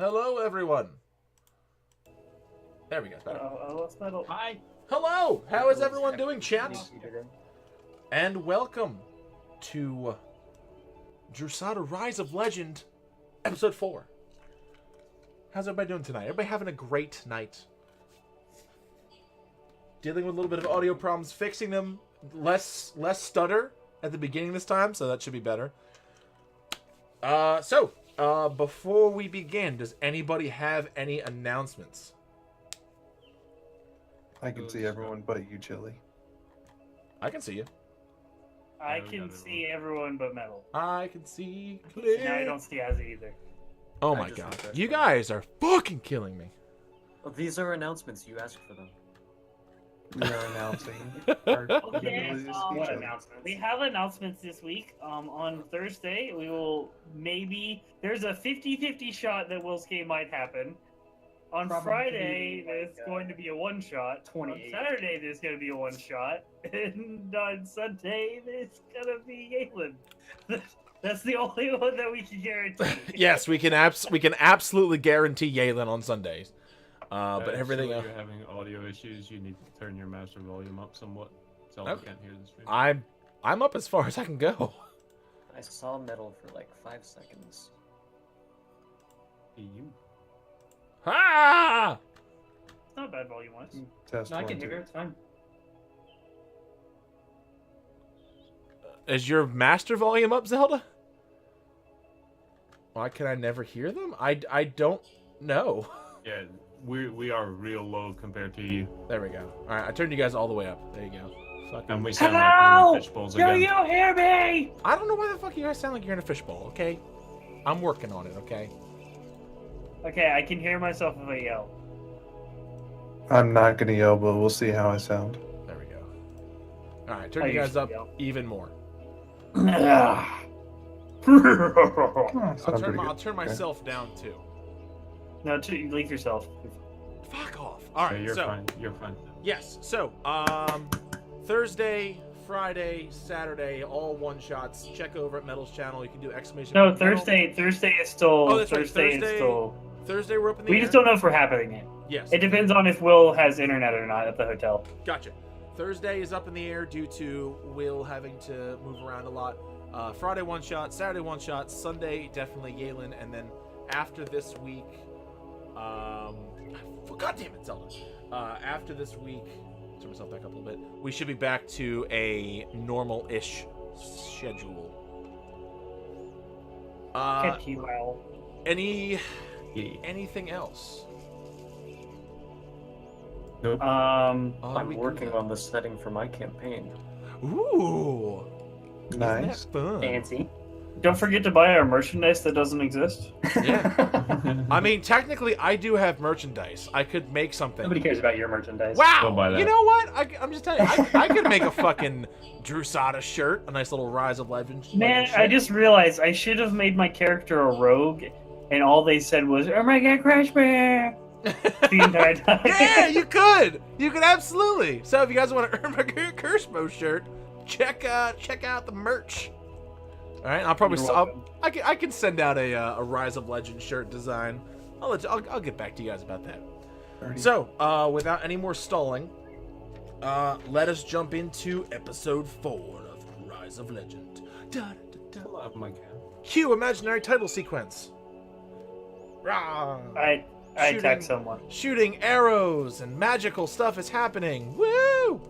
Hello, everyone. There we go. Hi. Hello. How is everyone doing, chat? And welcome to Drusatta Rise of Legend, Episode 4. How's everybody doing tonight? Everybody having a great night? Dealing with a little bit of audio problems, fixing them. Less stutter at the beginning this time, so that should be better. Before we begin, does anybody have any announcements? I can see everyone but you, Chili. I can see you. I can see everyone but Metal. I can see clear. Now I don't see Az either. Oh my god. You guys are fucking killing me. Well, these are announcements. You asked for them. We are announcing our Okay, speech. we have announcements this week. On Thursday, we will there's a 50-50 shot that Will's game might happen. On Friday, there's going to be a one-shot. On Saturday, there's going to be a one-shot. And on Sunday, there's going to be Galen. That's the only one that we can guarantee. Yes, we can absolutely guarantee Yalen on Sundays. But everything else... If you're having audio issues, you need to turn your master volume up somewhat, so Okay. I can't hear the stream. I'm up as far as I can go. I saw Metal for like 5 seconds. Hey, you. Ah! It's not bad volume-wise. Test one, two. It's fine. Is your master volume up, Zelda? Why can I never hear them? I don't know. Yeah, we are real low compared to you, There we go. All right, I turned you guys all the way up. There you go. and we sound like we're in fishbowls Do again. you hear me? I don't know why the fuck you guys sound like you're in a fishbowl. Okay, I'm working on it. Okay. Okay, I can hear myself if I yell. I'm not gonna yell, but we'll see how I sound. There we go. All right, turn I you guys usually up yell. even more. Oh, I'll sound pretty turn good. Okay. myself down too. No, leave yourself. Fuck off. All right, Okay, you're so fine. You're fine. yes, so Thursday, Friday, Saturday, all one shots. Check over at Metal's channel. You can do exclamation. No, point Metal. Thursday is still. Oh, that's right, Thursday is Thursday- still. Thursday we're up in the We air. just don't know if we're happening it. Yes. It depends on if Will has internet or not at the hotel. Gotcha. Thursday is up in the air due to Will having to move around a lot. Friday one shot, Saturday one shot, Sunday definitely Yalen, and then after this week, God damn it, Zelda. After this week, turn myself back up a little bit. We should be back to a normal-ish schedule. Anything else? Nope. I'm we can working do? on the setting for my campaign. Ooh, Nice. isn't that fun? Fancy. Don't forget to buy our merchandise that doesn't exist. Yeah. I mean, technically, I do have merchandise. I could make something. Nobody cares about your merchandise. Wow! Don't buy that. You know what? I'm just telling you, I could make a fucking Drusatta shirt, a nice little Rise of Legend. Man, shirt. I just realized I should have made my character a rogue, and all they said was, "Oh my god, Crash Bear!" the entire time. Yeah, you could. You could absolutely. So if you guys want to earn my Curse Mode shirt, check out the merch. All right, I'll probably You're welcome. I can send out a Rise of Legend shirt design. I'll get back to you guys about that. Alrighty. So, without any more stalling, let us jump into episode 4 of Rise of Legend. Oh my god. Cue imaginary title sequence. Rah! I Shooting. attacked someone. Shooting arrows and magical stuff is happening. Woo! Oh,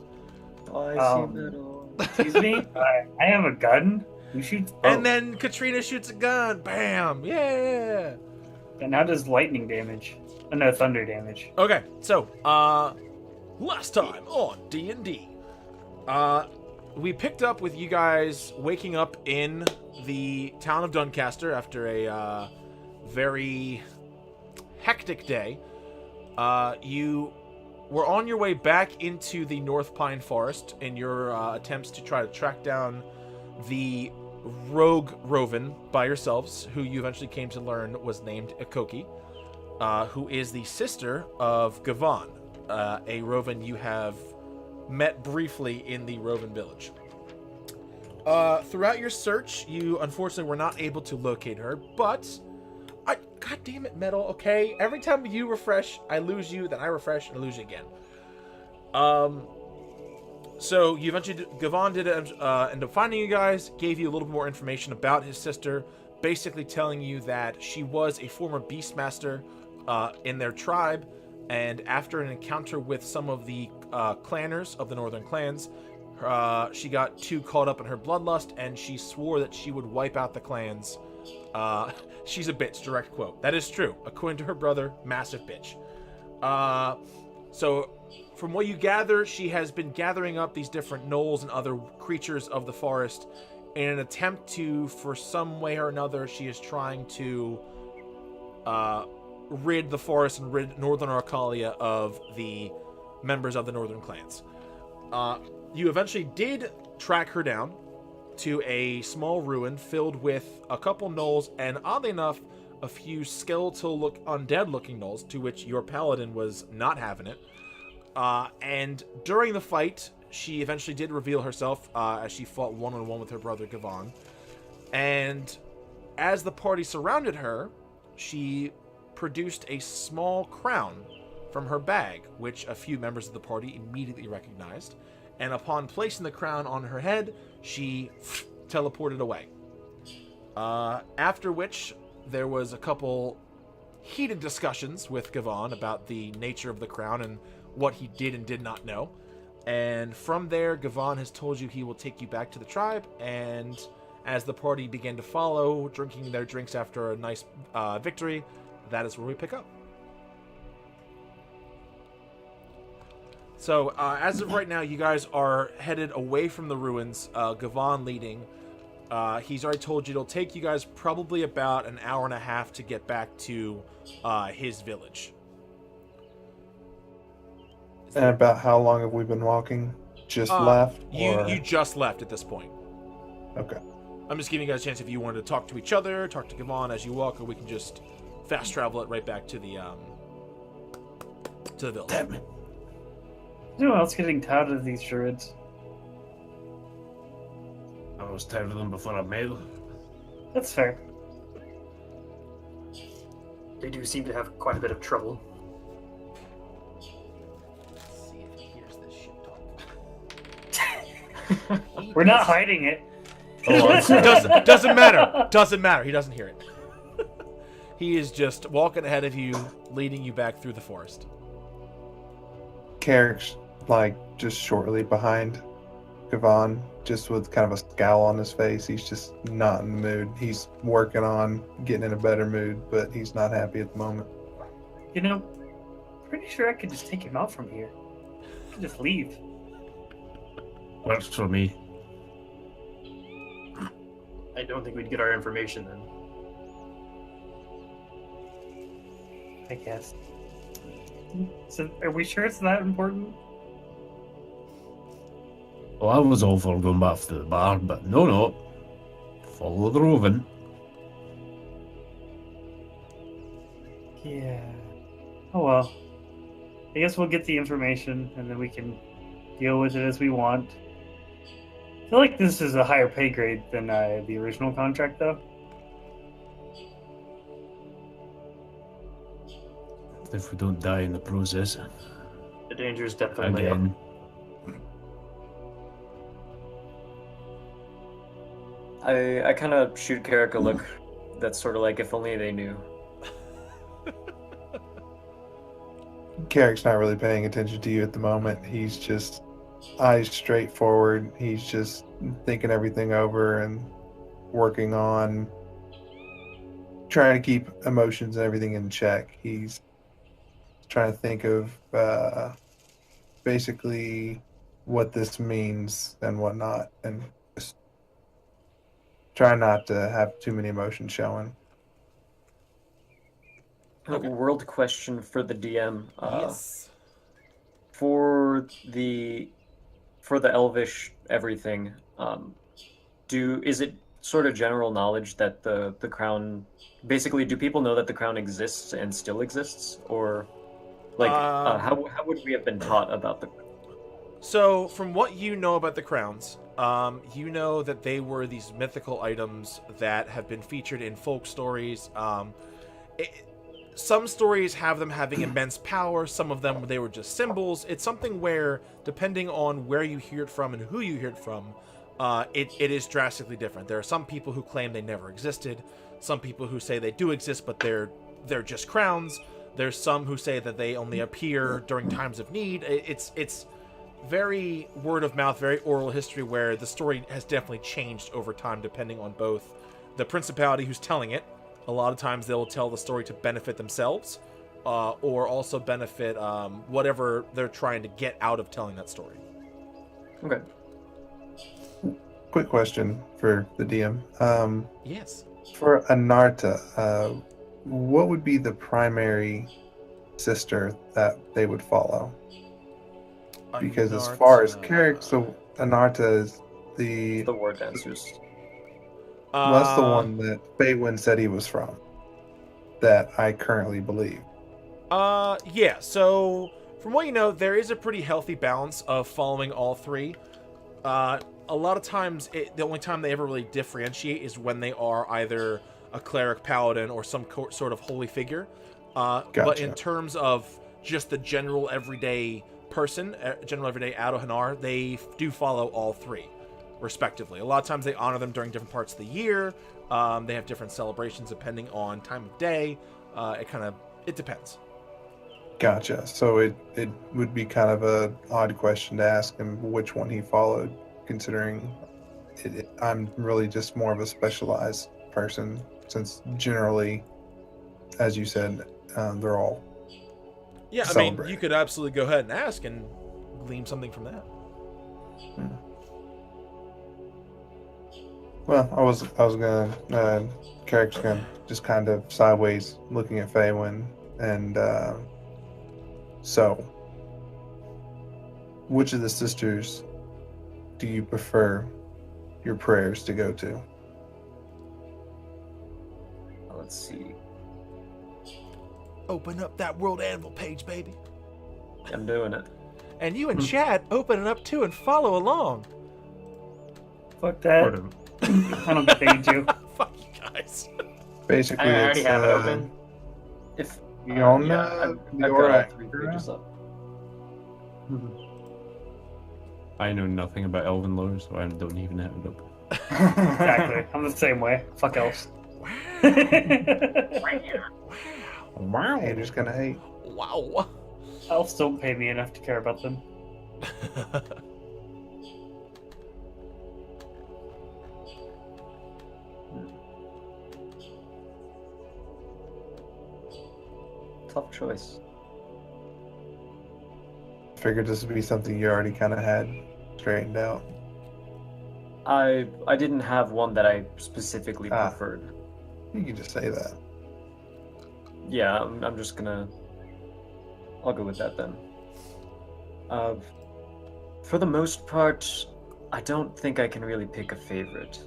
I Um, see Metal. Excuse me? I have a gun. You shoot. And then Katrina shoots a gun. Bam! Yeah! And how does lightning damage? Oh, no, thunder damage. Okay, so, last time on D&D, we picked up with you guys waking up in the town of Doncaster after a, very hectic day. You were on your way back into the North Pine Forest in your, attempts to try to track down the rogue Roven by yourselves, who you eventually came to learn was named Ekoki, who is the sister of Gavan, a Roven you have met briefly in the Roven village. Throughout your search, you unfortunately were not able to locate her, but God damn it, Metal, okay? Every time you refresh, I lose you, then I refresh, and I lose you again. So you eventually, Gavon did end up finding you guys, gave you a little bit more information about his sister, basically telling you that she was a former Beastmaster in their tribe, and after an encounter with some of the clanners of the Northern clans, she got too caught up in her bloodlust, and she swore that she would wipe out the clans. She's a bitch, direct quote. That is true. According to her brother, massive bitch. So, from what you gather, she has been gathering up these different gnolls and other creatures of the forest in an attempt to, for some way or another, she is trying to rid the forest and rid Northern Arcalia of the members of the Northern clans. You eventually did track her down to a small ruin filled with a couple gnolls and, oddly enough, a few skeletal undead looking gnolls, to which your paladin was not having it. And during the fight, she eventually did reveal herself as she fought one-on-one with her brother Gavon. And as the party surrounded her, she produced a small crown from her bag, which a few members of the party immediately recognized. And upon placing the crown on her head, she teleported away. After which, there was a couple heated discussions with Gavon about the nature of the crown and what he did and did not know. And from there, Gavon has told you he will take you back to the tribe, and as the party began to follow, drinking their drinks after a nice victory, that is where we pick up. So, as of right now, you guys are headed away from the ruins, Gavon leading. He's already told you it'll take you guys probably about an hour and a half to get back to his village. And about how long have we been walking? Just left? You just left at this point. Okay. I'm just giving you guys a chance if you wanted to talk to each other, talk to Gavon as you walk, or we can just fast travel it right back to the village. Damn it. Is anyone else getting tired of these druids? I was tired of them before I met them. That's fair. They do seem to have quite a bit of trouble. Let's see if he hears this shit talk. We're not hiding it. Doesn't matter. Doesn't matter. He doesn't hear it. He is just walking ahead of you, leading you back through the forest. Carrick's just shortly behind Gavon, just with kind of a scowl on his face. He's just not in the mood. He's working on getting in a better mood, but he's not happy at the moment. You know, pretty sure I could just take him out from here. I could just leave. Works for me. I don't think we'd get our information then. I guess. So, are we sure it's that important? Well, I was all for going back to the bar, but no. Follow the Roven. Yeah. Oh well. I guess we'll get the information and then we can deal with it as we want. I feel like this is a higher pay grade than the original contract, though. If we don't die in the process. The danger is definitely up. Again. I kind of shoot Carrick a look that's sort of like, if only they knew. Carrick's not really paying attention to you at the moment. He's just eyes straight forward. He's just thinking everything over and working on trying to keep emotions and everything in check. He's trying to think of basically what this means and whatnot, and just try not to have too many emotions showing. Okay. World question for the DM. Yes. For the Elvish everything, is it sort of general knowledge that the crown, basically, do people know that the crown exists and still exists, or how would we have been taught about the? So, from what you know about the crowns, you know that they were these mythical items that have been featured in folk stories. some stories have them having immense power. Some of them, they were just symbols. It's something where, depending on where you hear it from and who you hear it from, it is drastically different. There are some people who claim they never existed. Some people who say they do exist, but they're just crowns. There's some who say that they only appear during times of need. It's very word of mouth, very oral history, where the story has definitely changed over time depending on both the principality who's telling it. A lot of times they will tell the story to benefit themselves, or also benefit whatever they're trying to get out of telling that story. Okay. Quick question for the DM. Yes. For Anarta, what would be the primary sister that they would follow? Because as far as character, so Anarta is the war dancers. Well, that's the one that Baywin said he was from, that I currently believe. Yeah, so from what you know, there is a pretty healthy balance of following all three. A lot of times, the only time they ever really differentiate is when they are either a cleric, paladin, or some sort of holy figure. Gotcha. But in terms of just the general everyday person, general everyday Adohanar, they do follow all three, respectively. A lot of times they honor them during different parts of the year. They have different celebrations depending on time of day. It depends. Gotcha. So it would be kind of a odd question to ask him which one he followed, considering I'm really just more of a specialized person, since generally, as you said, they're all Yeah, I mean, you could absolutely go ahead and ask and glean something from that. Well, I was gonna Carrick's gonna just kind of sideways looking at Faywin, and so which of the sisters do you prefer your prayers to go to? Let's see. Open up that World Anvil page, baby. I'm doing it. And you and Chad open it up too and follow along. Fuck that. I don't get paid you. Fuck you guys. Basically, I already have it open. If Fiona, I've got all three pages up. I know nothing about elven lore, so I don't even have it up. Exactly. I'm the same way. Fuck elves. Wow. Haters gonna hate. Wow. Elves don't pay me enough to care about them. Tough choice. Figured this would be something you already kind of had straightened out. I didn't have one that I specifically preferred. You can just say that. Yeah, I'm just gonna... I'll go with that then. For the most part, I don't think I can really pick a favorite.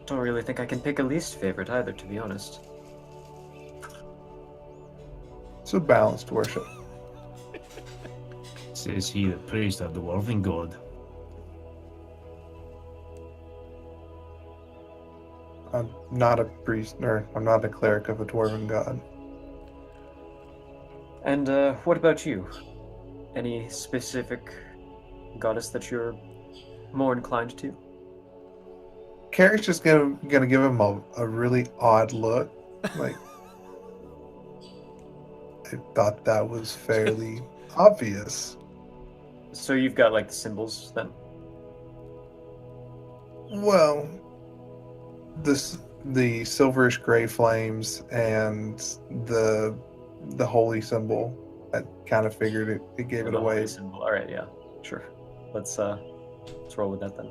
Don't really think I can pick a least favorite either, to be honest. It's a balanced worship. Says he that prays to the dwarven god. I'm not a priest, or I'm not a cleric of a dwarven god. And what about you? Any specific goddess that you're more inclined to? Carrick's just gonna give him a really odd look. Like, I thought that was fairly obvious. So you've got like the symbols then? Well, the silverish gray flames and the holy symbol. I kind of figured it gave it The away. holy symbol. All right, yeah, sure. Let's roll with that then.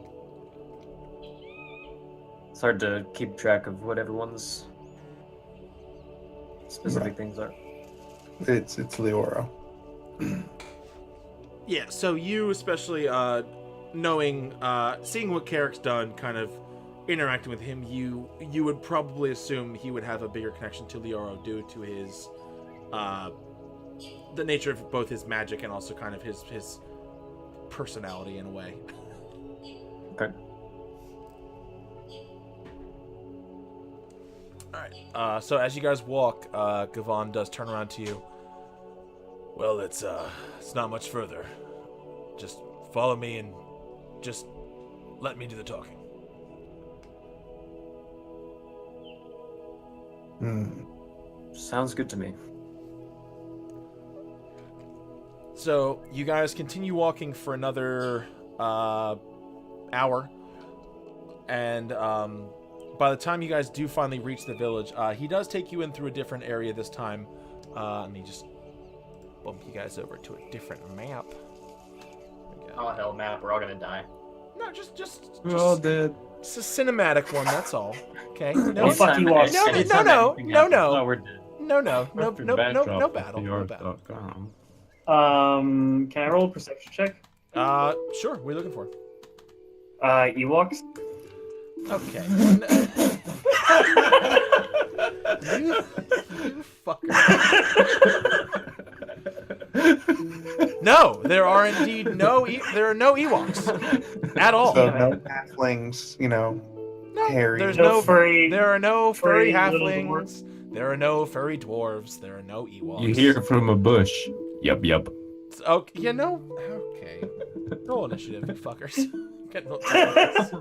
It's hard to keep track of what everyone's specific things are. It's Leoro. Yeah, so you especially knowing, seeing what Carrick's done, kind of interacting with him, you would probably assume he would have a bigger connection to Leoro due to his the nature of both his magic and also kind of his personality in a way. Okay. Alright, so as you guys walk, Gavon does turn around to you. Well, it's not much further. Just follow me and just let me do the talking. Sounds good to me. So you guys continue walking for another hour, and by the time you guys do finally reach the village, he does take you in through a different area this time. Let me just bump you guys over to a different map. Oh hell, map, we're all gonna die. No, just We're all dead. it's a cinematic one. That's all. Okay. No fuck you walks. No, Anytime no, anything no, happens, no. we're dead. No battle. No battle. Can I roll a perception check? Sure. What are you looking for? Ewoks. Okay. you fucker. No, there are indeed there are no Ewoks at all. So no halflings, No, hairy. there's No no furry- There are no furry furry little halflings. There are no furry dwarves. There are no Ewoks. You hear from a bush. Yup. Okay, okay. Roll initiative, you fuckers. Get no titles.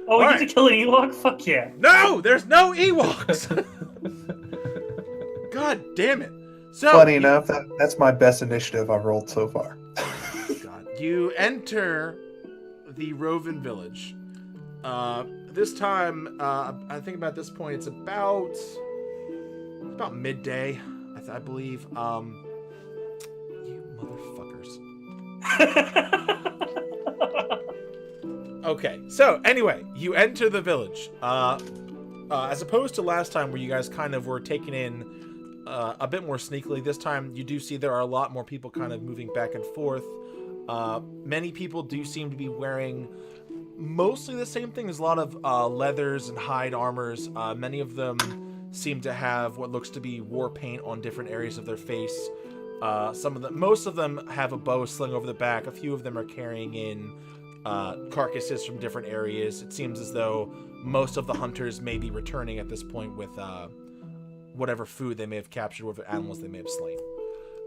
Oh, we All get to right. kill an Ewok? Fuck yeah. No, there's no Ewoks. God damn it. So Funny enough, that's my best initiative I've rolled so far. God, you enter the Roven village. This time, I think about this point, it's about midday, I believe. You motherfuckers. Okay, so anyway, you enter the village. As opposed to last time where you guys kind of were taken in a bit more sneakily, this time you do see there are a lot more people kind of moving back and forth. Many people do seem to be wearing mostly the same thing. There's a lot of leathers and hide armors. Many of them seem to have what looks to be war paint on different areas of their face. Most of them have a bow sling over the back. A few of them are carrying in carcasses from different areas. It seems as though most of the hunters may be returning at this point with whatever food they may have captured, whatever animals they may have slain.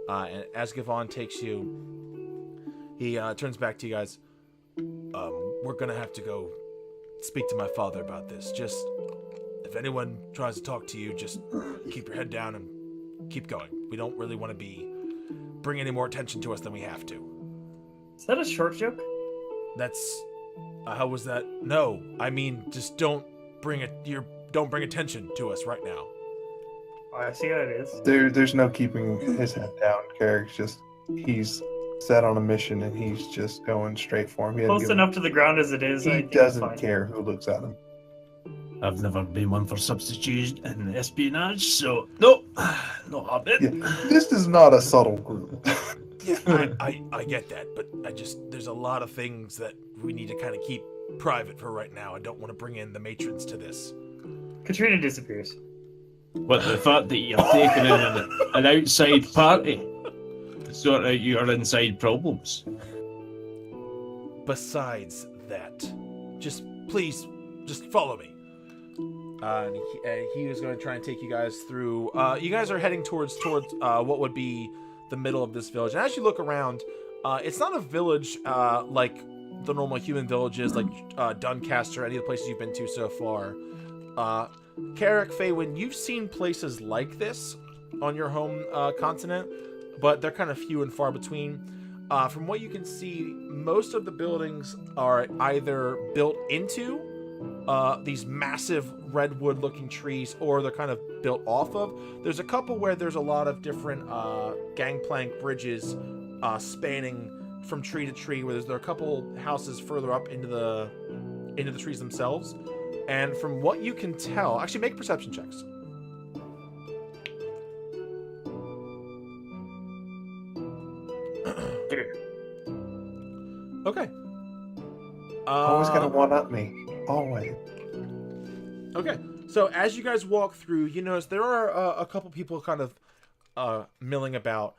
And as Gavon takes you, he turns back to you guys. We're gonna have to go speak to my father about this. Just, if anyone tries to talk to you, just keep your head down and keep going. We don't really want to be bringing any more attention to us than we have to. Is that a short joke? That's how was that? No, I mean just don't bring attention to us right now. Oh, I see how it is. There's no keeping his head down. Carrick's just, he's set on a mission and he's just going straight for him. Close enough to the ground as it is. I He think it's doesn't fine. care who looks at him. I've never been one for substitution and espionage, so no, not a bit. Yeah, this is not a subtle group. Yeah, I get that, but there's a lot of things that we need to kind of keep private for right now. I don't want to bring in the matrons to this. Katrina disappears. But the fact that you're taking in an outside party to sort out your inside problems. Besides that, please follow me. And he was going to try and take you guys through. You guys are heading towards what would be the middle of this village. And as you look around, it's not a village like the normal human villages, like Doncaster, any of the places you've been to so far. Carrick, Faywin, you've seen places like this on your home continent, but they're kind of few and far between. From what you can see, most of the buildings are either built into these massive redwood-looking trees, or they're kind of built off of. There's a couple where there's a lot of different gangplank bridges spanning from tree to tree, where there are a couple houses further up into the trees themselves. And from what you can tell, actually make perception checks. Okay. Always gonna one-up me. Always. Okay, so as you guys walk through, you notice there are a couple people kind of milling about.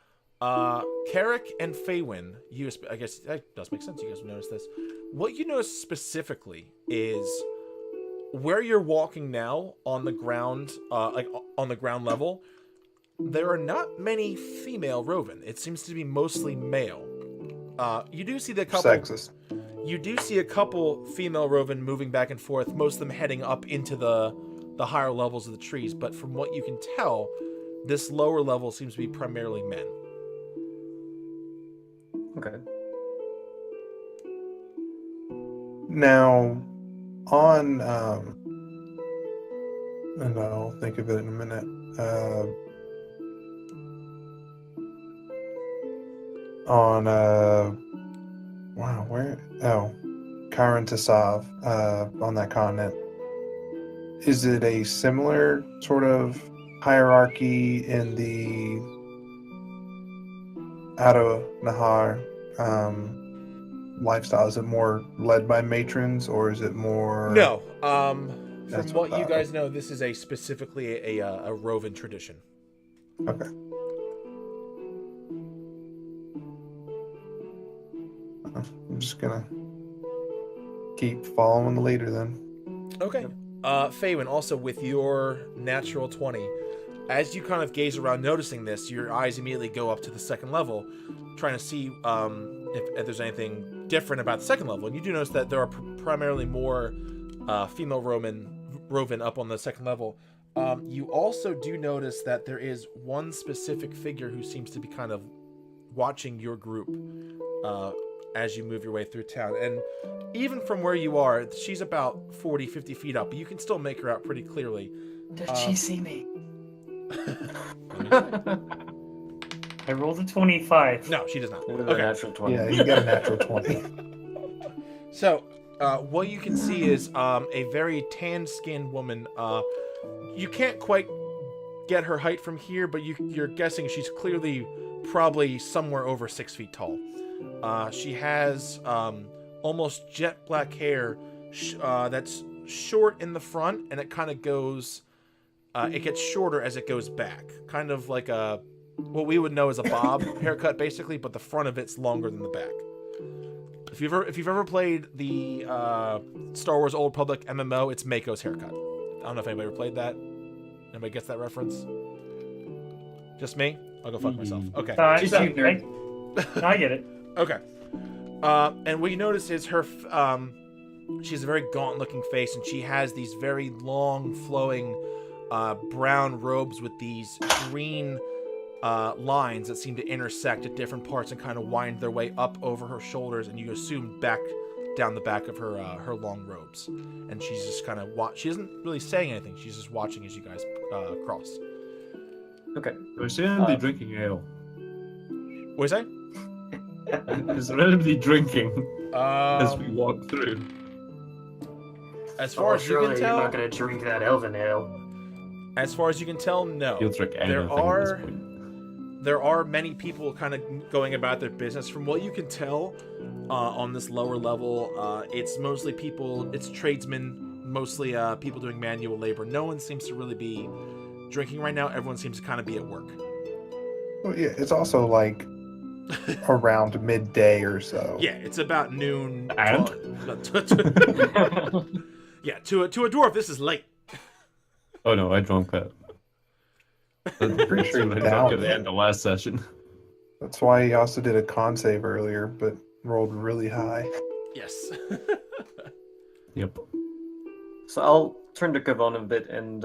Carrick and Faywin, I guess that does make sense. You guys would notice this. What you notice specifically is where you're walking now on the ground, like on the ground level, there are not many female Roven. It seems to be mostly male. You do see the couple. Sexist. You do see a couple female Roven moving back and forth, most of them heading up into the higher levels of the trees, but from what you can tell, this lower level seems to be primarily men. Okay. Now, on and I'll think of it in a minute. Wow, where? Oh, Karen Tasav, on that continent. Is it a similar sort of hierarchy in the Ado Nahar lifestyle? Is it more led by matrons, or is it more? No. From That's what you what- guys know, this is specifically a Roven tradition. Okay. I'm just gonna keep following the leader then. Okay. Faywin, also with your natural 20, as you kind of gaze around noticing this, your eyes immediately go up to the second level, trying to see if there's anything different about the second level. And you do notice that there are primarily more female Roven up on the second level. You also do notice that there is one specific figure who seems to be kind of watching your group as you move your way through town. And even from where you are, she's about 40, 50 feet up, but you can still make her out pretty clearly. Did she see me? I rolled a 25. No, she does not. With a Okay. natural 20. Yeah, you got a natural 20. So, what you can see is a very tan-skinned woman. You can't quite get her height from here, but you're guessing she's clearly probably somewhere over 6 feet tall. She has almost jet black hair that's short in the front, and it kind of goes... it gets shorter as it goes back. Kind of like what we would know as a bob haircut, basically, but the front of it's longer than the back. If you've ever played the Star Wars Old Republic MMO, it's Mako's haircut. I don't know if anybody ever played that. Anybody gets that reference? Just me? I'll go fuck myself. Okay. She's cute, nerd. I get it. Okay. And what you notice is her... she has a very gaunt-looking face, and she has these very long, flowing brown robes with these green lines that seem to intersect at different parts and kind of wind their way up over her shoulders, and you assume back down the back of her long robes. And she's just kind of she isn't really saying anything. She's just watching as you guys cross. Okay. Is there anybody drinking ale? What do you say? Is there anybody drinking as we Um, walk through? as far as you surely can you're tell, not gonna drink that elven ale. as far as you can tell, no. You'll drink anything There at this are point. there are many people kind of going about their business. From what you can tell, on this lower level, it's mostly people. It's tradesmen, mostly people doing manual labor. No one seems to really be drinking right now. Everyone seems to kind of be at work. Well, yeah, it's also like around midday or so. Yeah, it's about noon. And? Yeah, to a dwarf, this is late. Oh no, I drank that. I'm pretty sure I you drank downed at the end of last session. That's why he also did a con save earlier, but rolled really high. Yes. Yep. So I'll turn to Kavon a bit and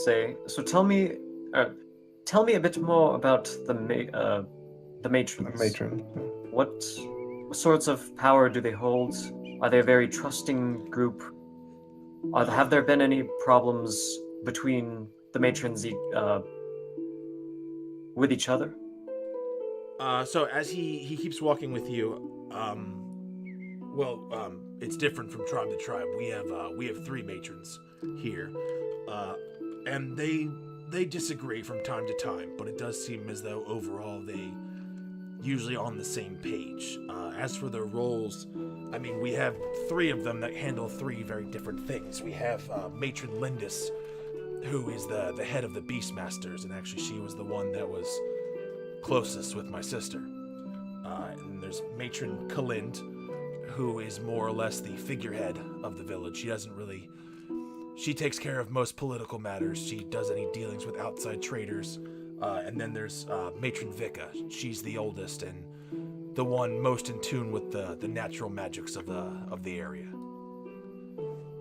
say, so tell me a bit more about the matrons. The matron. What sorts of power do they hold? Are they a very trusting group? Have there been any problems between the matrons with each other? So as he keeps walking with you, it's different from tribe to tribe. We have 3 matrons here, and they disagree from time to time. But it does seem as though overall they usually on the same page. As for their roles, I mean, we have 3 of them that handle 3 very different things. We have Matron Lindis, who is the head of the Beastmasters, and actually she was the one that was closest with my sister. And there's Matron Kalind, who is more or less the figurehead of the village. She doesn't really She takes care of most political matters. She does any dealings with outside traders. And then there's Matron Vika. She's the oldest and the one most in tune with the natural magics of the area.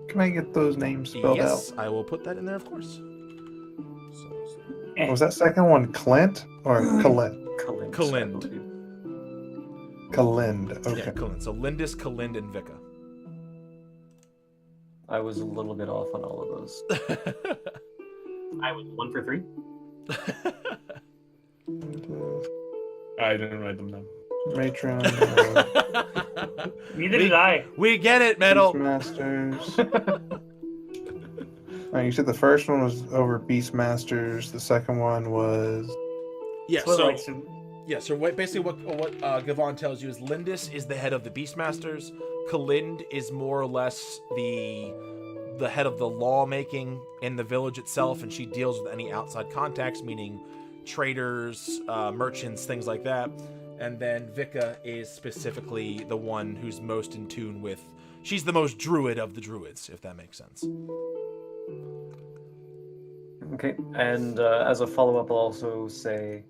Can I get those names spelled Yes, out? I will put that in there, of course. Was that second one Clint or Kalind? Kalind. Kalind. Okay. Yeah, Kalind. So Lindis, Kalind, and Vika. I was a little bit off on all of those. I was 1 for 3. I didn't write them down. Matron. Neither did I. We get it, Metal. Beastmasters. You said the first one was over Beastmasters. The second one was. Yeah, What, so like, some- basically what Gavon tells you is Lindis is the head of the Beastmasters. Kalind is more or less the head of the lawmaking in the village itself, and she deals with any outside contacts, meaning traders, merchants, things like that. And then Vika is specifically the one who's most in tune with. She's the most druid of the druids, if that makes sense. Okay, and as a follow-up, I'll also say,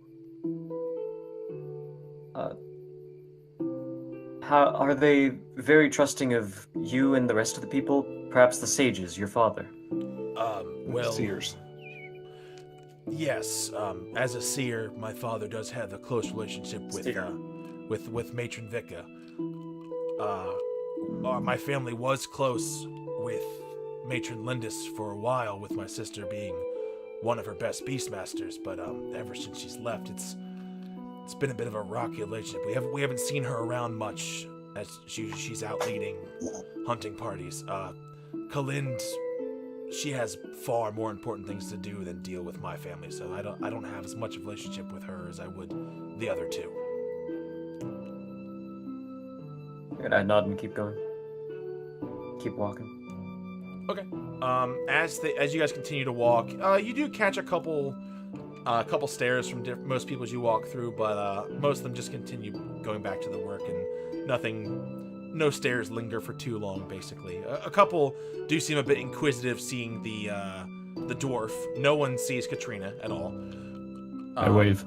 how are they very trusting of you and the rest of the people? Perhaps the sages, your father. Well, Seers. yes. As a seer, my father does have a close relationship with Seer. with Matron Vika. My family was close with Matron Lindis for a while, with my sister being one of her best beastmasters. But ever since she's left, it's been a bit of a rocky relationship. We haven't seen her around much, as she's out leading hunting parties. Kalind, she has far more important things to do than deal with my family, so I don't have as much of a relationship with her as I would the other two. And I nod and keep going. Keep walking. Okay. As you guys continue to walk, you do catch a couple stares from most people as you walk through, but most of them just continue going back to the work, and no stares linger for too long. Basically, a couple do seem a bit inquisitive, seeing the dwarf. No one sees Katrina at all. I wave.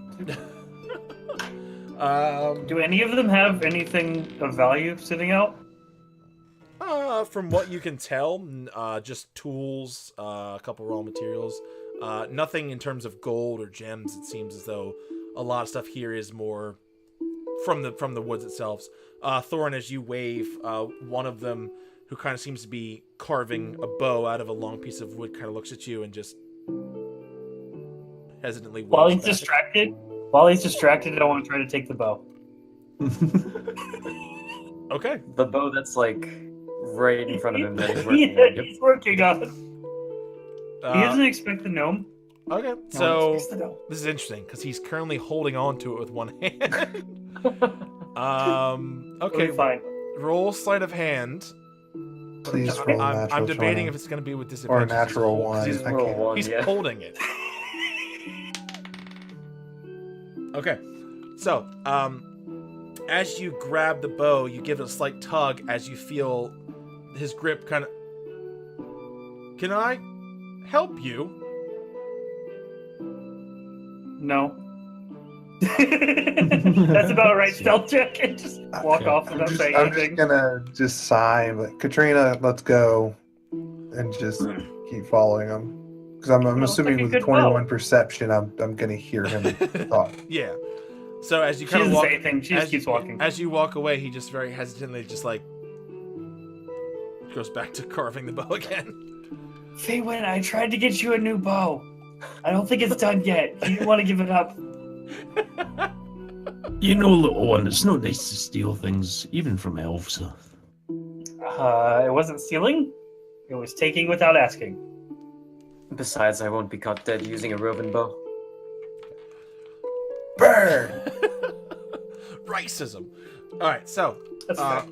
Do any of them have anything of value sitting out? From what you can tell, just tools, a couple raw materials. Nothing in terms of gold or gems. It seems as though a lot of stuff here is more from the woods itself. Thorin, as you wave, one of them, who kind of seems to be carving a bow out of a long piece of wood, kind of looks at you and just hesitantly walks While he's back. distracted, I want to try to take the bow. Okay. The bow that's like right in front of him that he's working on. Yeah, he's working on it. He Uh, doesn't expect the gnome. okay. No, he So expects the gnome. this is interesting because he's currently holding on to it with one hand. Okay. We'll be fine. Roll sleight of hand. Please roll a I'm natural debating 20. if it's going to be with Or a disadvantage. natural one. He's, I Roll can't. one, he's yeah. holding it. Okay. So, as you grab the bow, you give it a slight tug as you feel his grip kind of... Can I help you? No. That's about right. Stealth check and just walk off without saying I'm just anything. gonna just sigh, but Katrina, let's go, and just keep following him. Because I'm Well, assuming it's like a with the good bow. 21 perception, I'm gonna hear him talk. Yeah. So as you She kind of doesn't walk... say anything. She just as- keeps walking. As you walk away, he just very hesitantly just like... goes back to carving the bow again. Faywin, I tried to get you a new bow. I don't think it's done yet. You didn't want to give it up. You know, little one, it's not nice to steal things, even from elves. It wasn't stealing. It was taking without asking. Besides, I won't be caught dead using a Roven bow. Burn! Racism. Alright, so... That's fair.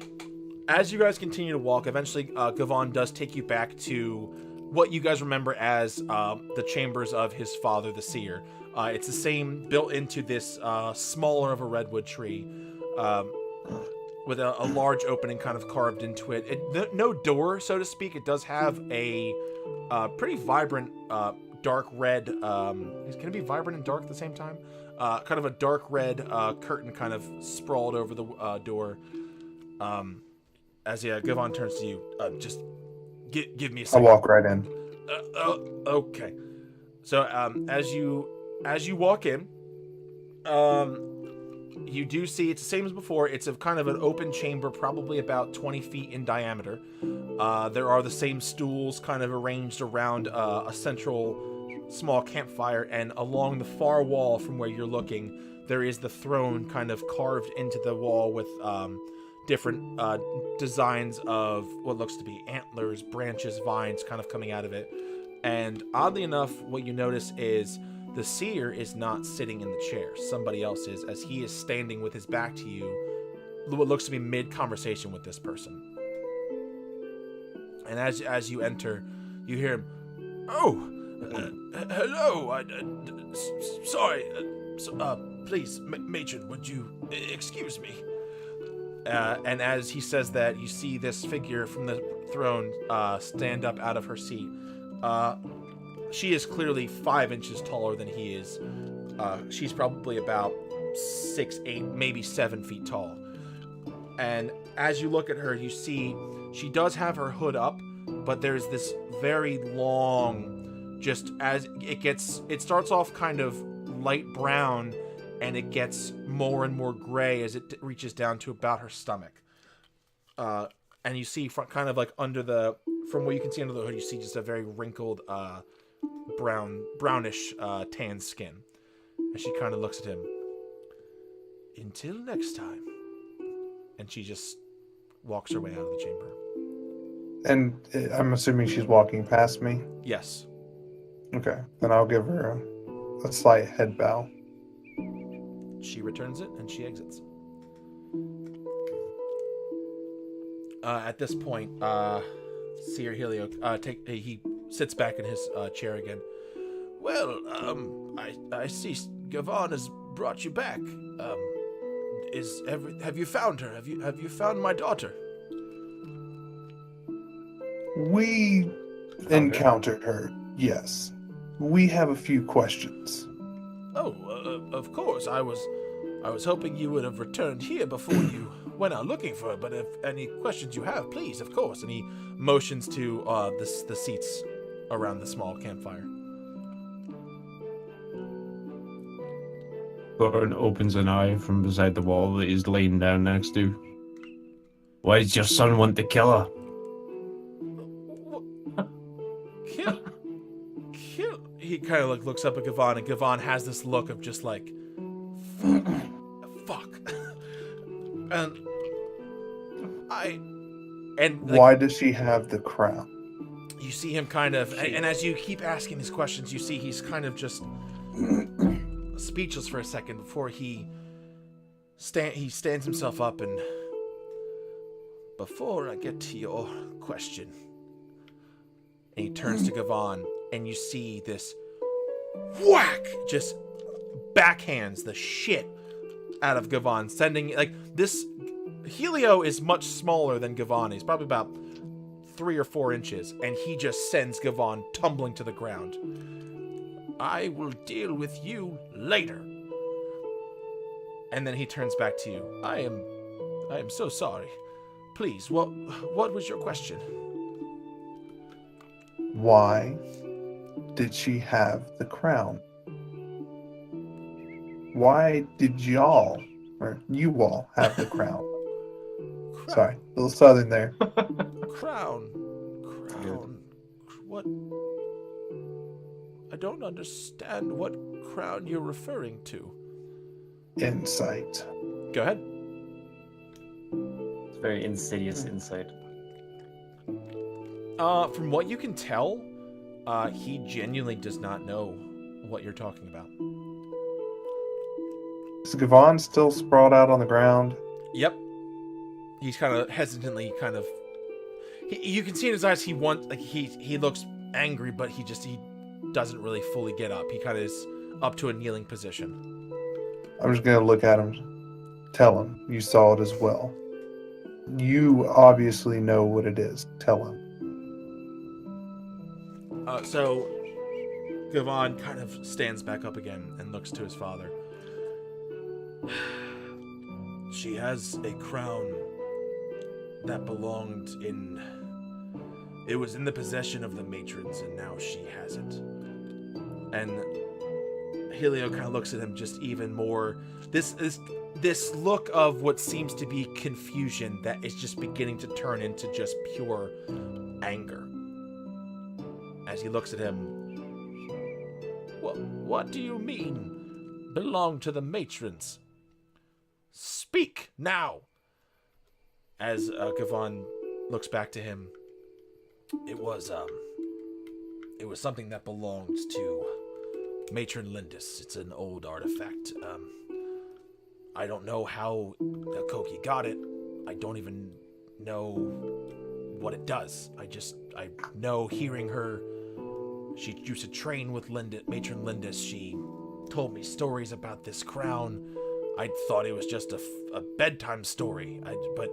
As you guys continue to walk, eventually Gavon does take you back to what you guys remember as the chambers of his father, the seer. It's the same, built into this smaller of a redwood tree. with a large opening kind of carved into it. No door, so to speak. It does have a pretty vibrant dark red. Can it be vibrant and dark at the same time? Kind of a dark red curtain kind of sprawled over the door. As Gavon turns to you, just give me a second. I'll walk right in. Okay. So as you walk in, you do see it's the same as before. It's a kind of an open chamber, probably about 20 feet in diameter. There are the same stools kind of arranged around a central small campfire, and along the far wall from where you're looking, there is the throne kind of carved into the wall with different designs of what looks to be antlers, branches, vines kind of coming out of it. And oddly enough, what you notice is the seer is not sitting in the chair. Somebody else is, as he is standing with his back to you, what looks to be mid-conversation with this person. And as you enter, you hear him, hello, sorry, please, matron, would you excuse me? And as he says that, you see this figure from the throne stand up out of her seat. She is clearly 5 inches taller than he is. She's probably about 6, 8, maybe 7 feet tall. And as you look at her, you see she does have her hood up, but there's this very long, just as it starts off kind of light brown, and it gets more and more gray as it reaches down to about her stomach. And you see kind of like from what you can see under the hood, you see just a very wrinkled, brownish tan skin. And she kind of looks at him. Until next time. And she just walks her way out of the chamber. And I'm assuming she's walking past me? Yes. Okay. Then I'll give her a slight head bow. She returns it, and she exits. At this point, Seer Helio, he sits back in his chair again. Well, I see Gavon has brought you back. Have you found her? Have you found my daughter? We encountered her, yes. We have a few questions. Oh, of course. I was hoping you would have returned here before you went out looking for her, but if any questions you have, please, of course. And he motions to the seats around the small campfire. Gordon opens an eye from beside the wall that he's laying down next to. Why does your son want to kill her? Kill? He kind of looks up at Gavon, and Gavon has this look of just like, fuck. Why does she have the crown? You see him kind of, and as you keep asking these questions, you see he's kind of just speechless for a second before he stands himself up. And before I get to your question, and he turns to Gavon, and you see this whack just backhands the shit out of Gavon, sending like this. Helio is much smaller than Gavon. He's probably about 3 or 4 inches, and he just sends Gavon tumbling to the ground. I will deal with you later. And then he turns back to you. I am so sorry. Please, what was your question? Why did she have the crown? Why did you all have the crown? Sorry, a little southern there. Crown. What? I don't understand what crown you're referring to. Insight. Go ahead. It's very insidious insight. From what you can tell, he genuinely does not know what you're talking about. Is Gavon still sprawled out on the ground? Yep. He's kind of hesitantly, you can see in his eyes he looks angry, but he doesn't really fully get up. He kind of is up to a kneeling position. I'm just gonna look at him, tell him you saw it as well. You obviously know what it is. Tell him. So Gavon kind of stands back up again and looks to his father. She has a crown that belonged in... It was in the possession of the matrons, and now she has it. And Helio kind of looks at him just even more. This look of what seems to be confusion that is just beginning to turn into just pure anger. As he looks at him, what do you mean, belong to the matrons? Speak now! As Gavon looks back to him, it was something that belonged to Matron Lindis. It's an old artifact. I don't know how Ekoki got it. I don't even know what it does. I know hearing her, she used to train with Matron Lindis. She told me stories about this crown. I thought it was just a bedtime story, but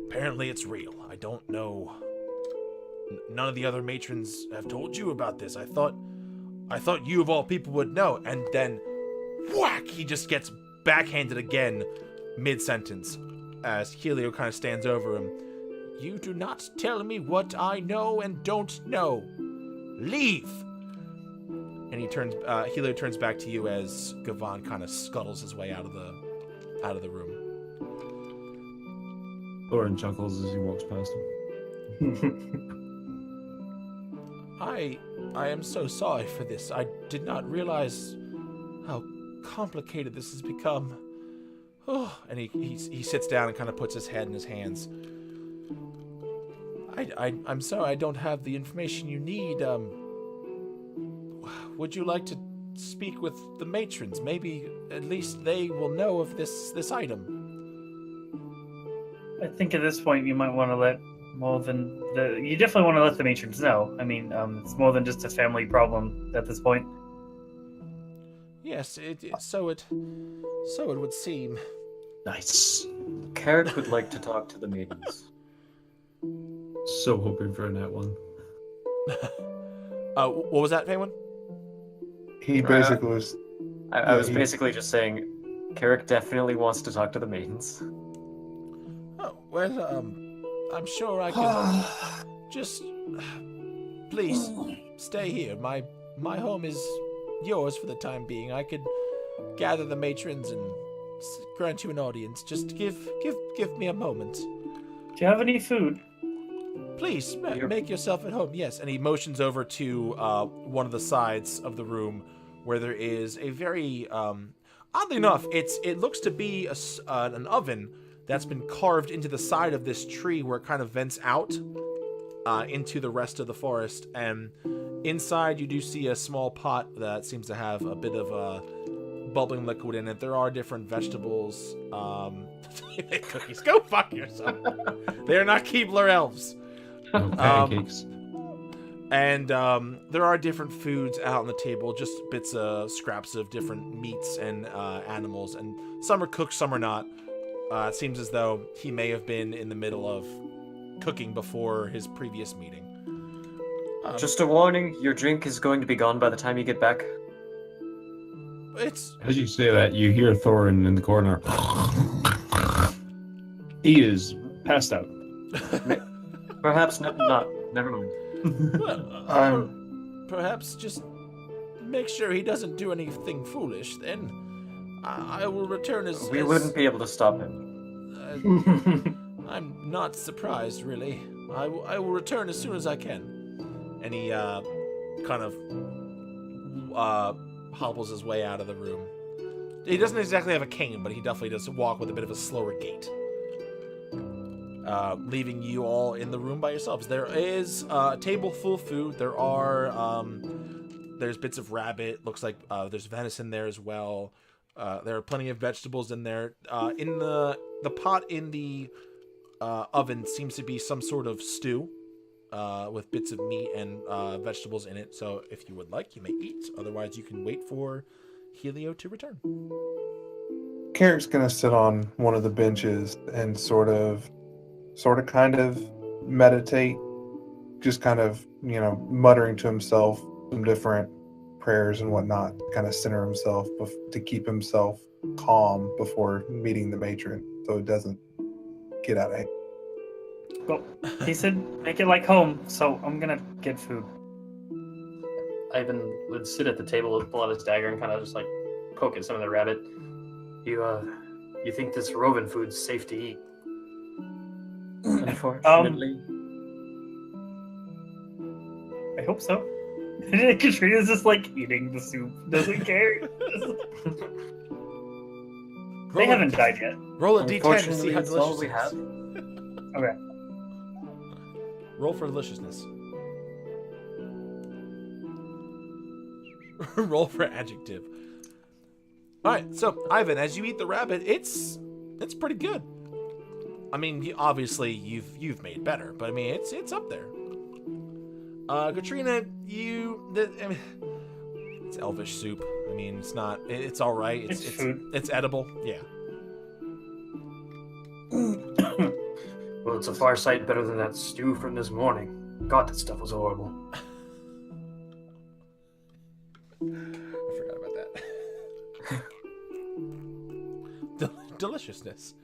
apparently it's real. I don't know. None of the other matrons have told you about this. I thought you of all people would know. And then, whack! He just gets backhanded again, mid-sentence, as Helio kind of stands over him. You do not tell me what I know and don't know. Leave! And Helio turns back to you as Gavon kind of scuttles his way out of the room. Thorin chuckles as he walks past him. I am so sorry for this. I did not realize how complicated this has become. Oh, and he sits down and kind of puts his head in his hands. I'm sorry I don't have the information you need. Would you like to speak with the matrons? Maybe at least they will know of this item. I think at this point you might want to let you definitely want to let the matrons know. I mean, it's more than just a family problem at this point. Yes, so it would seem. Nice. Carrick would like to talk to the maidens. So hoping for a net one. What was that, Faywin? He basically was. I was basically just saying, Carrick definitely wants to talk to the maidens. Oh, well, I'm sure I can. Just please stay here. My home is yours for the time being. I could gather the matrons and grant you an audience. Just give me a moment. Do you have any food? Please make yourself at home. Yes, and he motions over to one of the sides of the room where there is a very oddly enough, it looks to be an oven that's been carved into the side of this tree where it kind of vents out into the rest of the forest. And inside you do see a small pot that seems to have a bit of bubbling liquid in it. There are different vegetables. Cookies, go fuck yourself. They're not Keebler elves. No pancakes. And there are different foods out on the table, just bits of scraps of different meats and animals. And some are cooked, some are not. It seems as though he may have been in the middle of cooking before his previous meeting. Just a warning, your drink is going to be gone by the time you get back. It's... As you say that, you hear Thorin in the corner. He is passed out. Perhaps not. Never mind. Well, perhaps just make sure he doesn't do anything foolish, then I will return as... We wouldn't be able to stop him. I'm not surprised, really. I will return as soon as I can. And he kind of hobbles his way out of the room. He doesn't exactly have a cane, but he definitely does walk with a bit of a slower gait. Leaving you all in the room by yourselves. There is a table full of food. There are there's bits of rabbit. Looks like there's venison there as well. There are plenty of vegetables in there. In the pot in the oven seems to be some sort of stew with bits of meat and vegetables in it. So if you would like, you may eat. Otherwise, you can wait for Helio to return. Carrick's gonna sit on one of the benches and sort of sort of kind of meditate, just kind of, muttering to himself some different prayers and whatnot, kind of center himself to keep himself calm before meeting the matron so it doesn't get out of hand. Well, he said make it like home, so I'm gonna get food. Ivan would sit at the table, pull out his dagger, and kind of just like poke at some of the rabbit. You think this Roven food's safe to eat? Unfortunately. I hope so. Katrina's just like eating the soup, doesn't care. They haven't died yet. Roll a d10 to see how Unfortunately, it's delicious all we it have. is. Okay. Roll for deliciousness. Roll for adjective. All right, so Ivan, as you eat the rabbit, it's pretty good. I mean, obviously you've made better, but I mean it's up there. Katrina, it's elvish soup. I mean, it's all right. It's food. It's edible. Yeah. Well, it's a far sight better than that stew from this morning. God, that stuff was horrible. I forgot about that. Deliciousness.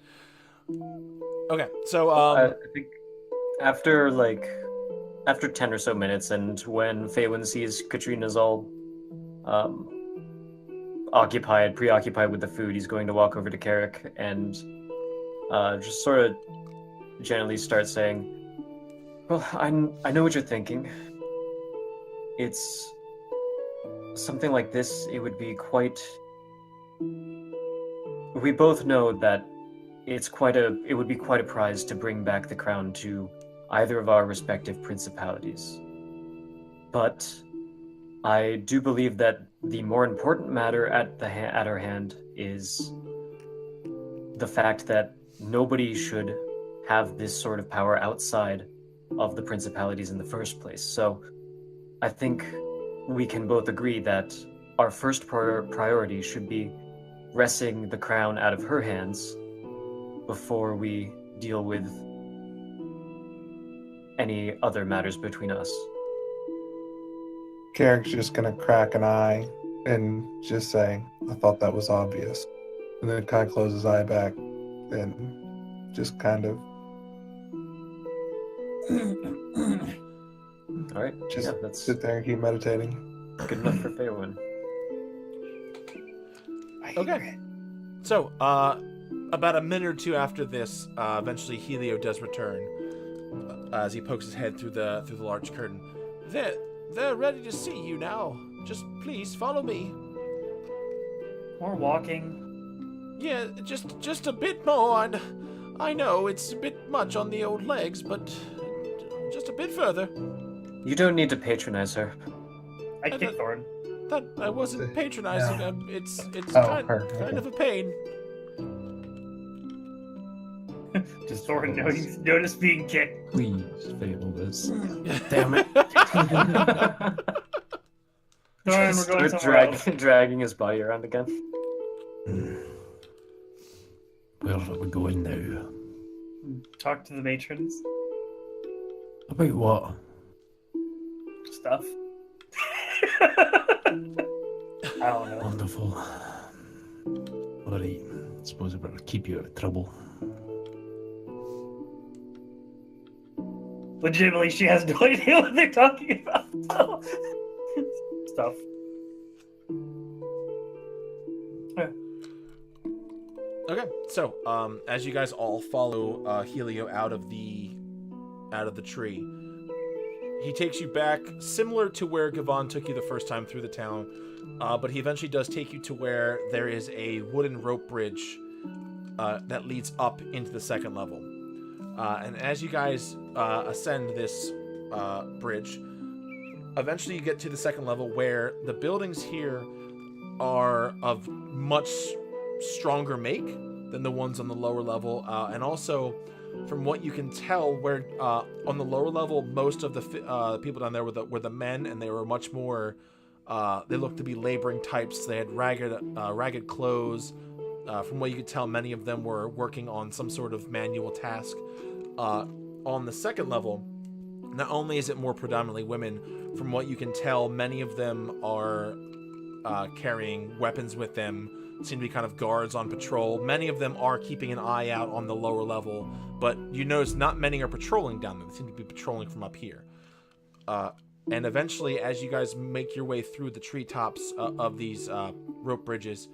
Okay, so I think after 10 or so minutes, and when Faywin sees Katrina's all preoccupied with the food, he's going to walk over to Carrick and just sort of gently start saying, "Well, I know what you're thinking. It's something like this. It would be quite. We both know that it would be quite a prize to bring back the crown to either of our respective principalities. But I do believe that the more important matter at our hand is the fact that nobody should have this sort of power outside of the principalities in the first place. So I think we can both agree that our first priority should be wresting the crown out of her hands before we deal with any other matters between us." Carrick's just gonna crack an eye and just say, "I thought that was obvious," and then kind of close his eye back and just kind of All right, just that's sit there and keep meditating. good enough for Faywin. okay. So, about a minute or two after this, eventually Helio does return as he pokes his head through the large curtain. They're ready to see you now. Just please follow me. More walking. Yeah, just a bit more. And I know it's a bit much on the old legs, but just a bit further. You don't need to patronize her. I kicked Thorn. That I wasn't patronizing. No. It's her. kind of a pain. Just Thorn notice being kicked. Please fail this. Damn it. Thorn, we're going somewhere else. Dragging his body around again. Where are we going now? Talk to the matrons. About what? Stuff. I don't know. Wonderful. Alright, suppose I better keep you out of trouble. Legitimately, she has no idea what they're talking about. Stuff. Okay, so as you guys all follow Helio out of the tree, he takes you back similar to where Gavon took you the first time through the town, but he eventually does take you to where there is a wooden rope bridge that leads up into the second level. And as you guys ascend this bridge, eventually you get to the second level where the buildings here are of much stronger make than the ones on the lower level, and also from what you can tell, where on the lower level most of the people down there were the men, and they were much more they looked to be laboring types. They had ragged clothes. From what you could tell, many of them were working on some sort of manual task. On the second level, not only is it more predominantly women, from what you can tell, many of them are carrying weapons with them, seem to be kind of guards on patrol. Many of them are keeping an eye out on the lower level, but you notice not many are patrolling down there. They seem to be patrolling from up here. And eventually, as you guys make your way through the treetops of these rope bridges,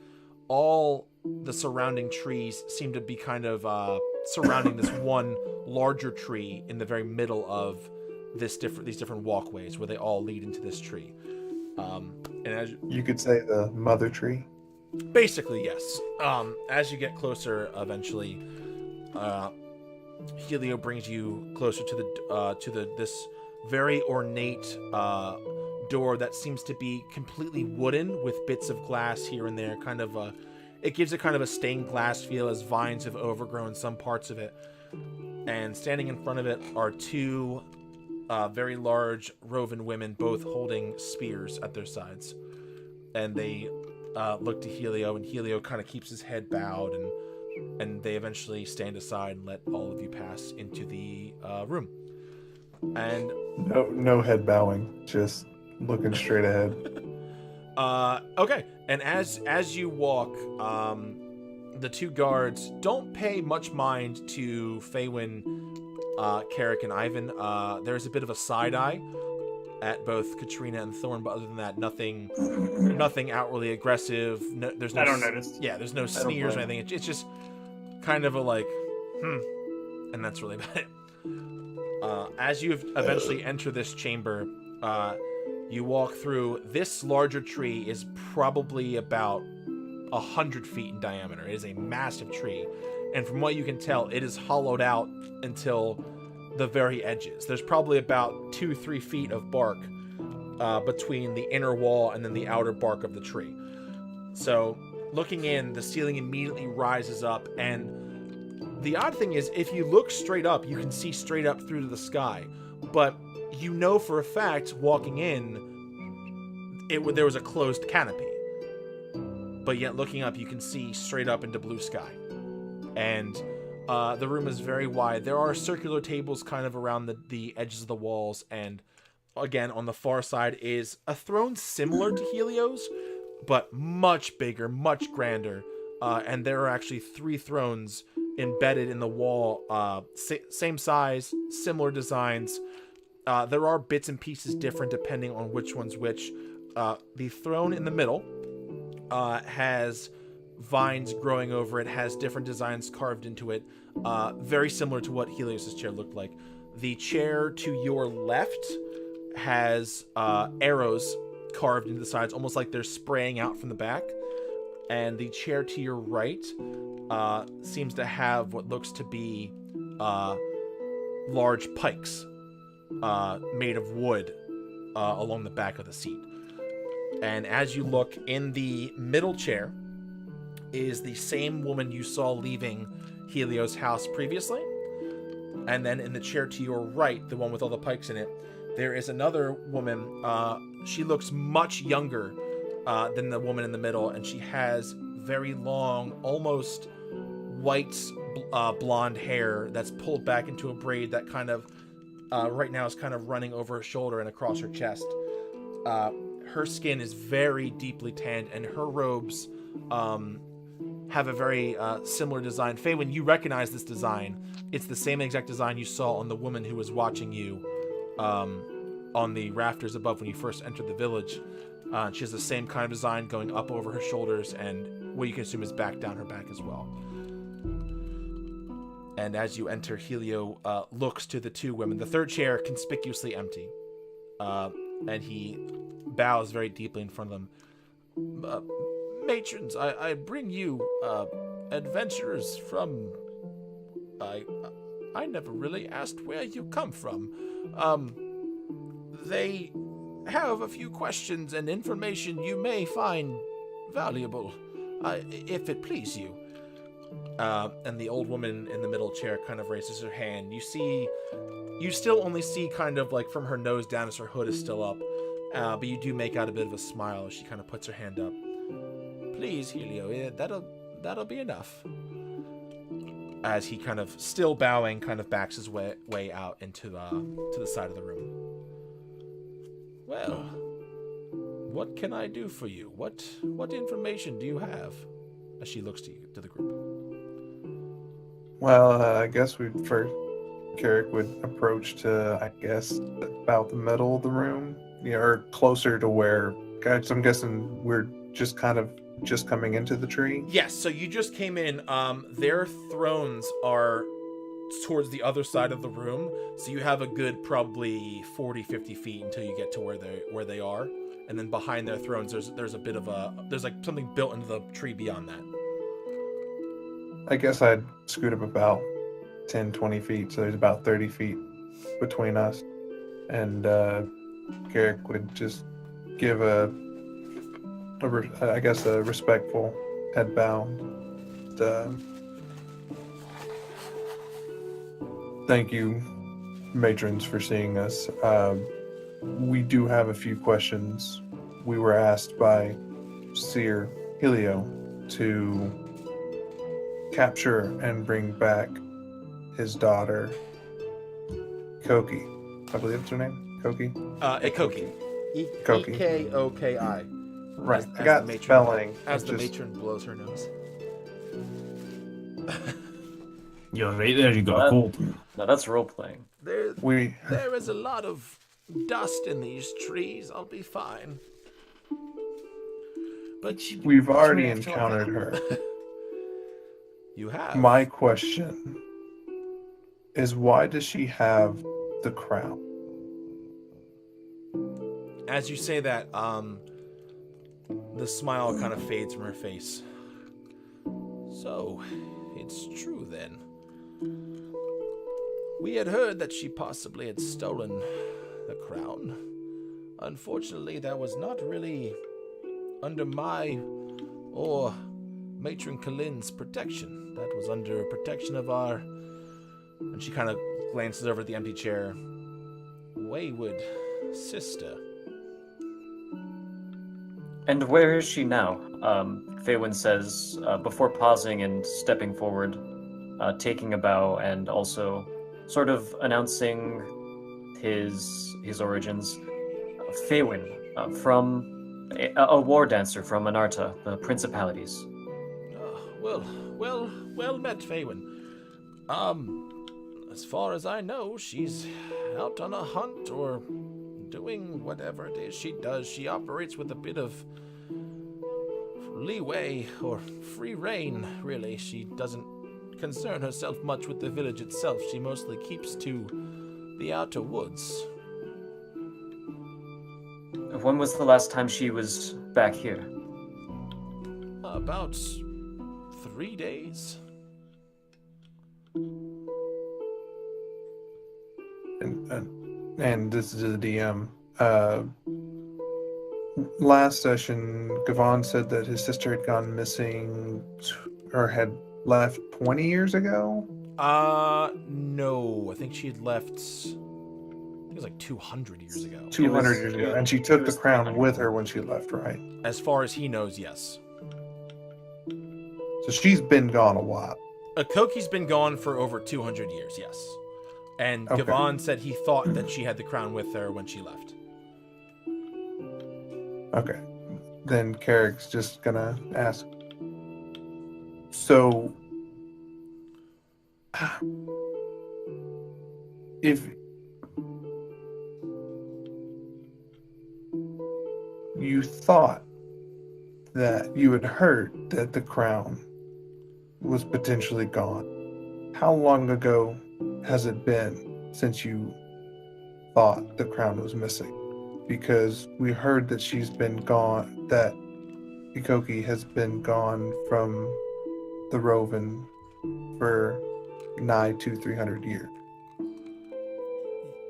all the surrounding trees seem to be kind of surrounding this one larger tree in the very middle of these different walkways where they all lead into this tree. And as You could say the mother tree. basically, yes. As you get closer, eventually, Helio brings you closer to this very ornate door that seems to be completely wooden with bits of glass here and there. It gives it kind of a stained glass feel as vines have overgrown some parts of it. And standing in front of it are two very large Roven women, both holding spears at their sides. And they look to Helio, and Helio kind of keeps his head bowed, and they eventually stand aside and let all of you pass into the room. And No head bowing, just looking straight ahead. okay. And as you walk, the two guards don't pay much mind to Faywin, Carrick, and Ivan. There's a bit of a side eye at both Katrina and Thorn, but other than that, nothing outwardly aggressive. There's no I don't notice. Yeah, there's no sneers or anything. It's just kind of a like, and that's really about it. As you eventually enter this chamber, you walk through. This larger tree is probably about 100 feet in diameter. It is a massive tree, and from what you can tell, it is hollowed out until the very edges. There's probably about 2-3 feet of bark between the inner wall and then the outer bark of the tree. So looking in, the ceiling immediately rises up, and the odd thing is, if you look straight up, you can see straight up through to the sky. But you know for a fact, walking in, there was a closed canopy. But yet, looking up, you can see straight up into blue sky. And the room is very wide. There are circular tables kind of around the edges of the walls. And again, on the far side is a throne similar to Helio's, but much bigger, much grander. And there are actually 3 thrones embedded in the wall, same size, similar designs. There are bits and pieces different depending on which one's which. The throne in the middle has vines growing over it, has different designs carved into it, very similar to what Helios's chair looked like. The chair to your left has arrows carved into the sides, almost like they're spraying out from the back. And the chair to your right seems to have what looks to be large pikes made of wood along the back of the seat. And as you look, in the middle chair is the same woman you saw leaving Helio's house previously. And then in the chair to your right, the one with all the pikes in it, there is another woman. She looks much younger than the woman in the middle, and she has very long, almost white blonde hair that's pulled back into a braid that kind of right now is kind of running over her shoulder and across her chest. Her skin is very deeply tanned, and her robes have a very similar design. Faye, when you recognize this design, it's the same exact design you saw on the woman who was watching you on the rafters above when you first entered the village. She has the same kind of design going up over her shoulders and what you can assume is back down her back as well. And as you enter, Helio looks to the 2 women. The third chair conspicuously empty. And he bows very deeply in front of them. Matrons, I bring you adventurers from... I never really asked where you come from. They have a few questions and information you may find valuable, if it please you. And the old woman in the middle chair kind of raises her hand. You still only see kind of like from her nose down as her hood is still up, but you do make out a bit of a smile as she kind of puts her hand up. Please, Helio, that'll be enough. as he kind of, still bowing, kind of backs his way out into to the side of the room. Well, what can I do for you? What information do you have? As she looks to the group. Well, I guess Carrick would approach to, I guess, about the middle of the room, or closer to where. Guys, I'm guessing we're just coming into the tree. Yes, so you just came in. Their thrones are towards the other side of the room, so you have a good probably 40-50 feet until you get to where they are, and then behind their thrones there's a bit of there's like something built into the tree beyond that. I guess I'd scoot up about 10-20 feet, so there's about 30 feet between us, and Carrick would just give a respectful head bow. Thank you, matrons, for seeing us. We do have a few questions. We were asked by Seer Helio to capture and bring back his daughter, Ekoki. I believe that's her name? Ekoki? Ekoki. Ekoki. Ekoki. Right. As I got the matron- spelling. As It's the just- matron blows her nose. You're right there, you got a cold. No, that's role playing. There We is a lot of dust in these trees. I'll be fine. But we've already encountered her. you have. My question is, why does she have the crown? As you say that, the smile kind of fades from her face. So, it's true then. We had heard that she possibly had stolen the crown. Unfortunately, that was not really under my or Matron Kalin's protection. That was under protection of our... And she kind of glances over at the empty chair. Wayward sister. And where is she now? Feywin says, before pausing and stepping forward, taking a bow and also sort of announcing his origins. Feywin, from a war dancer from Anarta, the Principalities. Well met, Feywin. As far as I know, she's out on a hunt or doing whatever it is she does. She operates with a bit of leeway or free reign, really. She doesn't concern herself much with the village itself. She mostly keeps to the outer woods. When was the last time she was back here? About 3 days. And this is the DM. Last session, Gavon said that his sister had gone missing or had left 20 years ago. No. I think she had left. I think it was like 200 years ago. 200 years ago. And she took the was crown 300. with her when she left, right? As far as he knows, yes. So she's been gone a while. Ekoki's been gone for over 200 years, yes. And Okay. Gavon said he thought that she had the crown with her when she left. Okay. Then Carrick's just gonna ask. So, if you thought that you had heard that the crown was potentially gone, how long ago has it been since you thought the crown was missing? Because we heard that she's been gone, that Ekoki has been gone from the Roven for nigh to 300 years.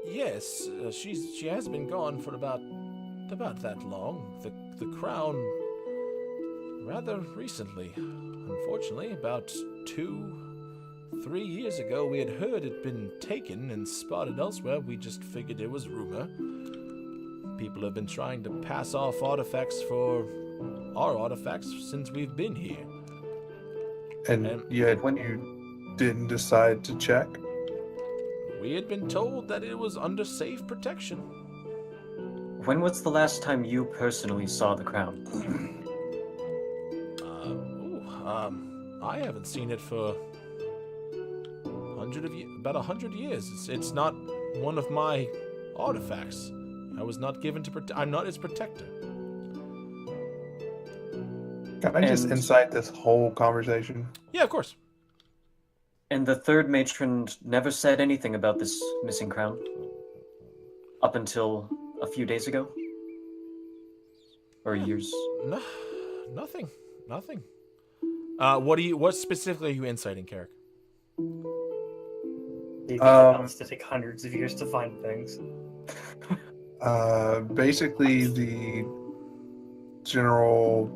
Yes, she has been gone for about that long. The crown rather recently. Unfortunately, about 2-3 years ago, we had heard it'd been taken and spotted elsewhere. We just figured it was rumor. People have been trying to pass off artifacts for our artifacts since we've been here. And And yet when- you didn't decide to check? We had been told that it was under safe protection. When was the last time you personally saw the crown? I haven't seen it for about 100 years. It's not one of my artifacts. I was not given to I'm not its protector. Can I just insight this whole conversation? Yeah, of course. And the third matron never said anything about this missing crown? Up until a few days ago? Or years? No, nothing. What specifically are you inciting, Carrick? It wants to take hundreds of years to find things. Basically the general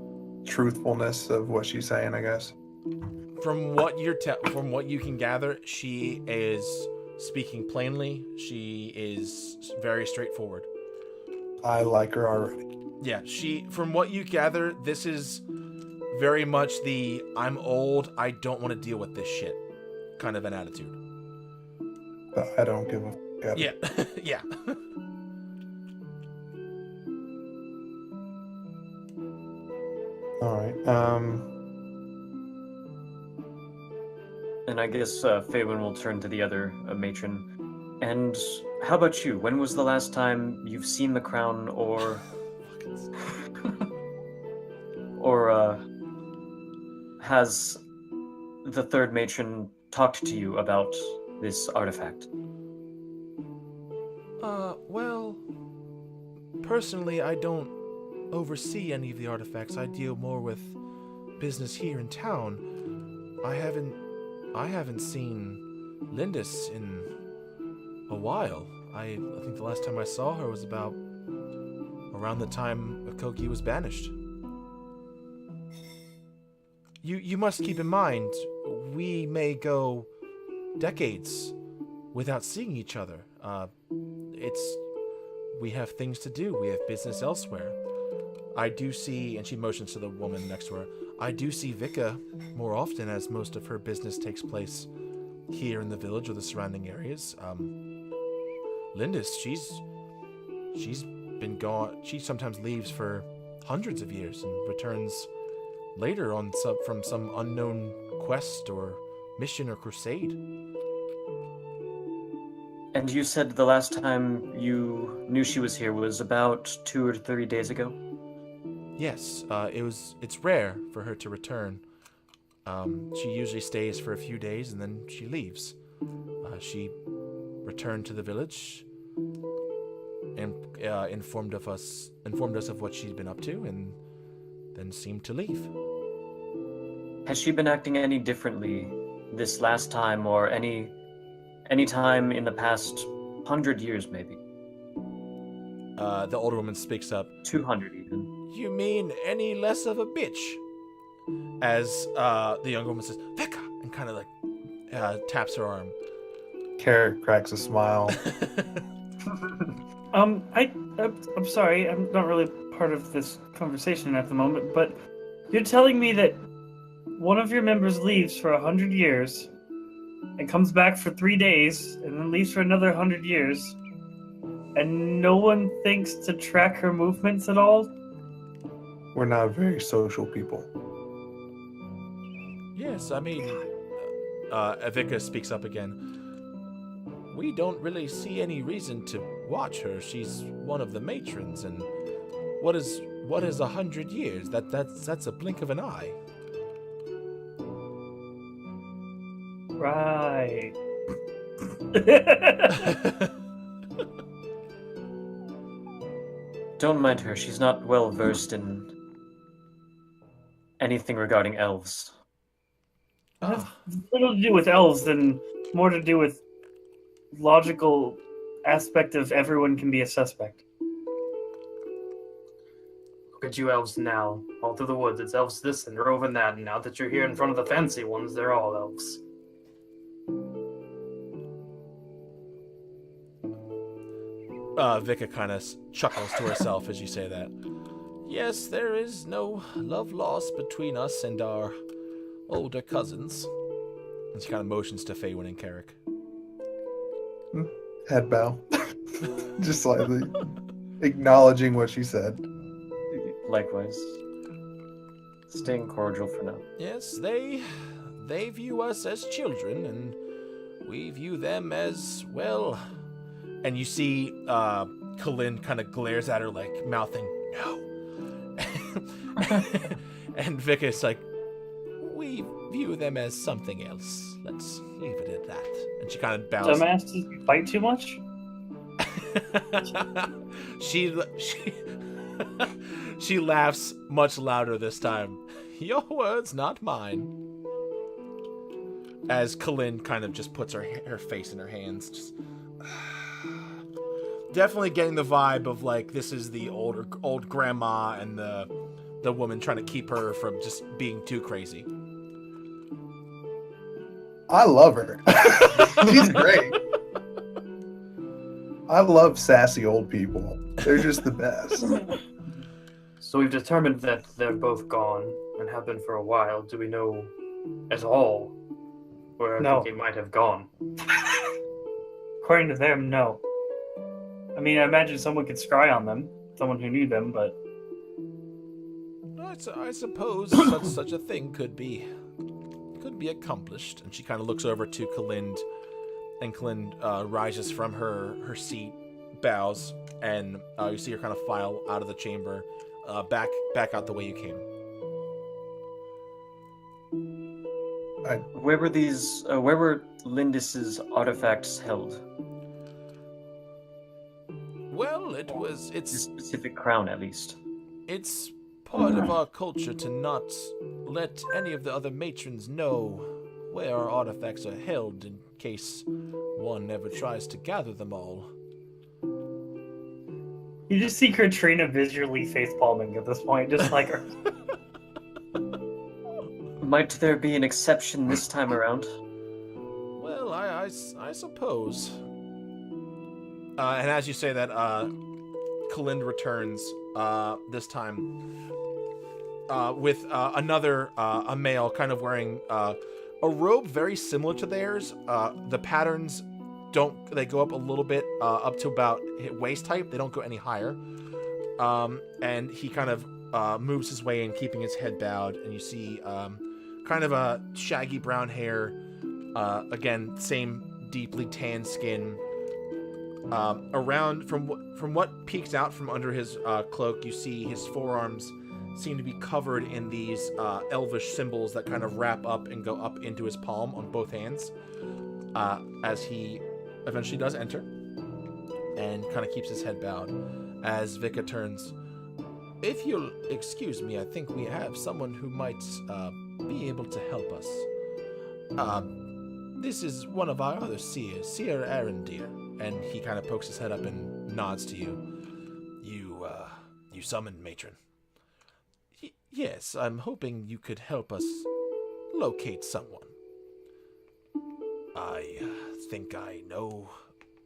truthfulness of what she's saying, I guess. From what you can gather, she is speaking plainly. She is very straightforward. I like her already. Yeah, from what you gather, this is very much the I'm old, I don't want to deal with this shit kind of an attitude. But I don't give a fuck. Yeah. Yeah. All right. And I guess Faywin will turn to the other matron. And how about you? When was the last time you've seen the crown or has the third matron talked to you about this artifact? Well, personally, I don't oversee any of the artifacts. I deal more with business here in town. I haven't seen Lindis in a while. I think the last time I saw her was about around the time Ekoki was banished. You must keep in mind, we may go decades without seeing each other. We have things to do. We have business elsewhere. I do see, and she motions to the woman next to her, I do see Vika more often as most of her business takes place here in the village or the surrounding areas. Lindis, she's been gone. She sometimes leaves for hundreds of years and returns later from some unknown quest or mission or crusade. And you said the last time you knew she was here was about 2 or 3 days ago? Yes, it's rare for her to return. She usually stays for a few days and then she leaves. She returned to the village and informed us of what she'd been up to, and then seemed to leave. Has she been acting any differently this last time, or any time in the past 100 years, maybe? The older woman speaks up. 200 even. You mean any less of a bitch? As the younger woman says, Vika, and kind of like taps her arm. Carrot cracks a smile. I'm sorry, I'm not really part of this conversation at the moment, but you're telling me that one of your members leaves for 100 years and comes back for 3 days and then leaves for another 100 years, and no one thinks to track her movements at all? We're not very social people. Yes, I mean, Avika speaks up again. We don't really see any reason to watch her. She's one of the matrons, and what is 100 years? That's a blink of an eye. Right. Don't mind her. She's not well versed in anything regarding elves. It has little to do with elves and more to do with logical aspect of everyone can be a suspect. Look at you elves now. All through the woods, it's elves this and Roven that, and now that you're here in front of the fancy ones, they're all elves. Vika kind of chuckles to herself as you say that. Yes, there is no love lost between us and our older cousins. And she kind of motions to Faywin and Carrick. Head bow. Just slightly acknowledging what she said. Likewise. Staying cordial for now. Yes, they view us as children, and we view them as, well... And you see Kalin kind of glares at her, like, mouthing, no. And Vika's like, we view them as something else. Let's leave it at that. And she kind of bows. Dumbass, did you fight too much? She laughs much louder this time. Your words, not mine. As Kalin kind of just puts her face in her hands. Just... Definitely getting the vibe of, like, this is the old grandma and the woman trying to keep her from just being too crazy. I love her. She's great. I love sassy old people. They're just the best. So we've determined that they're both gone and have been for a while. Do we know at all where No. Ekoki might have gone? According to them, no. I mean, I imagine someone could scry on them, someone who knew them, but I suppose such a thing could be accomplished. And she kind of looks over to Kalind, and Kalind rises from her seat, bows, and you see her kind of file out of the chamber, back out the way you came. Where were Lindis's artifacts held? Well, The it's specific crown, at least. It's part of our culture to not let any of the other matrons know where our artifacts are held in case one ever tries to gather them all. you just see Katrina visually face-palming at this point, just like her. Might there be an exception this time around? Well, I suppose. And as you say that, Kalind returns, this time, with another, a male kind of wearing a robe very similar to theirs. The patterns they go up a little bit, up to about waist height. They don't go any higher. And he kind of moves his way in, keeping his head bowed, and you see kind of a shaggy brown hair, again, same deeply tanned skin. Around from what peeks out from under his cloak, you see his forearms seem to be covered in these elvish symbols that kind of wrap up and go up into his palm on both hands, as he eventually does enter and kind of keeps his head bowed. As Vika turns, if you'll excuse me, I think we have someone who might be able to help us. This is one of our other seers, Seer Arendir. And he kind of pokes his head up and nods to you. You summoned, matron. Yes, I'm hoping you could help us locate someone. I think I know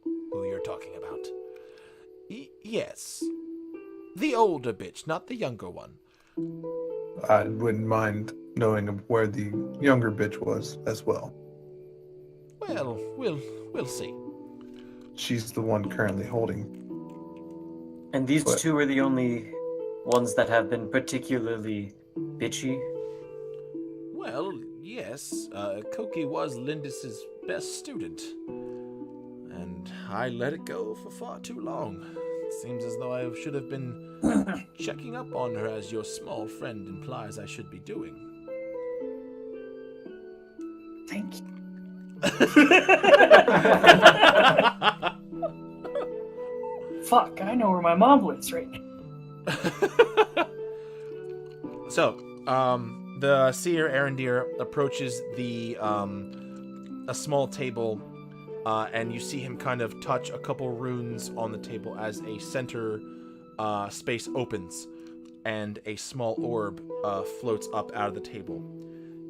who you're talking about. Yes. The older bitch, not the younger one. I wouldn't mind knowing where the younger bitch was as well. Well, we'll see. She's the one currently holding. And these But- two are the only ones that have been particularly bitchy? Well, yes. Ekoki was Lindis's best student. And I let it go for far too long. It seems as though I should have been checking up on her, as your small friend implies I should be doing. Thank you. Fuck, I know where my mom lives right now. So, the seer Arendir approaches a small table, and you see him kind of touch a couple runes on the table as a center space opens, and a small orb floats up out of the table.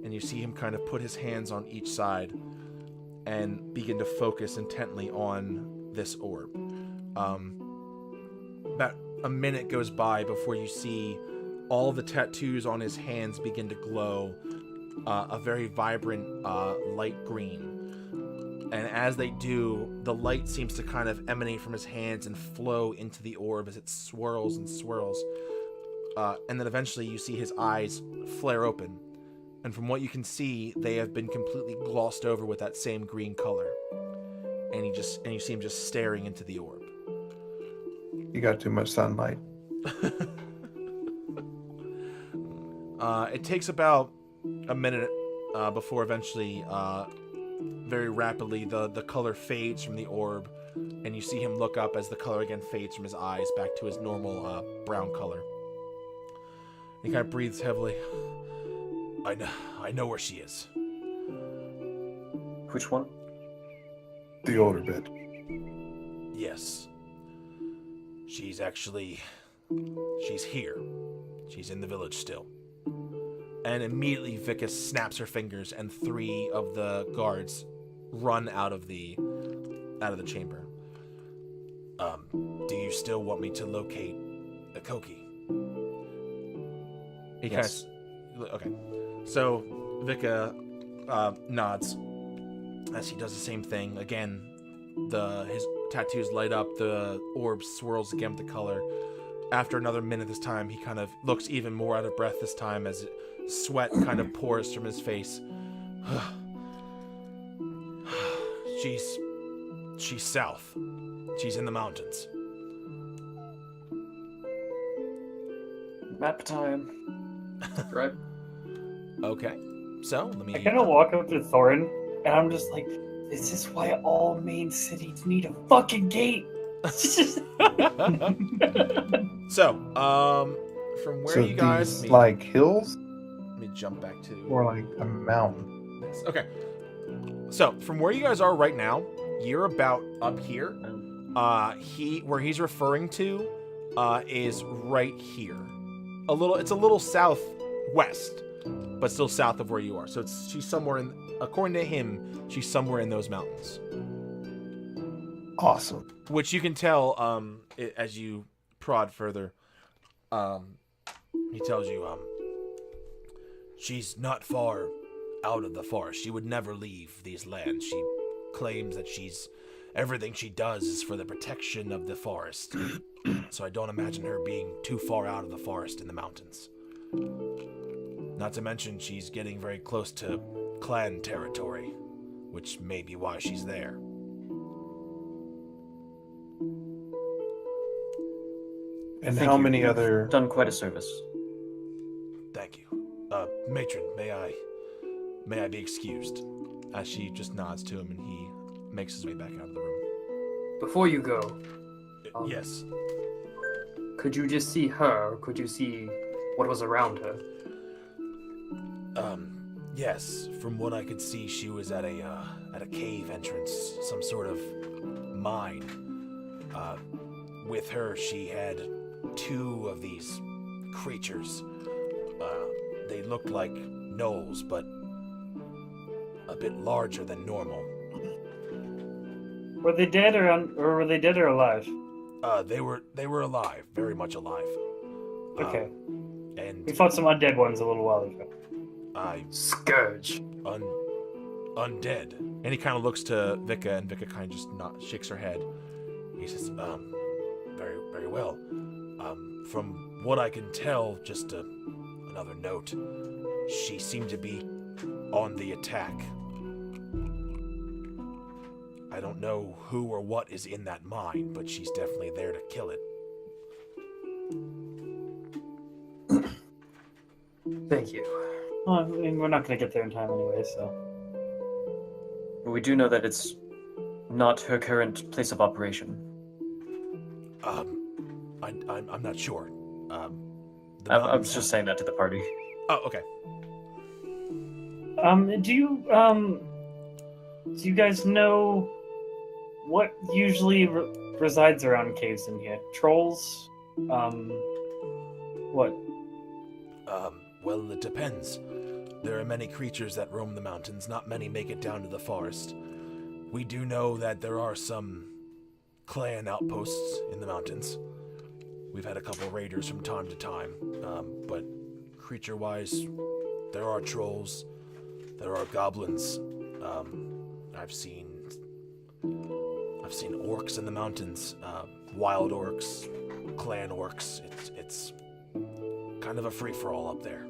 And you see him kind of put his hands on each side and begin to focus intently on this orb. About a minute goes by before you see all the tattoos on his hands begin to glow, a very vibrant light green. And as they do, the light seems to kind of emanate from his hands and flow into the orb as it swirls and swirls. And then eventually you see his eyes flare open. And from what you can see, they have been completely glossed over with that same green color. And you see him just staring into the orb. You got too much sunlight. It takes about a minute before eventually, very rapidly, the color fades from the orb, and you see him look up as the color again fades from his eyes back to his normal brown color. He kind of breathes heavily. I know where she is. Which one? The older bit. Yes. She's here. She's in the village still. And immediately Vika snaps her fingers and 3 of the guards run out of the chamber. Do you still want me to locate Ekoki? Yes. Okay. So Vika nods as he does the same thing. Again, his tattoos light up, the orb swirls again with the color. After another minute this time, he kind of looks even more out of breath this time as sweat kind of pours from his face. She's south. She's in the mountains. Map time. Right. Okay. So, let me... I kind of walk up to Thorin, and I'm just like, is this why all main cities need a fucking gate? So, from where you guys... These, like hills? Let me jump back to... Or like a mountain? this. Okay. So, from where you guys are right now, you're about up here. Where he's referring to is right here. It's a little southwest, but still south of where you are. So she's somewhere in, according to him, she's somewhere in those mountains. Awesome. Which you can tell as you prod further. He tells you she's not far out of the forest. She would never leave these lands. She claims that everything she does is for the protection of the forest. So I don't imagine her being too far out of the forest in the mountains. Not to mention she's getting very close to clan territory, which may be why she's there. And Thank how you. many You've other... done quite a service. Thank you. Matron, may I be excused? As she just nods to him and he makes his way back out of the room. Before you go, Yes. could you just see her? Or could you see what was around her? Yes. From what I could see, she was at a cave entrance, some sort of mine. With her, she had 2 of these creatures. They looked like gnolls, but a bit larger than normal. Were they dead or were they dead or alive? They were alive, very much alive. Okay. And We fought some undead ones a little while ago. Scourge. Undead. And he kind of looks to Vika, and Vika kind of just shakes her head. He says, very, very well. From what I can tell, just another note, she seemed to be on the attack. I don't know who or what is in that mine, but she's definitely there to kill it. Thank you. Well, I mean, we're not going to get there in time anyway, so. But we do know that it's not her current place of operation. I'm not sure. I was just saying that to the party. Oh, okay. Do you guys know what usually resides around caves in here? Trolls? What? Well, it depends. There are many creatures that roam the mountains. Not many make it down to the forest. We do know that there are some clan outposts in the mountains. We've had a couple raiders from time to time, but creature-wise, there are trolls. there are goblins. I've seen orcs in the mountains, wild orcs, clan orcs. It's kind of a free-for-all up there.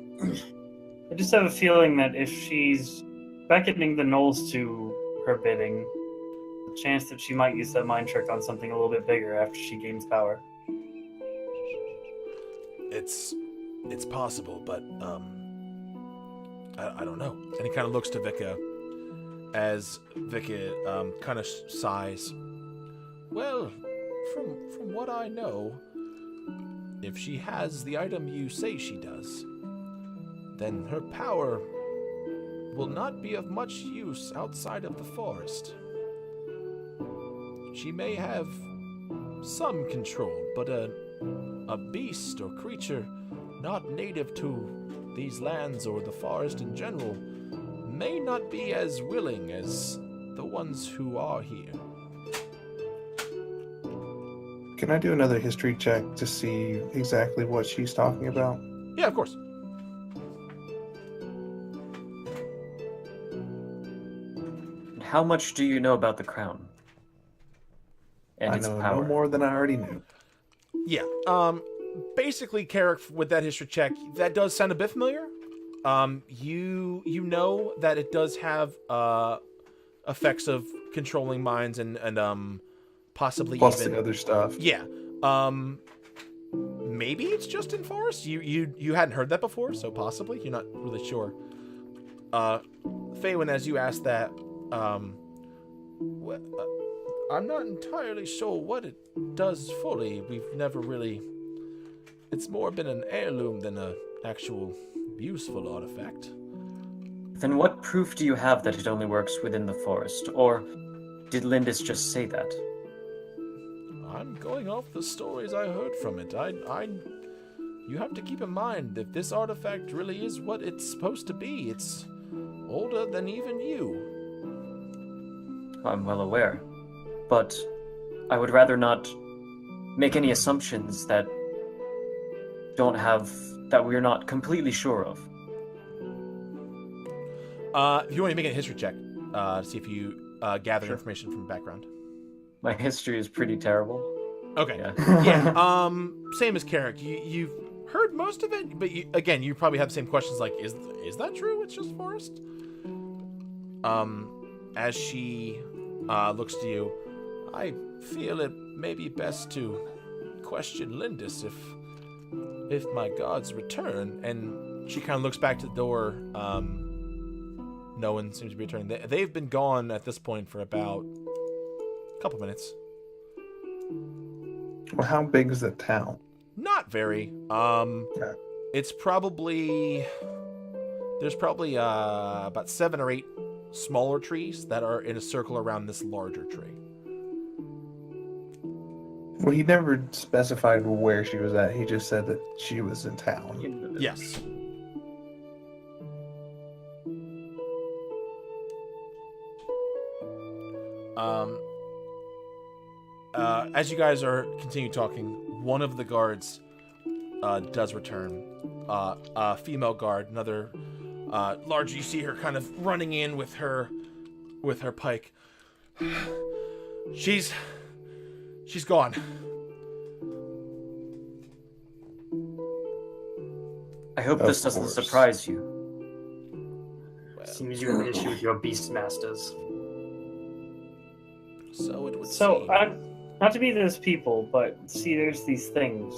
I just have a feeling that if she's beckoning the gnolls to her bidding, the chance that she might use that mind trick on something a little bit bigger after she gains power. It's possible, but I don't know. And he kind of looks to Vika as Vika kind of sighs. Well, from what I know, if she has the item you say she does, then her power will not be of much use outside of the forest. She may have some control, but a beast or creature not native to these lands or the forest in general may not be as willing as the ones who are here. Can I do another history check to see exactly what she's talking about? Yeah, of course. How much do you know about the crown? And I its know power? no more than I already knew. Yeah. Basically, Carrick, with that history check, that does sound a bit familiar. You know that it does have effects of controlling minds and possibly Plus even the other stuff. yeah. Maybe it's just in forest. You hadn't heard that before, so possibly you're not really sure. Faywin, as you asked that, I'm not entirely sure what it does fully. We've never really. It's more been an heirloom than an actual useful artifact. Then what proof do you have that it only works within the forest? Or did Lindis just say that? I'm going off the stories I heard from it. You have to keep in mind that this artifact really is what it's supposed to be. It's older than even you. I'm well aware. But I would rather not make any assumptions that we're not completely sure of. If you want to make a history check, to see if you gather information from the background. My history is pretty terrible. Okay. Yeah. Yeah. Same as Carrick. You've heard most of it, but you probably have the same questions like, is that true? It's just forest? As she looks to you, I feel it may be best to question Lindis if my gods return. And she kind of looks back to the door. No one seems to be returning. They've been gone at this point for about a couple minutes. Well, how big is the town? Not very. Okay. There's probably about 7 or 8 smaller trees that are in a circle around this larger tree. Well, he never specified where she was at. He just said that she was in town. Yes. As you guys are continue talking, one of the guards does return. A female guard, another large. You see her kind of running in with her pike. She's gone. I hope Of this doesn't course. surprise you. Seems you have an issue with your beast masters. So it would So, seem. not to be those people, but see, there's these things.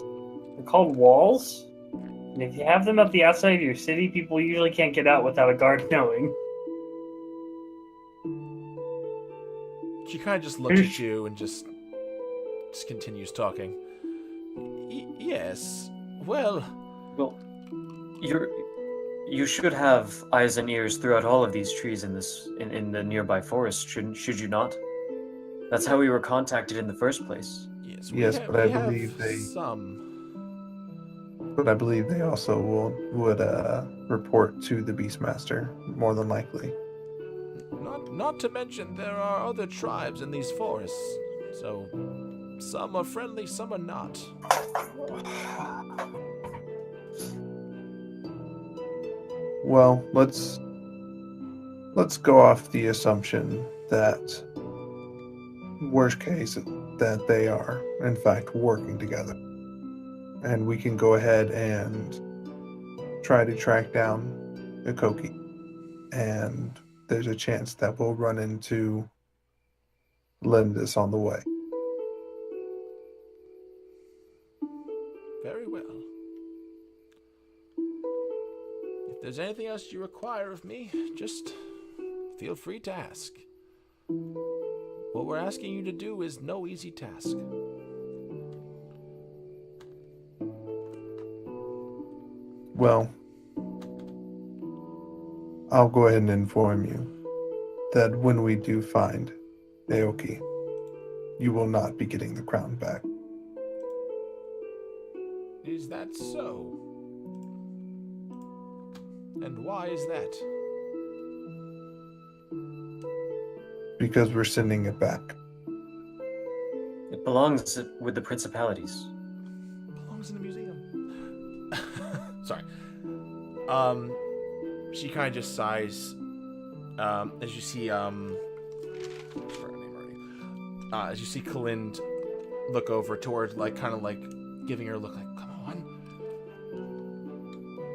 They're called walls. And if you have them at the outside of your city, people usually can't get out without a guard knowing. She kind of just looks at you and just continues talking. Yes. Well, Well, you should have eyes and ears throughout all of these trees in the nearby forest, should you not? That's how we were contacted in the first place. yes. Yes, but I we have believe they- some. But I believe they also would report to the Beastmaster, more than likely. Not to mention there are other tribes in these forests. So some are friendly, some are not. Well, let's let's go off the assumption that, worst case, that they are, in fact, working together. And we can go ahead and try to track down Ekoki. And there's a chance that we'll run into Lindis on the way. Very well. If there's anything else you require of me, just feel free to ask. What we're asking you to do is no easy task. Well, I'll go ahead and inform you that when we do find Ekoki, you will not be getting the crown back. Is that so? And why is that? Because we're sending it back. It belongs with the principalities. Belongs in the museum. Sorry. She kind of just sighs. As you see, as you see Kalind look over toward, like, kind of like giving her a look like, come on.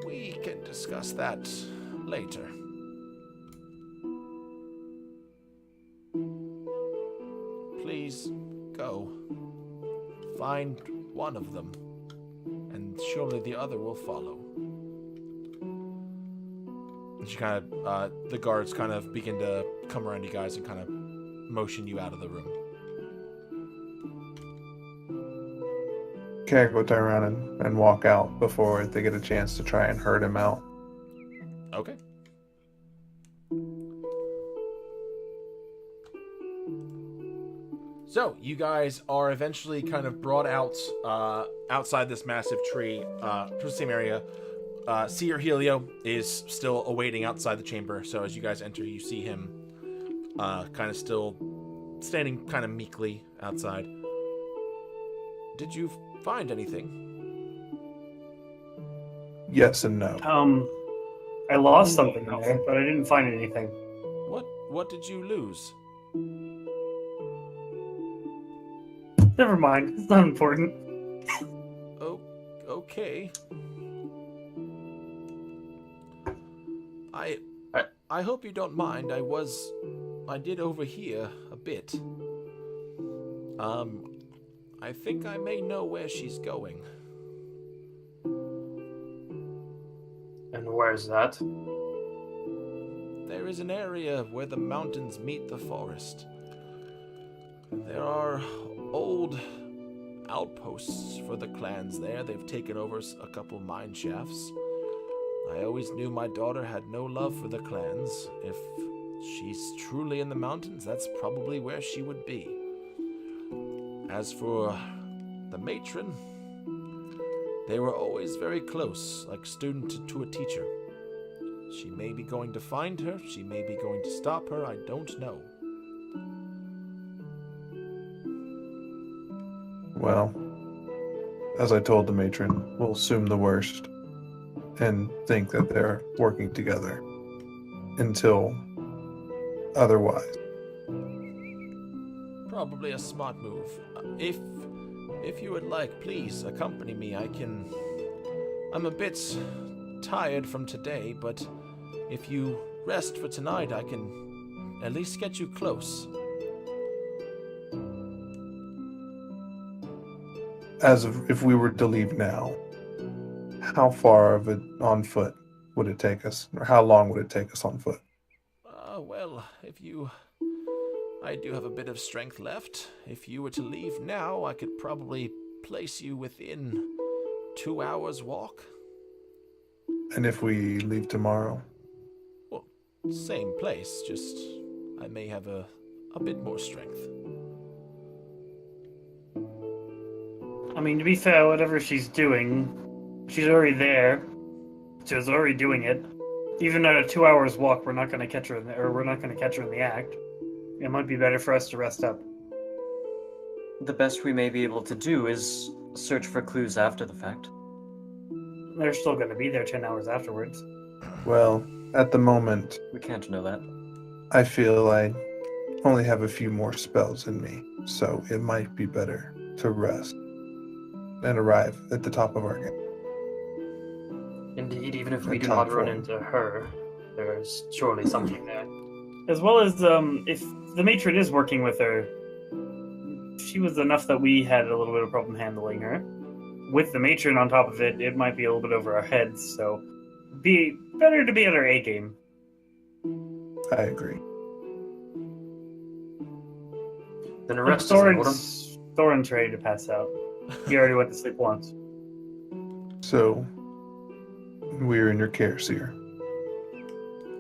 We can discuss that later. Please go. Find one of them, and surely the other will follow. And she kind of, the guards kind of begin to come around you guys and kind of motion you out of the room. Okay, go turn around and walk out before they get a chance to try and herd him out. Okay. So, you guys are eventually kind of brought out outside this massive tree, to the same area. Seer Helio is still awaiting outside the chamber, so as you guys enter, you see him kind of still standing kind of meekly outside. Did you find anything? Yes and no. I lost something there, but I didn't find anything. What did you lose? Never mind. It's not important. Oh, okay. I hope you don't mind. I did overhear a bit. I think I may know where she's going. And where's that? There is an area where the mountains meet the forest. There are old outposts for the clans there. They've taken over a couple mine shafts. I always knew my daughter had no love for the clans. If she's truly in the mountains, that's probably where she would be. As for the matron, they were always very close, like student to a teacher. She may be going to find her, she may be going to stop her, I don't know. Well, as I told the matron, we'll assume the worst and think that they're working together until otherwise. Probably a smart move. If you would like, please accompany me. I'm a bit tired from today, but if you rest for tonight, I can at least get you close. If we were to leave now, how far of it on foot would it take us? Or how long would it take us on foot? Well, I do have a bit of strength left. If you were to leave now, I could probably place you within 2 hours walk. And if we leave tomorrow? Well, same place, just I may have a bit more strength. I mean, to be fair, whatever she's doing, she's already there. She's already doing it. Even at a 2 hours walk, we're not going to catch her in the act. It might be better for us to rest up. The best we may be able to do is search for clues after the fact. They're still going to be there 10 hours afterwards. Well, at the moment, We can't know that. I feel I only have a few more spells in me, so it might be better to rest and arrive at the top of our game. Indeed, even if we In do top not run form. into her, there's surely something there. As well as, if the matron is working with her, she was enough that we had a little bit of problem handling her. With the matron on top of it, it might be a little bit over our heads, so be better to be at our A game. I agree. Then a rest is in order. Thorin's ready to pass out. He already went to sleep once. So, we're in your care, Seer.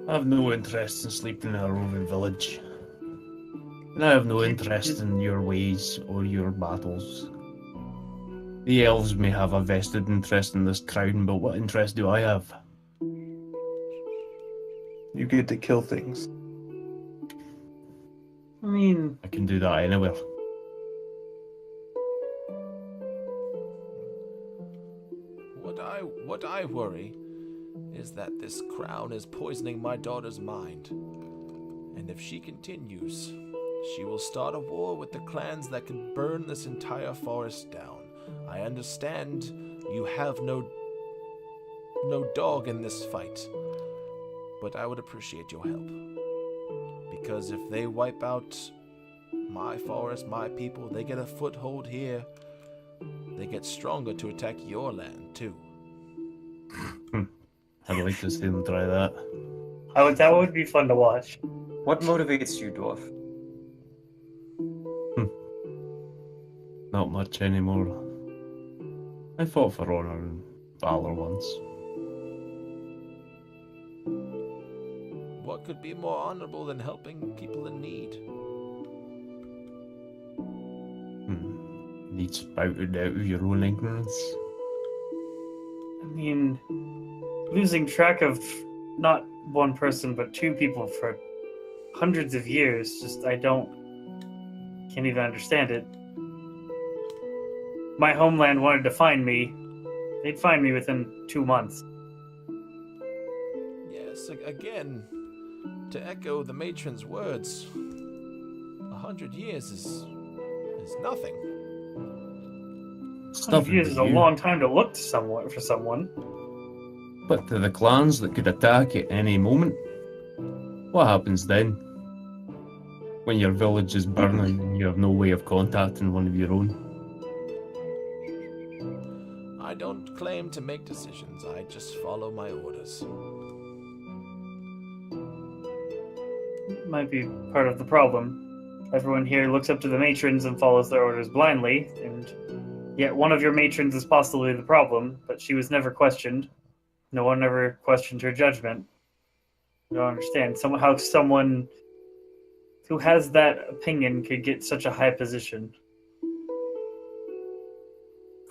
I have no interest in sleeping in a roving village. And I have no interest in your ways or your battles. The elves may have a vested interest in this crown, but what interest do I have? You get to kill things. I mean, I can do that anywhere. What I worry is that this crown is poisoning my daughter's mind. And if she continues, she will start a war with the clans that can burn this entire forest down. I understand you have no dog in this fight, but I would appreciate your help. Because if they wipe out my forest, my people, they get a foothold here, they get stronger to attack your land too. I'd like to see them try that. that would be fun to watch. What motivates you, dwarf? Not much anymore. I fought for honor and valor once. What could be more honorable than helping people in need? Need spouted out of your own ignorance. I mean, losing track of not one person but two people for hundreds of years, can't even understand it. My homeland wanted to find me. They'd find me within 2 months. Yes, again, to echo the matron's words, 100 years is nothing. 100 years is a long time to look to for someone. But to the clans that could attack at any moment, what happens then? When your village is burning and you have no way of contacting one of your own? I don't claim to make decisions, I just follow my orders. Might be part of the problem. Everyone here looks up to the matrons and follows their orders blindly, and yet one of your matrons is possibly the problem, but she was never questioned. No one ever questioned her judgment. I don't understand how someone who has that opinion could get such a high position.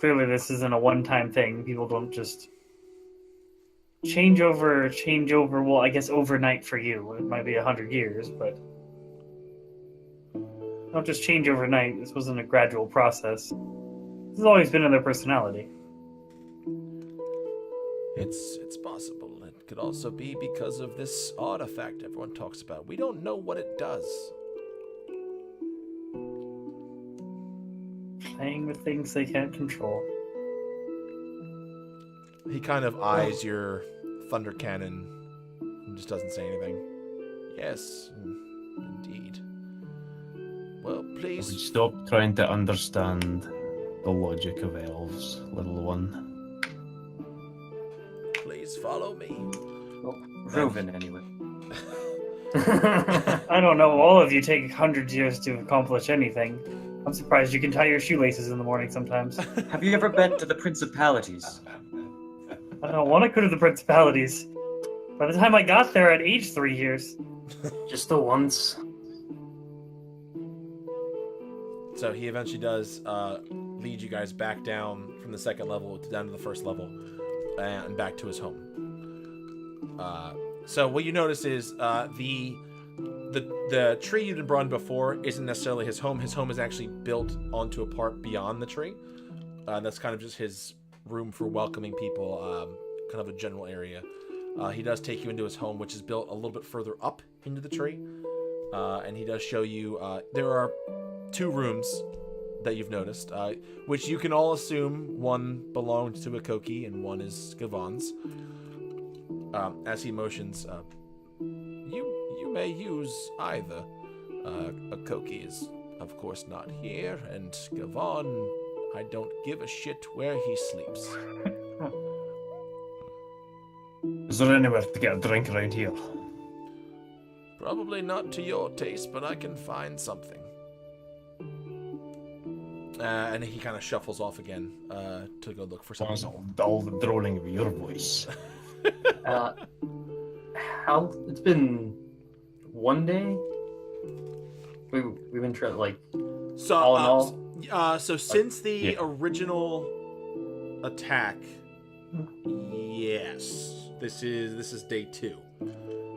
Clearly this isn't a one-time thing. People don't just change over, well, I guess overnight for you. It might be 100 years, but don't just change overnight. This wasn't a gradual process. This has always been in their personality. It's possible. It could also be because of this artifact everyone talks about. We don't know what it does. Playing with things they can't control. He kind of eyes your thunder cannon and just doesn't say anything. Yes, indeed. Well, I would please. stop trying to understand the logic of elves, little one. Please follow me. Well, Roven, anyway. I don't know, all of you take 100 years to accomplish anything. I'm surprised you can tie your shoelaces in the morning sometimes. Have you ever been to the principalities? I don't want to go to the principalities. By the time I got there, I'd aged 3 years. Just the once. So he eventually does lead you guys back down from the second level down to the first level and back to his home. So what you notice is the tree you'd brought in before isn't necessarily his home. His home is actually built onto a part beyond the tree. That's kind of just his room for welcoming people, kind of a general area. He does take you into his home, which is built a little bit further up into the tree. And he does show you there are 2 rooms that you've noticed, which you can all assume one belongs to Ekoki and one is Gavon's. As he motions, you may use either. Ekoki is, of course, not here, and Gavon, I don't give a shit where he sleeps. Is there anywhere to get a drink around here? Probably not to your taste, but I can find something. And he kind of shuffles off again to go look for something. All the droning of your voice. It's been 1 day. We've been trying So all in all. So since the original attack, yes, this is day 2.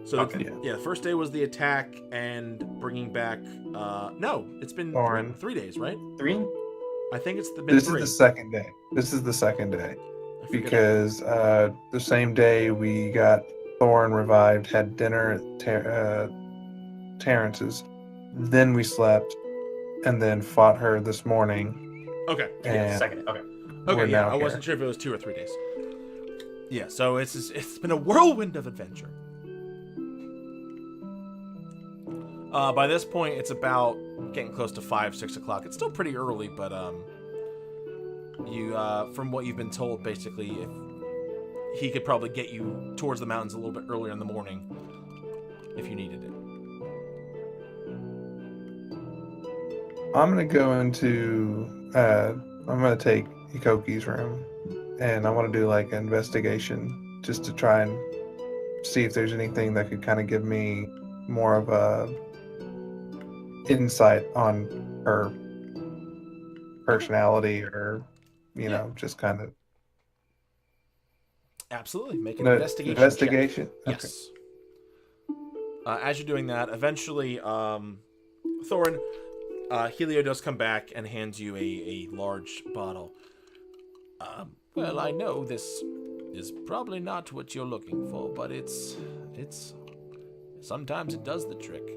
So Okay. the first day was the attack and bringing back. No, it's been Thorin. 3 days, right? 3? I think it's been This 3. is the second day. This is the second day. I forget. Because the same day we got Thorin revived, had dinner at Terrence's, then we slept, and then fought her this morning. Okay. And Second. Okay. we're Okay, yeah, now I here. wasn't sure if it was 2 or 3 days. Yeah, so it's been a whirlwind of adventure. By this point, it's about getting close to 5-6 o'clock. It's still pretty early, but you from what you've been told, basically, if he could probably get you towards the mountains a little bit earlier in the morning if you needed it. I'm gonna go into. I'm gonna take Ekoki's room, and I want to do like an investigation just to try and see if there's anything that could kind of give me more of a insight on her personality, or just kind of Absolutely, make an No, investigation. investigation? Check. Okay. Yes. As you're doing that, eventually, Thorin, Helio does come back and hands you a large bottle. Well, I know this is probably not what you're looking for, but it's sometimes it does the trick.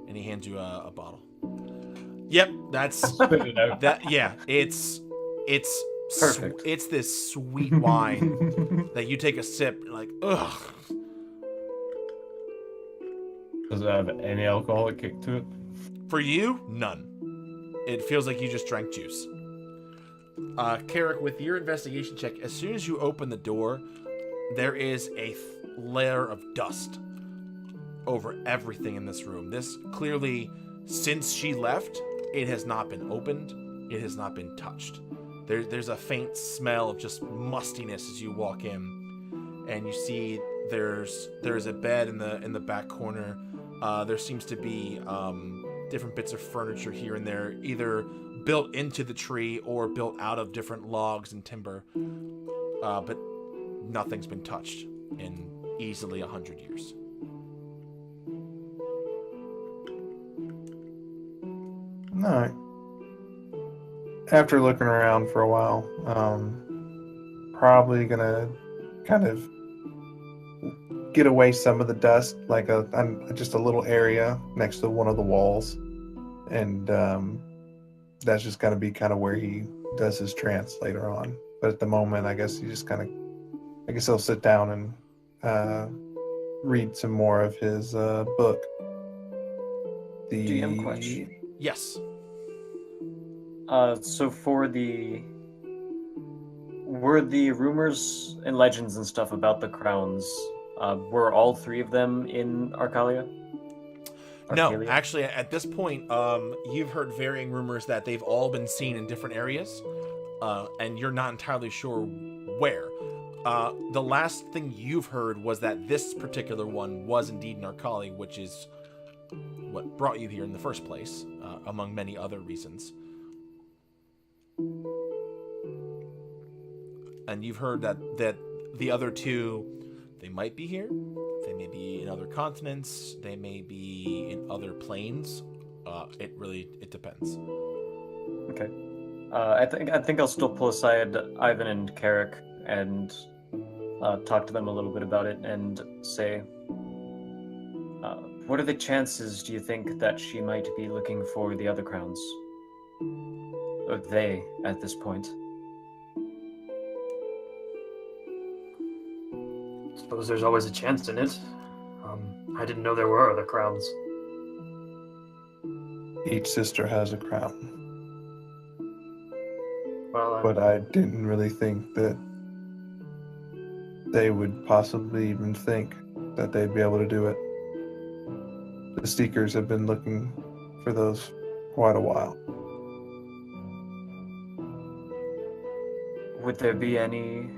And he hands you a bottle. Yep, that's Spit it out. that. Yeah, it's Perfect. it's this sweet wine that you take a sip, you're like, ugh. Does it have any alcoholic kick to it? For you, none. It feels like you just drank juice. Carrick, with your investigation check, as soon as you open the door, there is a layer of dust over everything in this room. This clearly, since she left, it has not been opened. It has not been touched. There's a faint smell of just mustiness as you walk in, and you see there's a bed in the back corner. There seems to be different bits of furniture here and there, either built into the tree or built out of different logs and timber. But nothing's been touched in easily 100 years. All right. After looking around for a while, probably gonna kind of get away some of the dust, like just a little area next to one of the walls, and that's just gonna be kind of where he does his trance later on. But at the moment, I guess he just I guess he'll sit down and read some more of his book. DM question. Yes. So were the rumors and legends and stuff about the crowns, were all 3 of them in Arcalia? No, Arcalia? actually, at this point, you've heard varying rumors that they've all been seen in different areas, and you're not entirely sure where. The last thing you've heard was that this particular one was indeed in Arcalia, which is what brought you here in the first place, among many other reasons. And you've heard that the other 2, they might be here, they may be in other continents, they may be in other planes. It depends. Okay. I think I'll still pull aside Ivan and Carrick and talk to them a little bit about it and say, what are the chances, do you think, that she might be looking for the other crowns? Or they, at this point? Suppose there's always a chance in it. I didn't know there were other crowns. Each sister has a crown. Well, But I didn't really think that they would possibly even think that they'd be able to do it. The Seekers have been looking for those quite a while. Would there be any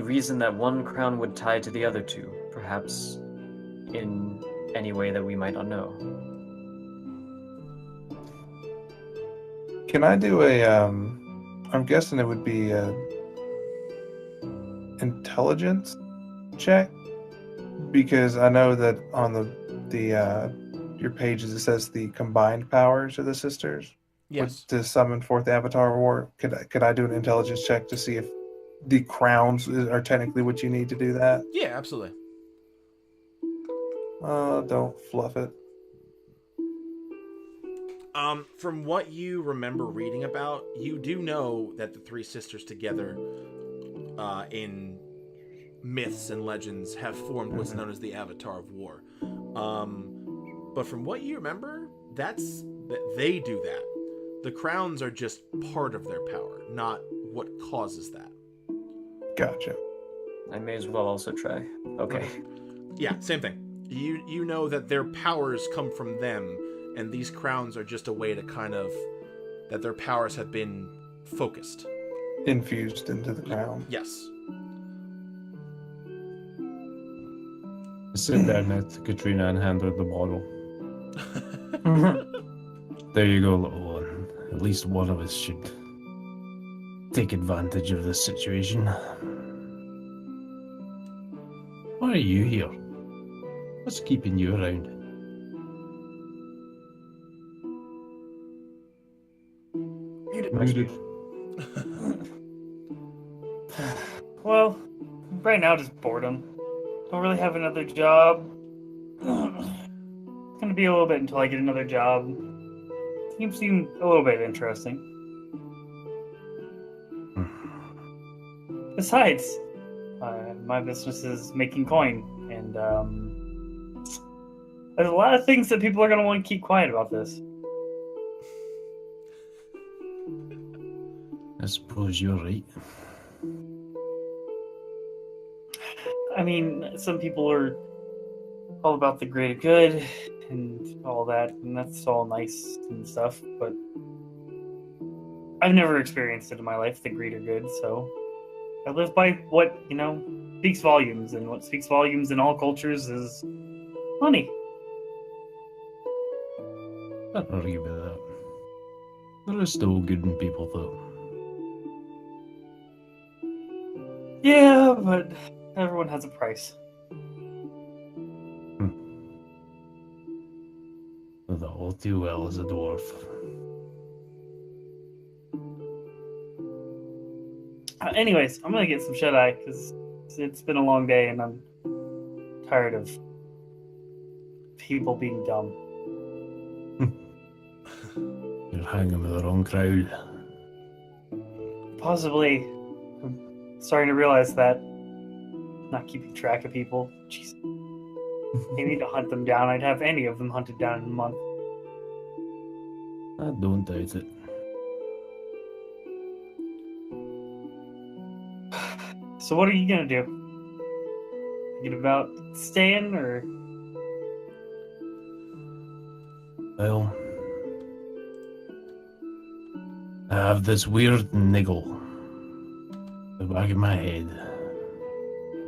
reason that one crown would tie to the other two? Perhaps in any way that we might not know? Can I do I'm guessing it would be a intelligence check? Because I know that on your pages it says the combined powers of the sisters. Yes. To summon forth the Avatar of War. Could I do an intelligence check to see if the crowns are technically what you need to do that? Yeah, absolutely. Don't fluff it. From what you remember reading about, you do know that the three sisters together, in myths and legends, have formed what's known as the Avatar of War. But from what you remember, that they do that. The crowns are just part of their power, not what causes that. Gotcha. Mm-hmm. I may as well also try. Okay. Yeah, same thing. You know that their powers come from them, and these crowns are just a way to kind of that their powers have been focused, Infused into the crown. Yes. I sit down at Katrina and hand her the bottle. There you go, little one. At least one of us should take advantage of this situation. Why are you here? What's keeping you around? Muted. Well, right now just boredom. Don't really have another job. It's gonna be a little bit until I get another job. Team seemed a little bit interesting. Besides, my business is making coin, and there's a lot of things that people are gonna want to keep quiet about this. I suppose you're right. I mean, some people are all about the greater good and all that, and that's all nice and stuff, but I've never experienced it in my life, the greater good, so I live by what, speaks volumes, and what speaks volumes in all cultures is money. Can't argue with that. There are still good in people, though. Yeah, but everyone has a price. With all too well as a dwarf. Anyways, I'm gonna get some shut-eye, because it's been a long day, and I'm tired of people being dumb. You're hanging with the wrong crowd. Possibly. I'm starting to realize that. Not keeping track of people. Jeez. I need to hunt them down. I'd have any of them hunted down in a month. I don't doubt it. So what are you gonna do? Thinking about staying, or? Well, I have this weird niggle in the back of my head.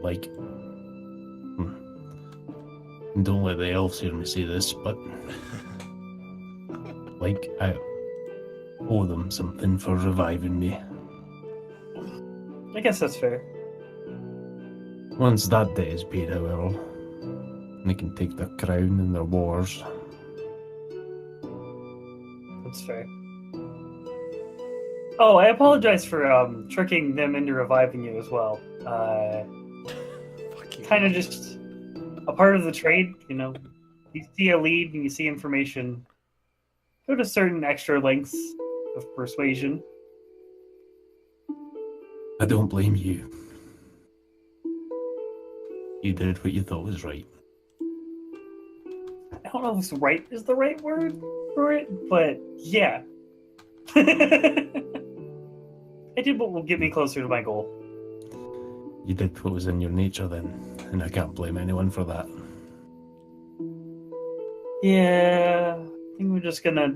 Like, don't let the elves hear me say this, but like I owe them something for reviving me. I guess that's fair. Once that debt is paid, however, they can take their crown and their wars. That's fair. Oh, I apologize for tricking them into reviving you as well. Fuck you. Kind of just a part of the trade, you know. You see a lead and you see information. Go to certain extra lengths of persuasion. I don't blame you. You did what you thought was right. I don't know if right is the right word for it, but yeah. I did what will get me closer to my goal. You did what was in your nature then, and I can't blame anyone for that. Yeah, I think we're just gonna.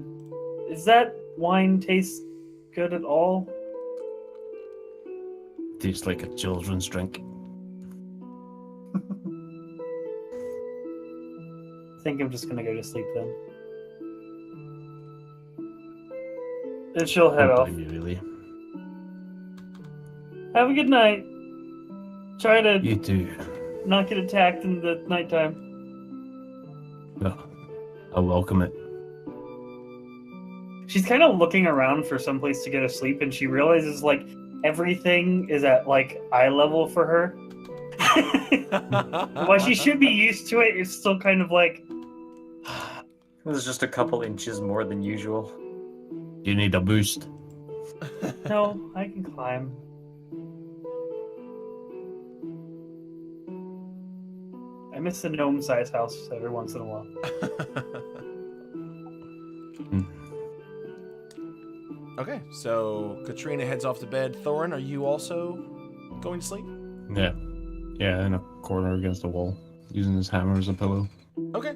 Is that wine taste good at all? Tastes like a children's drink. I think I'm just gonna go to sleep then. And she'll head Don't off. blame you, really. Have a good night. Try to You too. not get attacked in the nighttime. Well, I welcome it. She's kind of looking around for some place to go to sleep, and she realizes like everything is at like eye level for her. While she should be used to it, it's still kind of like. It was just a couple inches more than usual. You need a boost. No, I can climb. I miss the gnome-sized house every once in a while. Okay, so Katrina heads off to bed. Thorin, are you also going to sleep? Yeah. Yeah, in a corner against the wall, using his hammer as a pillow. Okay.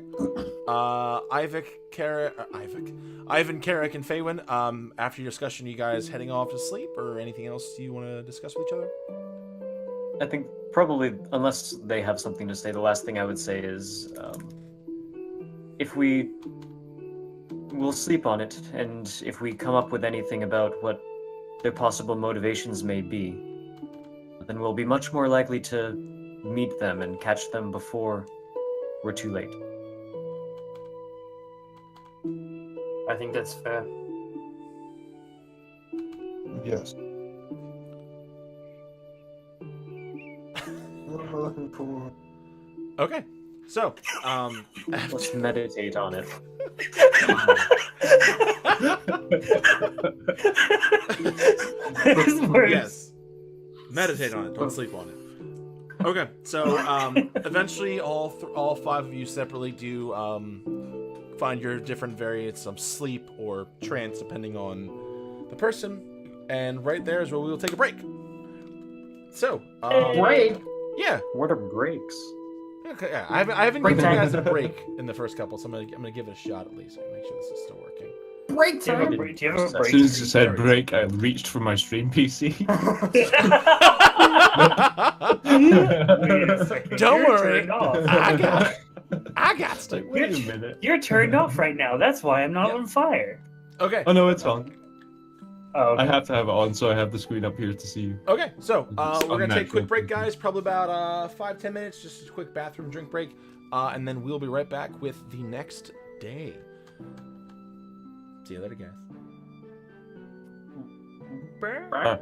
Ivan, Carrick, and Faywin, after your discussion, you guys heading off to sleep, or anything else you want to discuss with each other? I think probably, unless they have something to say, the last thing I would say is, if we'll sleep on it, and if we come up with anything about what their possible motivations may be, then we'll be much more likely to meet them and catch them before we're too late. I think that's fair. Yes. What am I looking for? Okay, so, Let's meditate on it. yes, meditate on it. Don't sleep on it. Okay, so eventually, all five of you separately do find your different variants of sleep or trance, depending on the person. And right there is where we will take a break. So, Break? yeah. What are breaks? Okay, yeah. I haven't Break given you time. guys a break in the first couple, so I'm gonna give it a shot at least. Make sure this is still working. Break Do you have a time? break? Do you have a As break? soon as you said break, I reached for my stream PC. Wait a second. Don't You're worry. turned off. I got to. Wait a minute. You're turned off right now. That's why I'm not Yeah. on fire. Okay. Oh no, it's on. Oh, I have to have it on, so I have the screen up here to see you. Okay, so It's we're gonna take a quick unnatural. break, guys. Probably about 5-10 minutes, just a quick bathroom drink break, and then we'll be right back with the next day. See you later, guys. Right.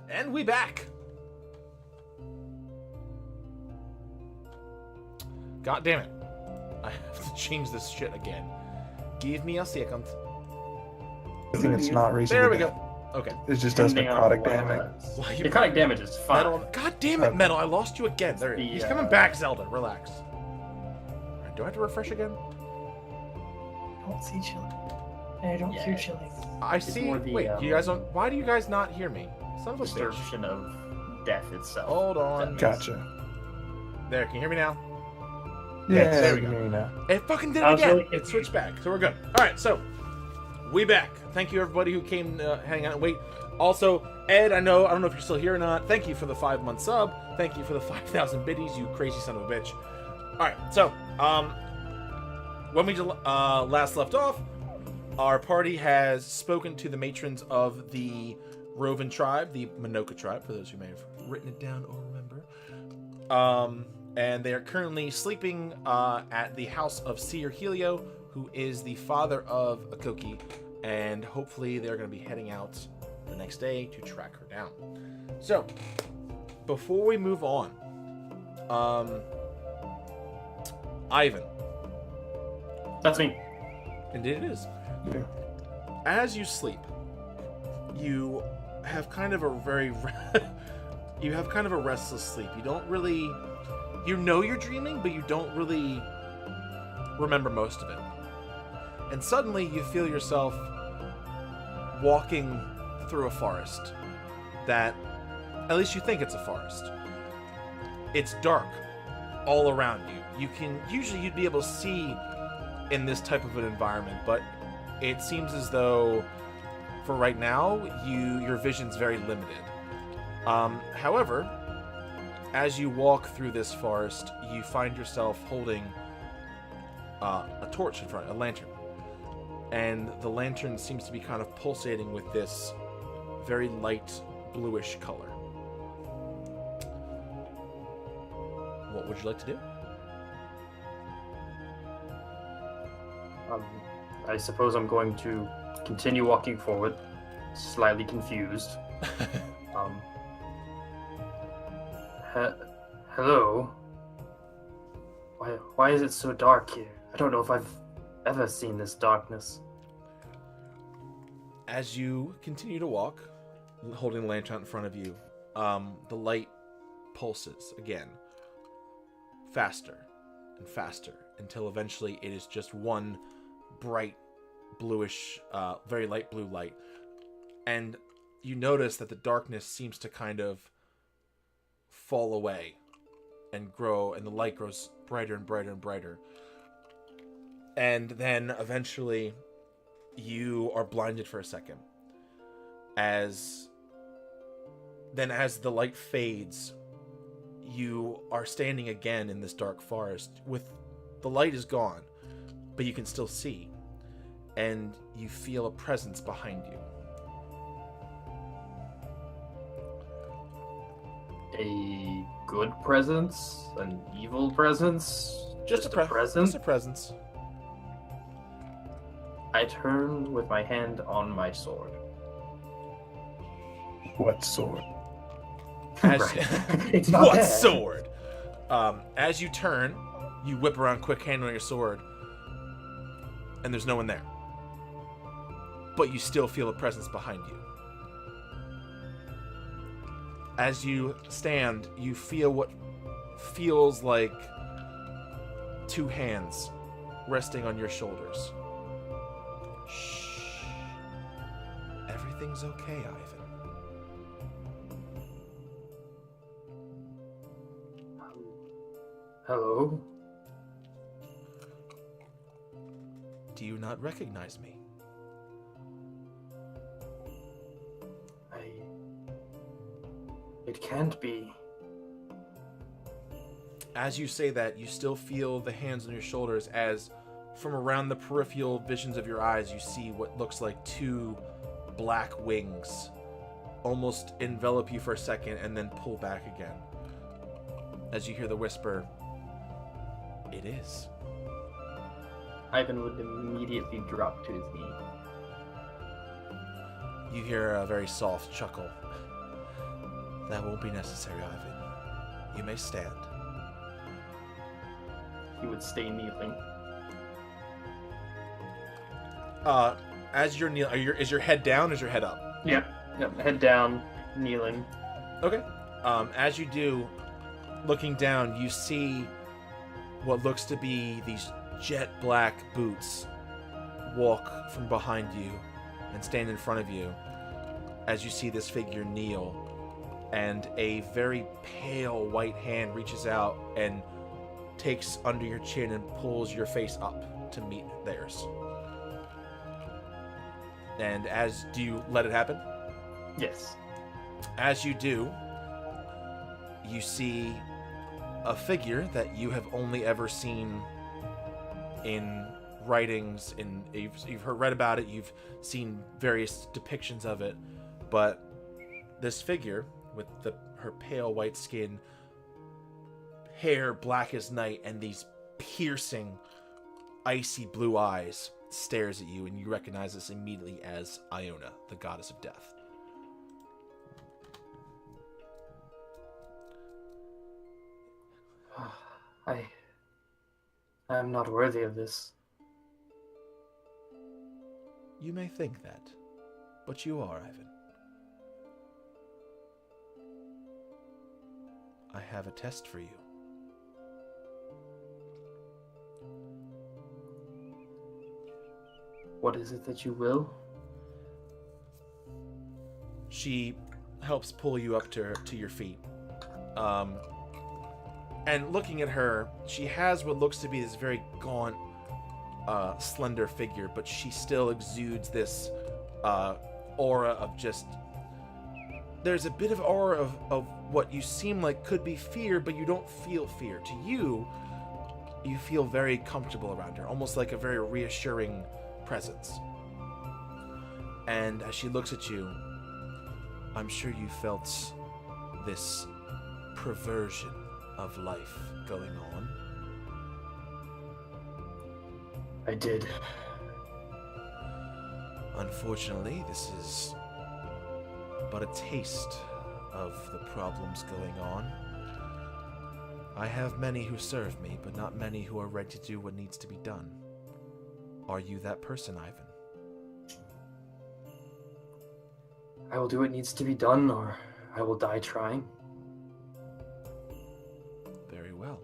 And we back. God damn it. I have to change this shit again. Give me a second. I think it's not reason. There to we death. go. Okay. It just does Depending on necrotic what damage. does. Why you- Necrotic damage is fine. Metal. God damn it, Okay. Metal. I lost you again. There, The, he's coming back, Zelda. Relax. Do I have to refresh again? I don't see chilling. I don't hear Yeah. chilling. I It's see. more the, Wait, you guys don't. Why do you guys not hear me? Son of a bitch. Distortion of death itself. Hold on. Gotcha. There, can you hear me now? Yeah, there we I can go. hear you now. It fucking did I it was again. really It switched back, so we're good. All right, so we back. Thank you everybody who came hang out and wait. Also, Ed, I don't know if you're still here or not. Thank you for the 5-month sub. Thank you for the 5,000 biddies, you crazy son of a bitch. All right, so when we last left off, our party has spoken to the matrons of the Roven tribe, the Minoka tribe, for those who may have written it down or remember. And they are currently sleeping at the house of Seer Helio, who is the father of Ekoki, and hopefully they're going to be heading out the next day to track her down. So, before we move on, Ivan. That's me. Indeed it is. Yeah. As you sleep, you have kind of a very you have kind of a restless sleep. You don't really you're dreaming, but you don't really remember most of it. And suddenly you feel yourself walking through a forest that, at least you think it's a forest. It's dark all around you. Usually you'd be able to see in this type of an environment, but it seems as though for right now your vision's very limited. However, as you walk through this forest, you find yourself holding a torch in front, a lantern, and the lantern seems to be kind of pulsating with this very light bluish color. What would you like to do? I suppose I'm going to continue walking forward, slightly confused. Hello? Why is it so dark here? I don't know if I've ever seen this darkness. As you continue to walk, holding the lantern in front of you, the light pulses again, faster and faster, until eventually it is just one bright bluish, very light blue light. And you notice that the darkness seems to kind of fall away and grow, and the light grows brighter and brighter and brighter. And then eventually you are blinded for a second. As the light fades, you are standing again in this dark forest. The light is gone, but you can still see. And you feel a presence behind you. A good presence? An evil presence? Just a presence? Just a presence. I turn with my hand on my sword. What sword? As, It's what there. sword? As you turn, you whip around quick hand on your sword, and there's no one there. But you still feel a presence behind you. As you stand, you feel what feels like two hands resting on your shoulders. Shh. Everything's okay, Ivan. Hello? Do you not recognize me? It can't be. As you say that, you still feel the hands on your shoulders as from around the peripheral visions of your eyes, you see what looks like two black wings almost envelop you for a second and then pull back again. As you hear the whisper, "It is." Ivan would immediately drop to his knee. You hear a very soft chuckle. That won't be necessary, Ivan. You may stand. He would stay kneeling. As you're kneeling, is your head down or is your head up? Yep. Head down, kneeling. Okay. As you do, looking down, you see what looks to be these jet black boots walk from behind you and stand in front of you as you see this figure kneel, and a very pale white hand reaches out and takes under your chin and pulls your face up to meet theirs. And do you let it happen? Yes. As you do, you see a figure that you have only ever seen in writings, you've read about it, you've seen various depictions of it, but this figure with her pale white skin, hair black as night, and these piercing, icy blue eyes stares at you, and you recognize this immediately as Iona, the goddess of death. I am not worthy of this. You may think that, but you are, Ivan. I have a test for you. What is it that you will? She helps pull you up to your feet. And looking at her, she has what looks to be this very gaunt, slender figure, but she still exudes this aura of just... There's a bit of aura of what you seem like could be fear, but you don't feel fear. To you, you feel very comfortable around her, almost like a very reassuring presence. And as she looks at you, I'm sure you felt this perversion of life going on. I did. Unfortunately, this is but a taste of the problems going on. I have many who serve me, but not many who are ready to do what needs to be done. Are you that person, Ivan? I will do what needs to be done, or I will die trying. Very well.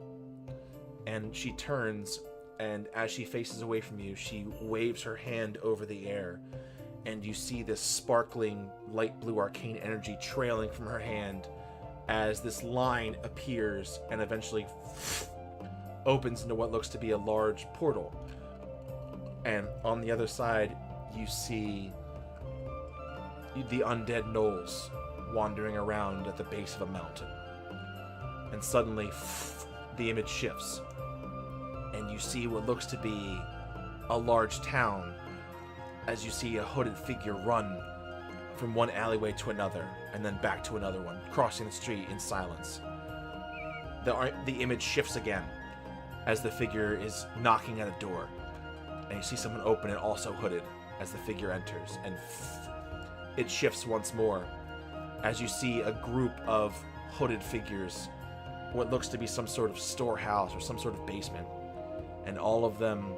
And she turns, and as she faces away from you, she waves her hand over the air, and you see this sparkling light blue arcane energy trailing from her hand as this line appears and eventually opens into what looks to be a large portal. And on the other side, you see the undead gnolls wandering around at the base of a mountain. And suddenly, the image shifts, and you see what looks to be a large town as you see a hooded figure run from one alleyway to another, and then back to another one, crossing the street in silence. The image shifts again as the figure is knocking at a door, and you see someone open it, also hooded, as the figure enters, and it shifts once more as you see a group of hooded figures, what looks to be some sort of storehouse or some sort of basement, and all of them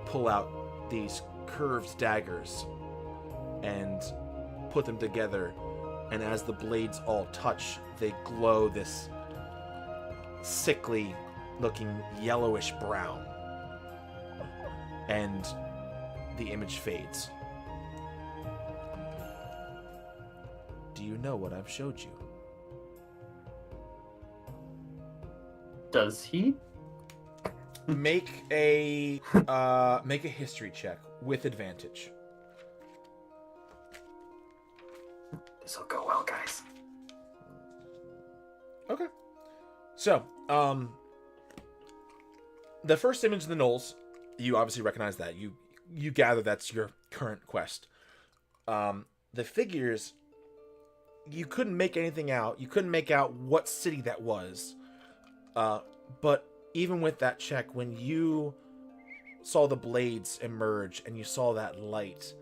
pull out these curved daggers and put them together, and as the blades all touch, they glow this sickly looking yellowish brown, and the image fades. Do you know what I've showed you? Does he? Make a history check with advantage. This'll go well, guys. Okay. So, the first image of the gnolls, you obviously recognize that. You gather that's your current quest. The figures, you couldn't make anything out. You couldn't make out what city that was. But even with that check, when you saw the blades emerge and you saw that light,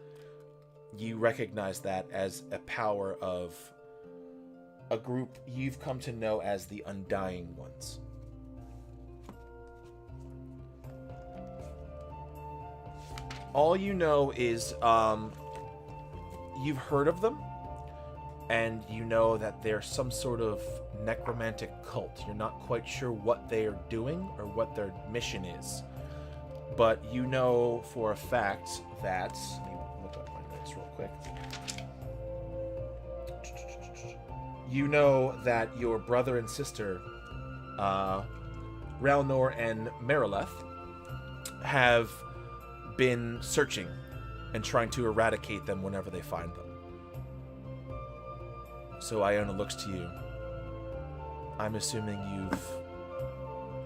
you recognized that as a power of a group you've come to know as the Undying Ones. All you know is you've heard of them, and you know that they're some sort of necromantic cult. You're not quite sure what they are doing or what their mission is, but you know for a fact that... Let me look up my notes real quick. You know that your brother and sister, Ralnor and Marileth, have been searching and trying to eradicate them whenever they find them. So Iona looks to you. I'm assuming you've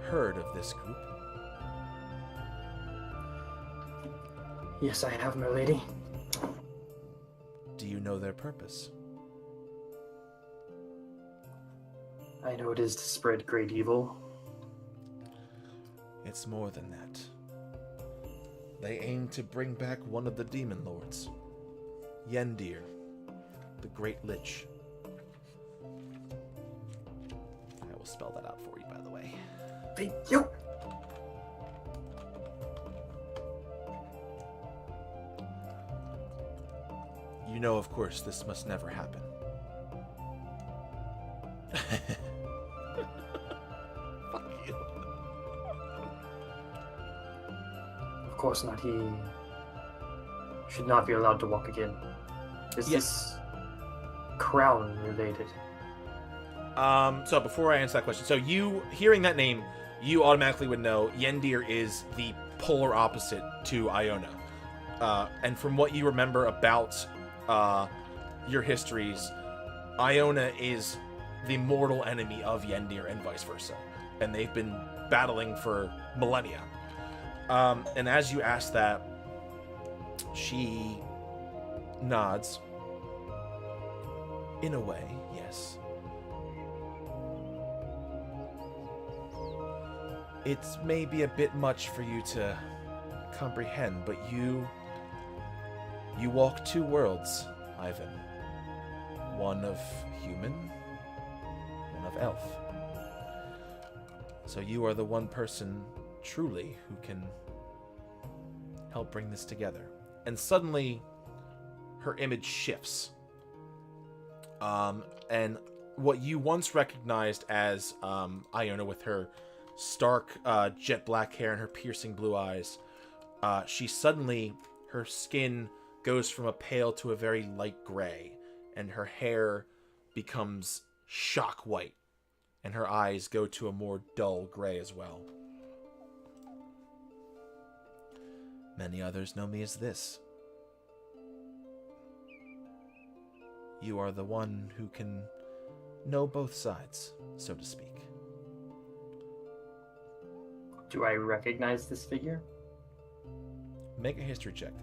heard of this group. Yes, I have, my lady. Do you know their purpose? I know it is to spread great evil. It's more than that. They aim to bring back one of the demon lords, Yendir, the Great Lich. I will spell that out for you, by the way. Thank you. You know, of course, this must never happen. Fuck you. Of course not. He should not be allowed to walk again. Is this crown related? So before I answer that question, so you, hearing that name, you automatically would know Yendir is the polar opposite to Iona. And from what you remember about your histories, Iona is the mortal enemy of Yendir and vice versa. And they've been battling for millennia. And as you ask that, she nods. In a way, yes. It's maybe a bit much for you to comprehend, but you walk two worlds, Ivan. One of human, one of elf. So you are the one person, truly, who can help bring this together. And suddenly, her image shifts. And what you once recognized as Iona with her stark jet black hair and her piercing blue eyes, she suddenly, her skin goes from a pale to a very light gray, and her hair becomes shock white, and her eyes go to a more dull gray as well. Many others know me as this. You are the one who can know both sides, so to speak. Do I recognize this figure? Make a history check.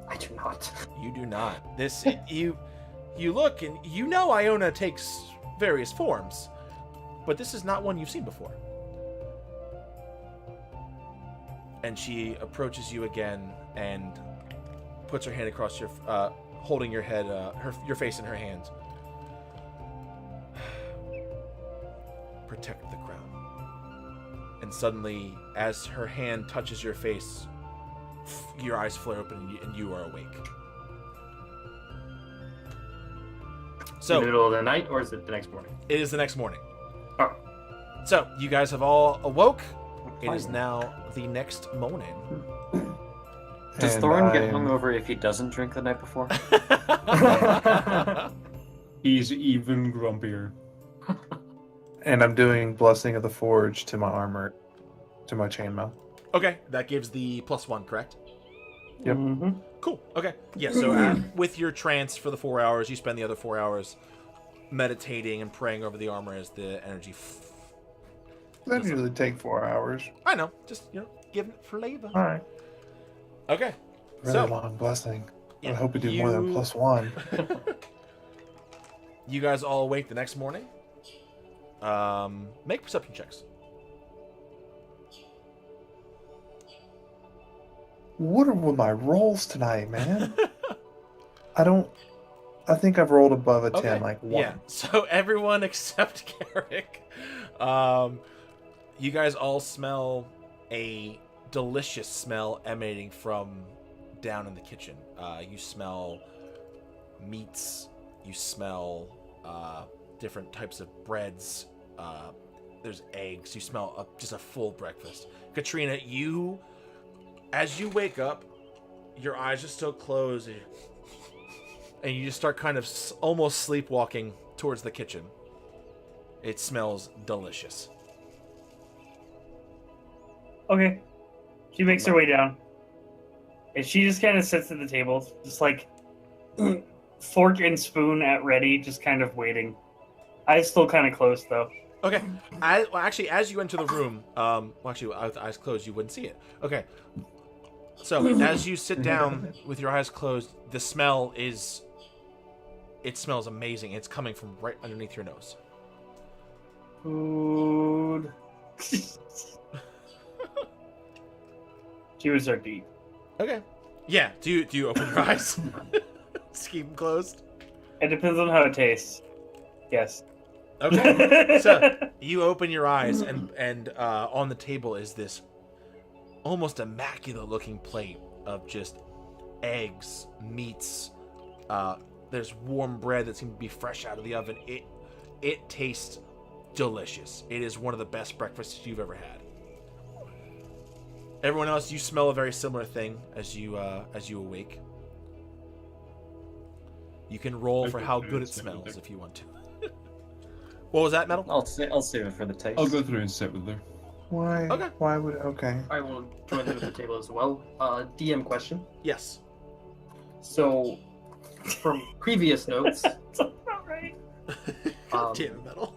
I do not. You do not. This you look and you know Iona takes various forms, but this is not one you've seen before. And she approaches you again and puts her hand across your, holding your head, your face in her hands. Protect the crown. And suddenly, as her hand touches your face, your eyes flare open and you are awake. So, in the middle of the night, or is it the next morning? It is the next morning. Oh. So, you guys have all awoke. It is now the next morning. Does Thorin get hungover if he doesn't drink the night before? He's even grumpier. And I'm doing Blessing of the Forge to my armor, to my chainmail. Okay, that gives the +1, correct? Yep. Mm-hmm. Cool. Okay. Yeah, so with your trance for the 4 hours, you spend the other 4 hours meditating and praying over the armor as the energy... That usually take 4 hours. I know. Just, giving it flavor. All right. Okay. Really So, long blessing. yeah, I hope we do more than +1. you guys all awake the next morning. Make perception checks. What are my rolls tonight, man? I don't I think I've rolled above a 10, Okay. like 1. Yeah. So everyone except Carrick, you guys all smell a delicious smell emanating from down in the kitchen. You smell meats. You smell different types of breads. There's eggs. You smell just a full breakfast. Katrina, as you wake up, your eyes are still closed, and you just start kind of almost sleepwalking towards the kitchen. It smells delicious. Okay. She makes her way down. And she just kind of sits at the table, just like fork and spoon at ready, just kind of waiting. Eyes still kind of closed, though. Okay. As you enter the room, with eyes closed, you wouldn't see it. Okay. So, as you sit down with your eyes closed, the smell it smells amazing. It's coming from right underneath your nose. Food. She would start to eat. Okay. Yeah. Do you open your eyes? Just keep them closed? It depends on how it tastes. Yes. Okay. So, you open your eyes, and on the table is this almost immaculate looking plate of just eggs, meats. There's warm bread that seems to be fresh out of the oven. It tastes delicious. It is one of the best breakfasts you've ever had. Everyone else, you smell a very similar thing as you awake. You can roll for how good it smells if you want to. What was that, Metal? I'll save it for the taste. I'll go through and sit with her. Why? Okay. Why would? Okay. I will join them at the table as well. DM question. Yes. So, from previous notes, That's about right. um, Damn it, Metal.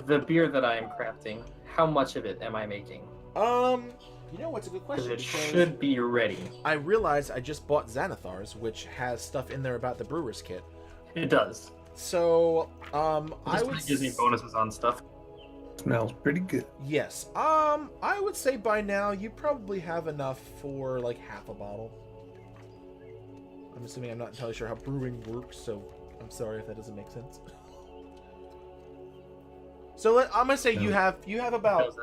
the beer that I am crafting, how much of it am I making? You know what's a good Because question? it should be ready. I realized I just bought Xanathar's, which has stuff in there about the brewer's kit. It does. So, I This would gives me bonuses on stuff. Smells pretty good. Yes. I would say by now you probably have enough for like half a bottle. I'm assuming I'm not entirely sure how brewing works, so I'm sorry if that doesn't make sense. So I'm gonna say you have about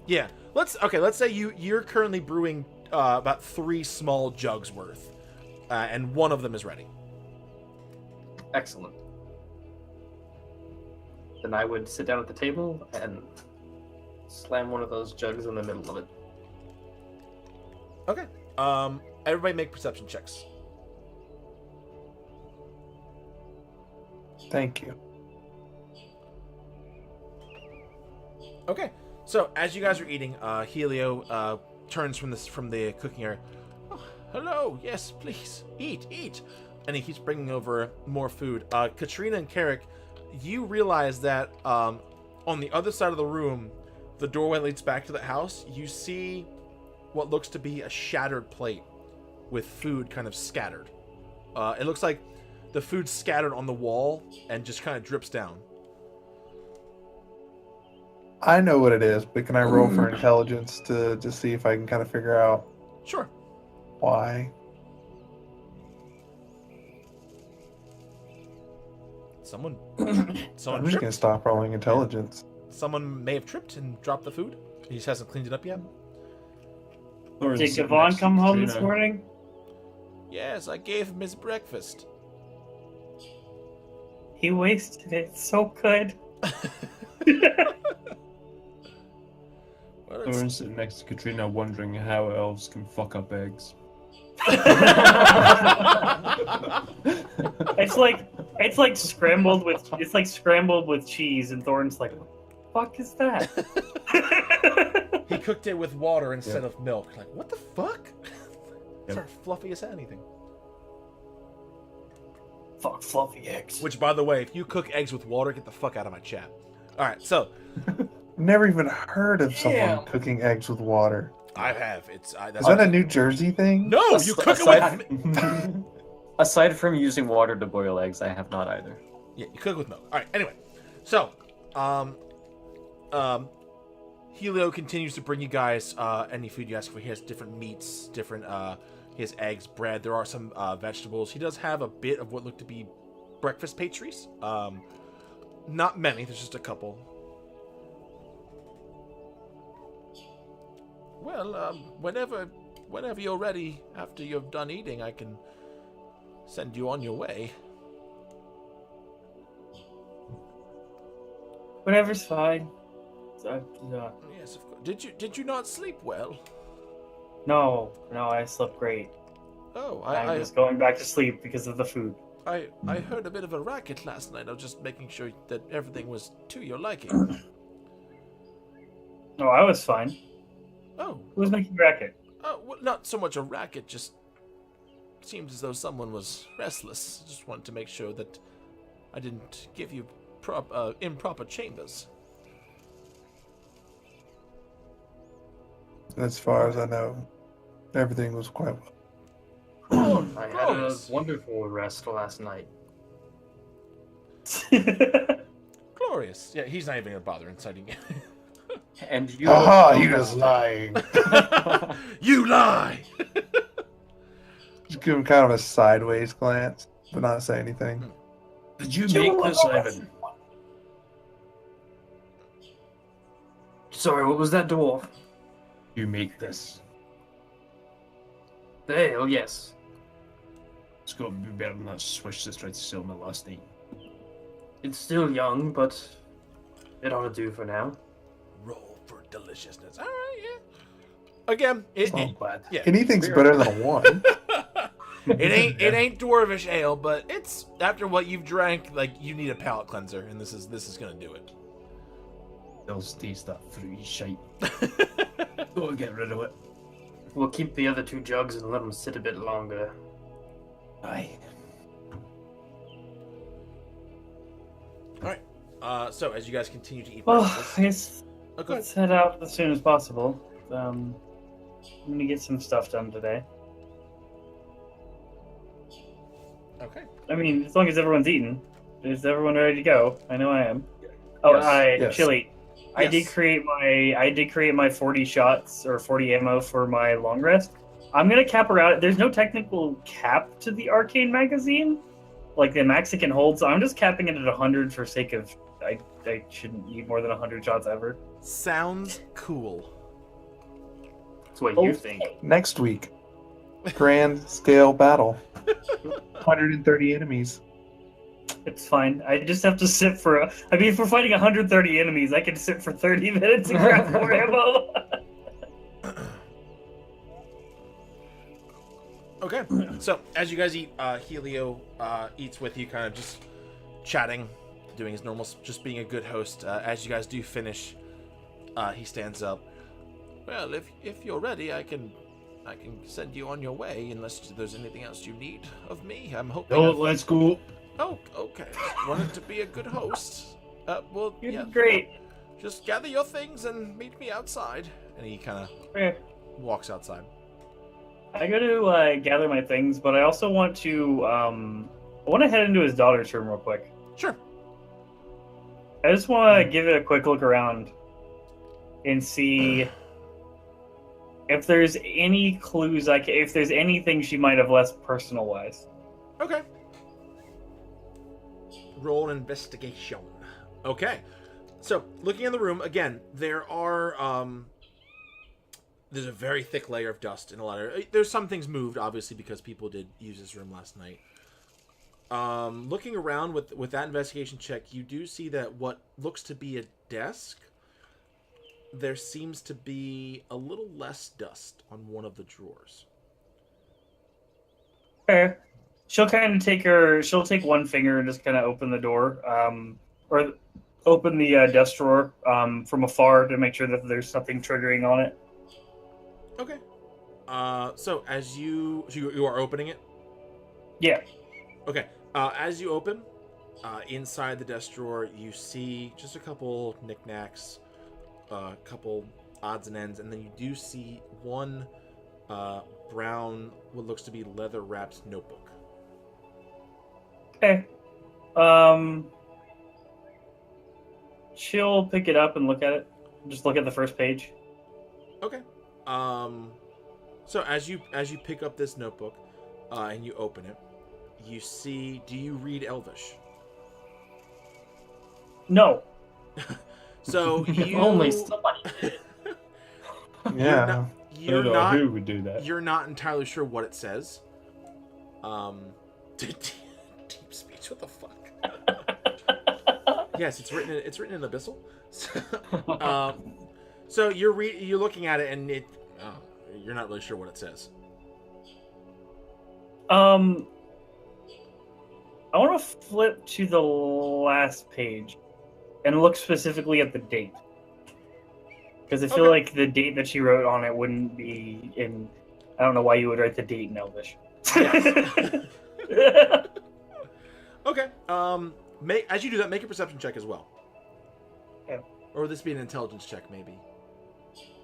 yeah. Let's say you're currently brewing about 3 small jugs worth, and one of them is ready. Excellent. Then I would sit down at the table and slam one of those jugs in the middle of it. Okay. Everybody make perception checks. Thank you. Okay. So as you guys are eating, Helio turns from the cooking area. Oh, hello. Yes, please eat. And he keeps bringing over more food. Katrina and Carrick, you realize that on the other side of the room, the doorway leads back to the house. You see what looks to be a shattered plate with food kind of scattered. It looks like the food's scattered on the wall and just kind of drips down. I know what it is, but can I roll for intelligence to see if I can kind of figure out Sure. why? Someone I'm just tripped. gonna stop rolling intelligence. Someone may have tripped and dropped the food. He just hasn't cleaned it up yet. Thorin's Did sitting Gavon next to come home this Katrina. morning? Yes, I gave him his breakfast. He wasted it. So good. Well, Thorin's sitting next to Katrina, wondering how elves can fuck up eggs. It's like scrambled with cheese, and Thorn's like, what the fuck is that? He cooked it with water instead of milk. Like, what the fuck? It's Yep. not fluffy as anything. Fuck fluffy eggs. Which, by the way, if you cook eggs with water, get the fuck out of my chat. All right, so Never even heard of someone Yeah. cooking eggs with water. I have. That's Is that a New Jersey thing? No, you cook it with. Aside from using water to boil eggs, I have not either. Yeah, you cook with milk. All right. Anyway, so Helio continues to bring you guys any food you ask for. He has different meats, different he has eggs, bread. There are some vegetables. He does have a bit of what look to be breakfast pastries. Not many. There's just a couple. Well, whenever you're ready, after you've done eating, I can send you on your way. Whatever's fine. Yes, of course. Did you not sleep well? No, I slept great. Oh, I was going back to sleep because of the food. I heard a bit of a racket last night. I was just making sure that everything was to your liking. No, I was fine. Oh. Who was making racket? Well, not so much a racket, just seems as though someone was restless. Just wanted to make sure that I didn't give you improper chambers. As far as I know, everything was quite well. I had a wonderful rest last night. Glorious. Yeah, he's not even gonna bother inciting you. And you. Aha, you just lying. You lie! Just give him kind of a sideways glance, but not say anything. Did you make this, Ivan? Sorry, what was that, dwarf? You make this. The ale, yes. It's got to be better than that swish that tried to sell me last night. It's still young, but it ought to do for now. Roll for deliciousness. All right, yeah. Again, It's not bad. Yeah. Anything's better than a one. It ain't dwarvish ale, but it's after what you've drank, like you need a palate cleanser, and this is gonna do it. They'll taste that fruity shite. Gotta get rid of it. We'll keep the other 2 jugs and let them sit a bit longer. Aye. So as you guys continue to eat Well, breakfast, I guess go ahead. let's head out as soon as possible. I'm gonna get some stuff done today. Okay. I mean, as long as everyone's eaten. Is everyone ready to go? I know I am. Oh, Yes. Chili. I Yes. did create my 40 shots or 40 ammo for my long rest. I'm gonna cap her out. There's no technical cap to the arcane magazine, like the max it can hold. So I'm just capping it at 100 for sake of I shouldn't need more than 100 shots ever. Sounds cool. That's what you think. Next week, grand scale battle. 130 enemies. It's fine. I just have to sit for. If we're fighting 130 enemies, I can sit for 30 minutes and grab more ammo. Okay. So as you guys eat, Helio eats with you, kind of just chatting, doing his normal, just being a good host. As you guys do finish, he stands up. Well, if you're ready, I can send you on your way, unless there's anything else you need of me. I'm hoping. No, let's go. Oh, okay. Wanted to be a good host. Well, You're yeah. great. Just gather your things and meet me outside. And he kind of Eh, walks outside. I go to gather my things, but I also want to. I want to head into his daughter's room real quick. Sure. I just want to give it a quick look around and see if there's any clues. If there's anything she might have left personal-wise. Okay. Roll an investigation. Okay. So, looking in the room, again, there's a very thick layer of dust in a lot of... There's some things moved, obviously, because people did use this room last night. Looking around with that investigation check, you do see that what looks to be a desk, there seems to be a little less dust on one of the drawers. Okay. She'll take one finger and just kind of open the door, or open the desk drawer from afar to make sure that there's nothing triggering on it. Okay. So as you are opening it? Yeah. Okay. As you open, inside the desk drawer, you see just a couple knickknacks, a couple odds and ends, and then you do see one brown, what looks to be leather-wrapped notebook. Okay. She'll pick it up and look at it. Just look at the first page. Okay. So as you pick up this notebook, and you open it, you see. Do you read Elvish? No. So If you only somebody did. Yeah. You're I don't know not. who would do that. You're not entirely sure what it says. Deep speech. What the fuck? Yes, it's written. It's written in Abyssal. So you're looking at it, and you're not really sure what it says. I want to flip to the last page and look specifically at the date. Because I feel Okay. like the date that she wrote on it wouldn't be in... I don't know why you would write the date in Elvish. Okay. As you do that, make a perception check as well. Okay. Or would this be an intelligence check, maybe?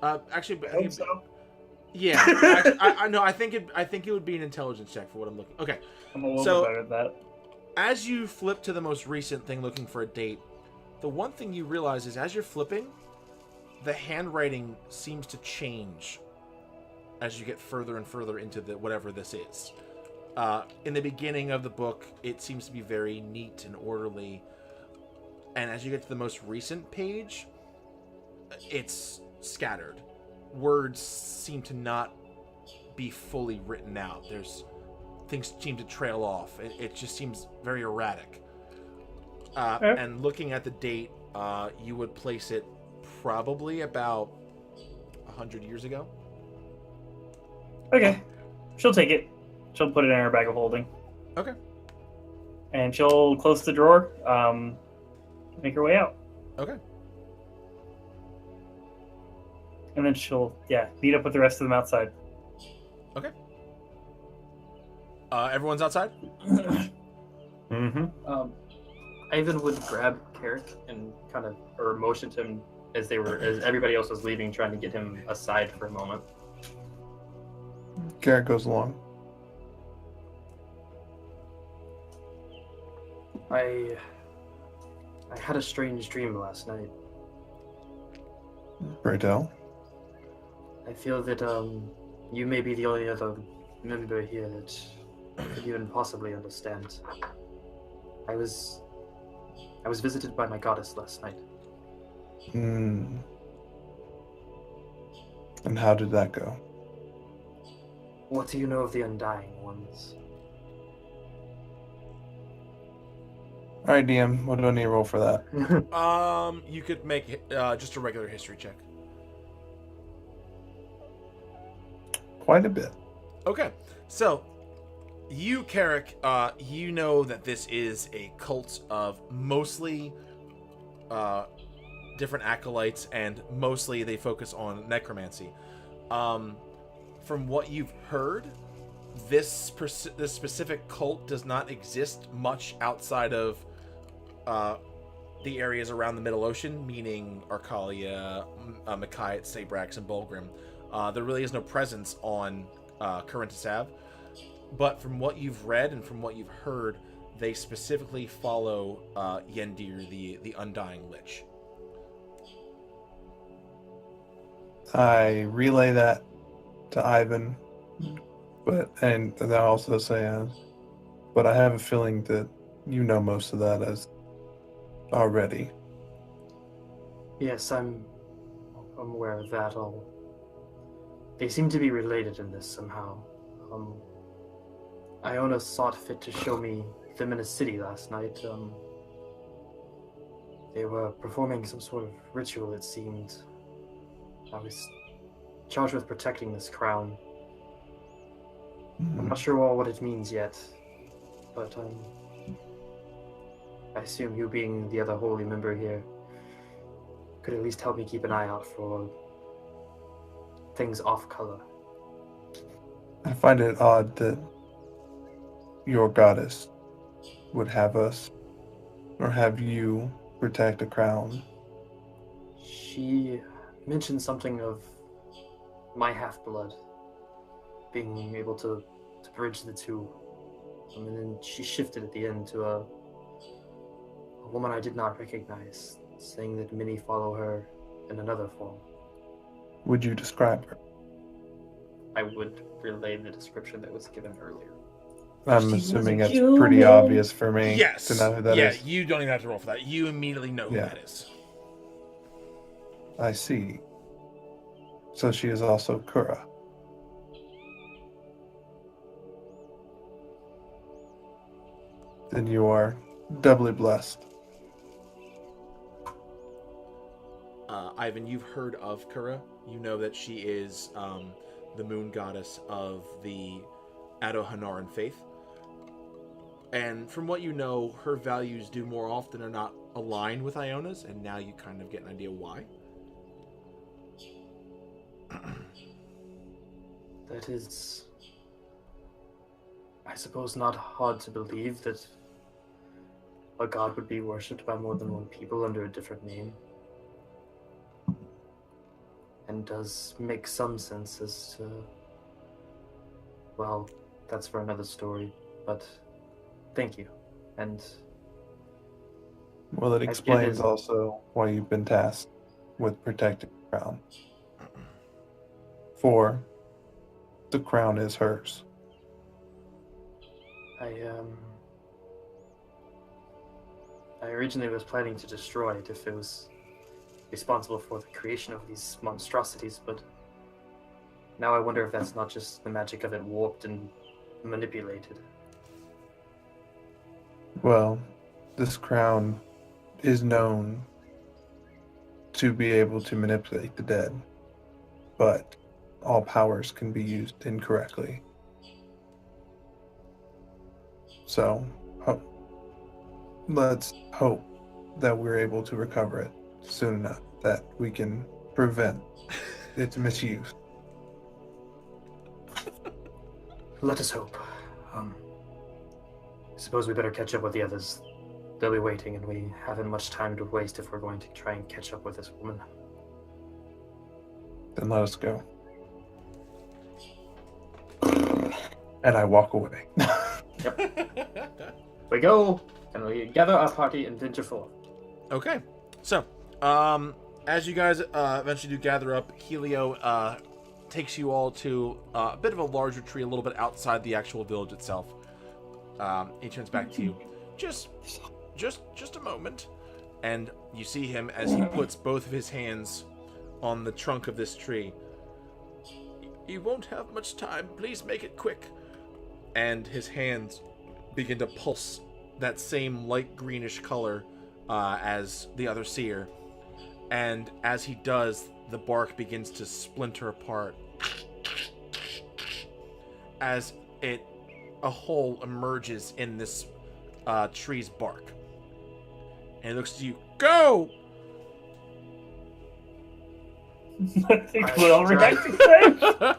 Actually, I hope so. Yeah. Actually, I think it would be an intelligence check for what I'm looking. Okay. I'm a little So- bit better at that. As you flip to the most recent thing looking for a date, the one thing you realize is as you're flipping, the handwriting seems to change as you get further and further into whatever this is. In the beginning of the book, it seems to be very neat and orderly. And as you get to the most recent page, it's scattered. Words seem to not be fully written out. Things seem to trail off. It just seems very erratic. And looking at the date, you would place it probably about 100 years ago. Okay. She'll take it. She'll put it in her bag of holding. Okay. And she'll close the drawer, make her way out. Okay. And then she'll, meet up with the rest of them outside. Okay. Everyone's outside? Mm-hmm. Ivan would grab Carrick and kind of, or motion to him as everybody else was leaving, trying to get him aside for a moment. Garrett goes along. I had a strange dream last night. Pray tell. I feel that you may be the only other member here that could even possibly understand. I was visited by my goddess last night. Hmm. And how did that go? What do you know of the Undying Ones? All right, DM. What do I need to roll for that? You could make just a regular history check. Quite a bit. Okay, so you, Carrick, you know that this is a cult of mostly different acolytes, and mostly they focus on necromancy. From what you've heard, this specific cult does not exist much outside of the areas around the Middle Ocean, meaning Arcalia, Makayat, Sabrax, and Bulgrim. There really is no presence on Corinthus Ave, but from what you've read and from what you've heard, they specifically follow Yendir, the Undying Lich. I relay that to Ivan, and I also say, but I have a feeling that you know most of that as already. Yes, I'm aware of that. They seem to be related in this somehow. Iona sought fit to show me them in a city last night. They were performing some sort of ritual, it seemed. I was charged with protecting this crown. I'm not sure what it means yet, but I assume you being the other holy member here could at least help me keep an eye out for things off color. I find it odd that your goddess would have us, or have you, protect a crown. She mentioned something of my half-blood being able to bridge the two. And then she shifted at the end to a woman I did not recognize, saying that many follow her in another form. Would you describe her? I would relay the description that was given earlier. I'm She was assuming a it's pretty human. obvious for me Yes. to know who that is. Yeah, you don't even have to roll for that. You immediately know who Yeah. that is. I see. So she is also Kura. Then you are doubly blessed. Ivan, you've heard of Kura. You know that she is the moon goddess of the Adohanaran faith. And from what you know, her values do more often or not align with Iona's, and now you kind of get an idea why. That is, I suppose, not hard to believe that a god would be worshipped by more than one people under a different name. And does make some sense as to, well, that's for another story, but thank you. And Well, it get explains it. also why you've been tasked with protecting the crown. For the crown is hers. I originally was planning to destroy it if it was responsible for the creation of these monstrosities, but now I wonder if that's not just the magic of it warped and manipulated. Well, this crown is known to be able to manipulate the dead, but all powers can be used incorrectly. So, let's hope that we're able to recover it soon enough that we can prevent its misuse. Let us hope. Suppose we better catch up with the others. They'll be waiting, and we haven't much time to waste if we're going to try and catch up with this woman. Then let us go. And I walk away. We go, and we gather our party and venture forth. Okay, so as you guys eventually do gather up, Helio takes you all to a bit of a larger tree, a little bit outside the actual village itself. He turns back to you. Just a moment, and you see him as he puts both of his hands on the trunk of this tree. You won't have much time. Please make it quick. And his hands begin to pulse that same light greenish color as the other seer. And as he does, the bark begins to splinter apart as a hole emerges in this tree's bark. And he looks at you. Go! I think what I'll react to say.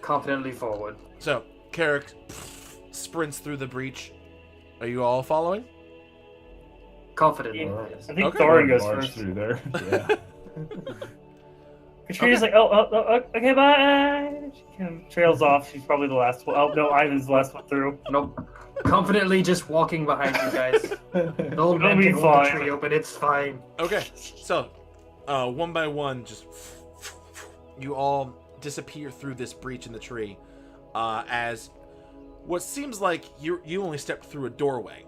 Confidently forward. So, Carrick sprints through the breach. Are you all following? Confidently. Yeah. Yes. I think Okay. Thorin goes March first. through there. Yeah. Katrina's like, okay, bye. She kind of trails off. She's probably the last one. Oh, no, Ivan's the last one through. Nope. Confidently just walking behind you guys. The old It'll man be can hold the fine. tree open, it's fine. Okay, so one by one, just you all disappear through this breach in the tree, as what seems like you only stepped through a doorway,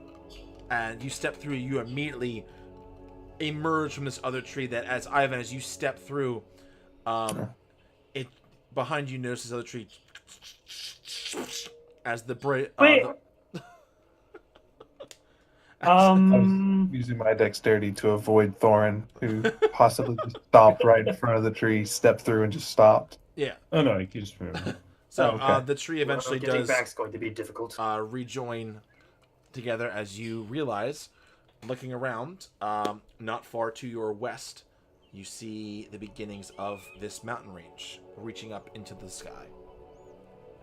and you step through, you immediately emerge from this other tree. That as Ivan, as you step through, it behind you notices this other tree as the Wait. I was using my dexterity to avoid Thorin, who possibly just stopped right in front of the tree, stepped through, and just stopped. yeah. Oh no, you just remember. So Okay. the tree eventually Getting does back's going to be difficult. rejoin together as you realize, looking around, not far to your west, you see the beginnings of this mountain range reaching up into the sky.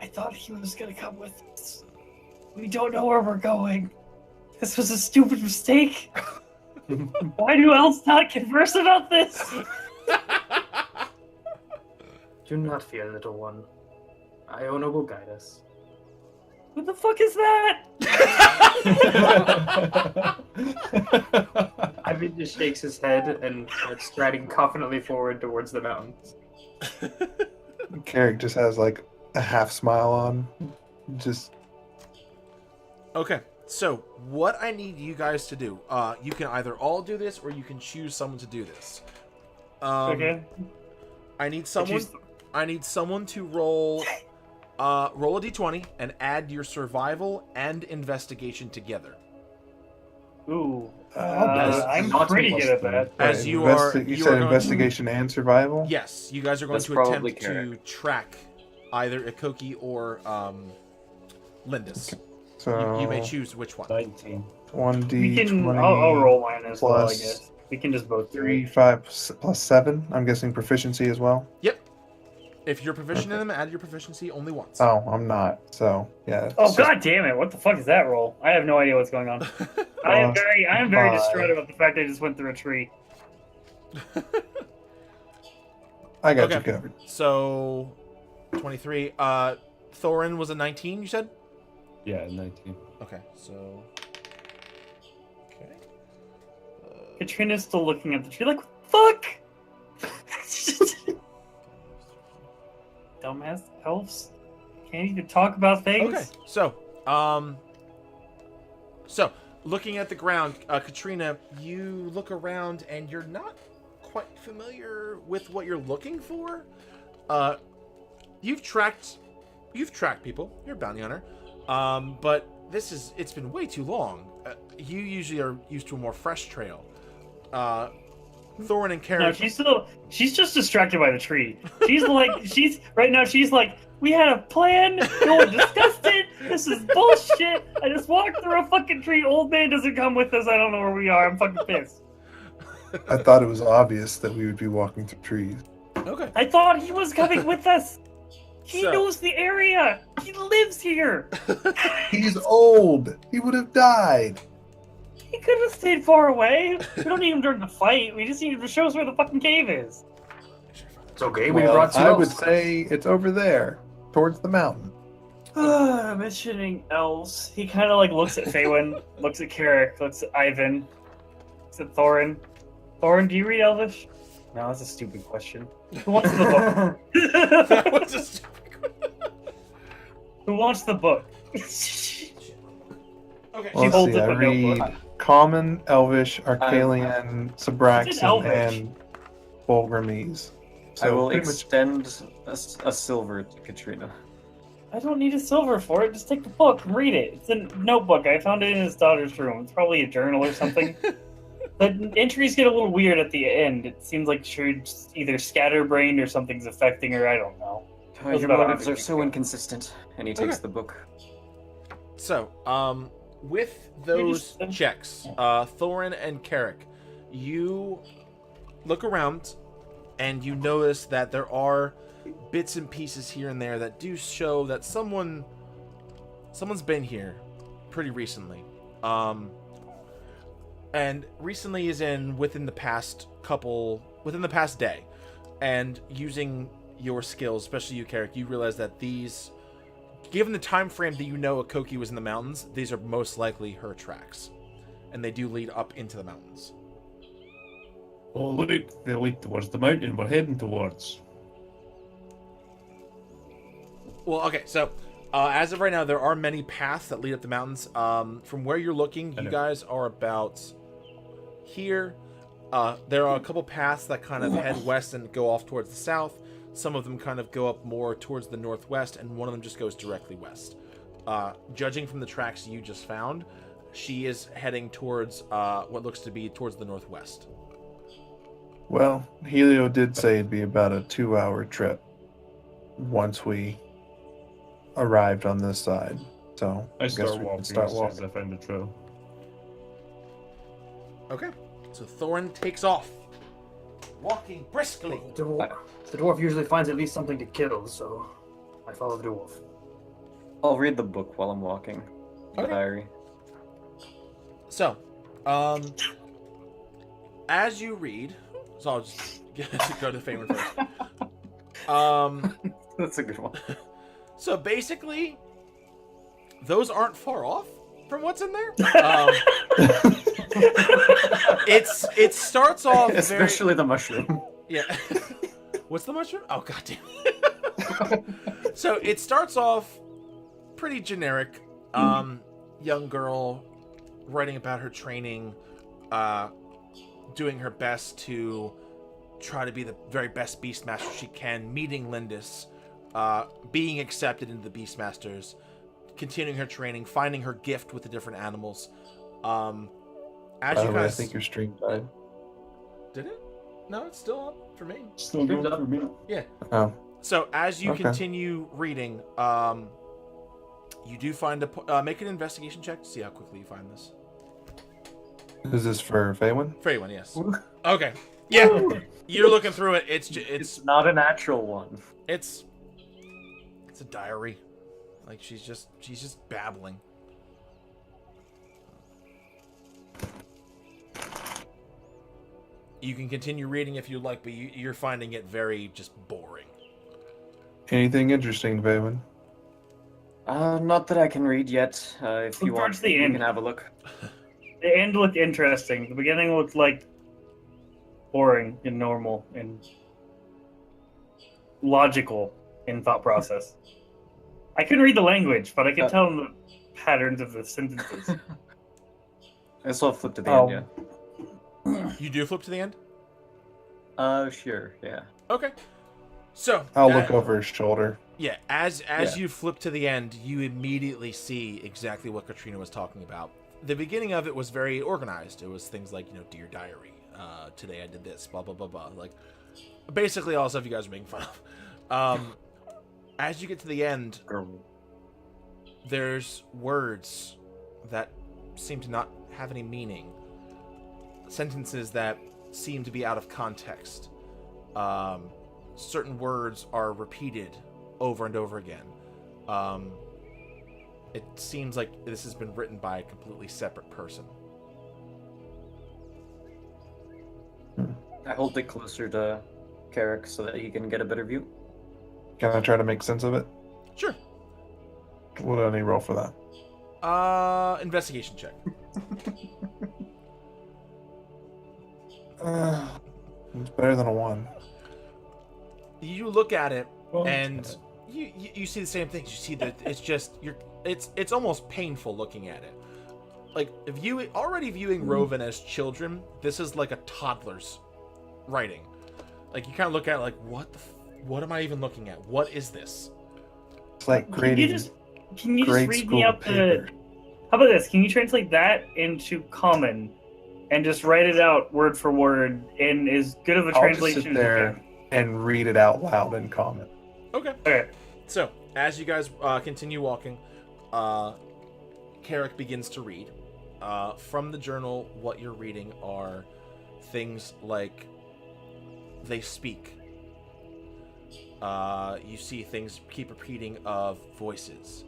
I thought he was gonna come with us. We don't know where we're going. This was a stupid mistake. Why do elves not converse about this? Do not fear, little one. Iona will guide us. What the fuck is that? Ivan just shakes his head and starts striding confidently forward towards the mountains. Carrick just has like a half smile on, just Okay, so what I need you guys to do, you can either all do this or you can choose someone to do this. Okay. I need someone to roll roll a d20 and add your survival and investigation together. Ooh. I'll I'm not pretty plus good at three. that. As you are, You you said are going investigation and survival? Yes, you guys are going That's to probably attempt to track either Ekoki or Lindis. So You may choose which one. 19. 1d20 We can. I'll roll mine as well, I plus guess. We can just both do 3, it. 5, plus 7. I'm guessing proficiency as well. Yep. If you're proficient in them, add your proficiency only once. Oh, I'm not. So yeah. Oh it's just- god damn it! What the fuck is that roll? I have no idea what's going on. I am very distraught about the fact I just went through a tree. I got Okay. you covered. So, 23. Thorin was a 19, you said? Yeah, 19. Okay, so... Okay. Katrina's still looking at the tree like, what the fuck? Dumbass elves. Can't even talk about things. Okay, so, looking at the ground, Katrina, you look around and you're not quite familiar with what you're looking for. You've tracked people. You're a bounty hunter. But it's been way too long. You usually are used to a more fresh trail. Thorin and Karen. No, she's just distracted by the tree. She's like, we had a plan, no one discussed it, this is bullshit, I just walked through a fucking tree, old man doesn't come with us, I don't know where we are, I'm fucking pissed. I thought it was obvious that we would be walking through trees. Okay. I thought he was coming with us. He So- knows the area. He lives here. He's old. He would have died. He could have stayed far away. We don't need him during the fight. We just need him to show us where the fucking cave is. It's okay. We Well, brought two I would elves. say it's over there, towards the mountain. Mentioning elves, he kind of like looks at Faywin, looks at Carrick, looks at Ivan, looks at Thorin. Thorin, do you read Elvish? No, that's a stupid question. Who wants the book? That was a stupid question. Who wants the book? Okay. Well, let's holds see. up I a read notebook. Common, Elvish, Arcalian, It's Sabraxan, Elvish. and Bulgramese. I will pretty much- extend a silver to Katrina. I don't need a silver for it. Just take the book and read it. It's a notebook. I found it in his daughter's room. It's probably a journal or something. The entries get a little weird at the end. It seems like she's either scatterbrained or something's affecting her. I don't know. Those Your about motives are everything. so inconsistent. And he takes Okay. the book. So, with those just- checks, Thorin and Carrick, you look around and you notice that there are bits and pieces here and there that do show that someone's been here pretty recently. And recently is within the past day. And using your skills, especially you, Carrick, you realize that given the time frame that you know Ekoki was in the mountains, these are most likely her tracks. And they do lead up into the mountains. Oh, look, they lead towards the mountain we're heading towards. Well, okay, so as of right now, there are many paths that lead up the mountains. From where you're looking, you guys are about here. There are a couple paths that kind of head west and go off towards the south. Some of them kind of go up more towards the northwest, and one of them just goes directly west. Judging from the tracks you just found, she is heading towards what looks to be towards the northwest. Well, Helio did say it'd be about a 2-hour trip once we arrived on this side. So I guess start we walking can start as soon as walking. I find the trail. Okay, so Thorin takes off, walking briskly. The dwarf usually finds at least something to kill, so I follow the dwarf. I'll read the book while I'm walking. The Okay. diary. So, as you read, so I'll just go to the favorite first. That's a good one. So basically, those aren't far off from what's in there. It starts off Especially the mushroom. yeah. What's the mushroom? Oh goddamn. So it starts off pretty generic. young girl, writing about her training, doing her best to try to be the very best Beastmaster she can, meeting Lindis, being accepted into the Beastmasters, continuing her training, finding her gift with the different animals. As By you the way, I guys, think your stream died. did it? No, it's still up for me. Still going for me. Yeah. Oh, So as you Okay. continue reading, you do find make an investigation check to see how quickly you find this. is this for Faywin? For anyone, yes. Okay. Yeah. You're looking through it. It's not a natural one. It's a diary. Like she's just babbling. You can continue reading if you like, but you're finding it very just boring. Anything interesting, Faywin? Not that I can read yet. If you Look want, towards the you end. can have a look. The end looked interesting. The beginning looked like boring and normal and logical in thought process. I couldn't read the language, but I could tell the patterns of the sentences. I still have flipped to the end, yeah. You do flip to the end? Sure, yeah. Okay. So I'll look over his shoulder. Yeah, as Yeah. you flip to the end, you immediately see exactly what Katrina was talking about. The beginning of it was very organized. It was things like, Dear Diary, today I did this, blah, blah, blah, blah. Like, basically all the stuff you guys are making fun of. As you get to the end, there's words that seem to not have any meaning. Sentences that seem to be out of context. Certain words are repeated over and over again. It seems like this has been written by a completely separate person. I hold it closer to Carrick so that he can get a better view. Can I try to make sense of it? Sure. What do I need to roll for that? Investigation check. It's better than a 1. You look at it and you see the same things. You see that it's just it's almost painful looking at it. Like if you already viewing Roven as children, this is like a toddler's writing. Like you kind of look at it like what am I even looking at? What is this? It's like Can you grading just read me school out paper. How about this? Can you translate that into common and just write it out word for word in as good of a I'll just translation sit as there you can? and read it out loud in comment. Okay. Okay. So as you guys continue walking, Carrick begins to read. From the journal, what you're reading are things like they speak. You see things keep repeating of voices.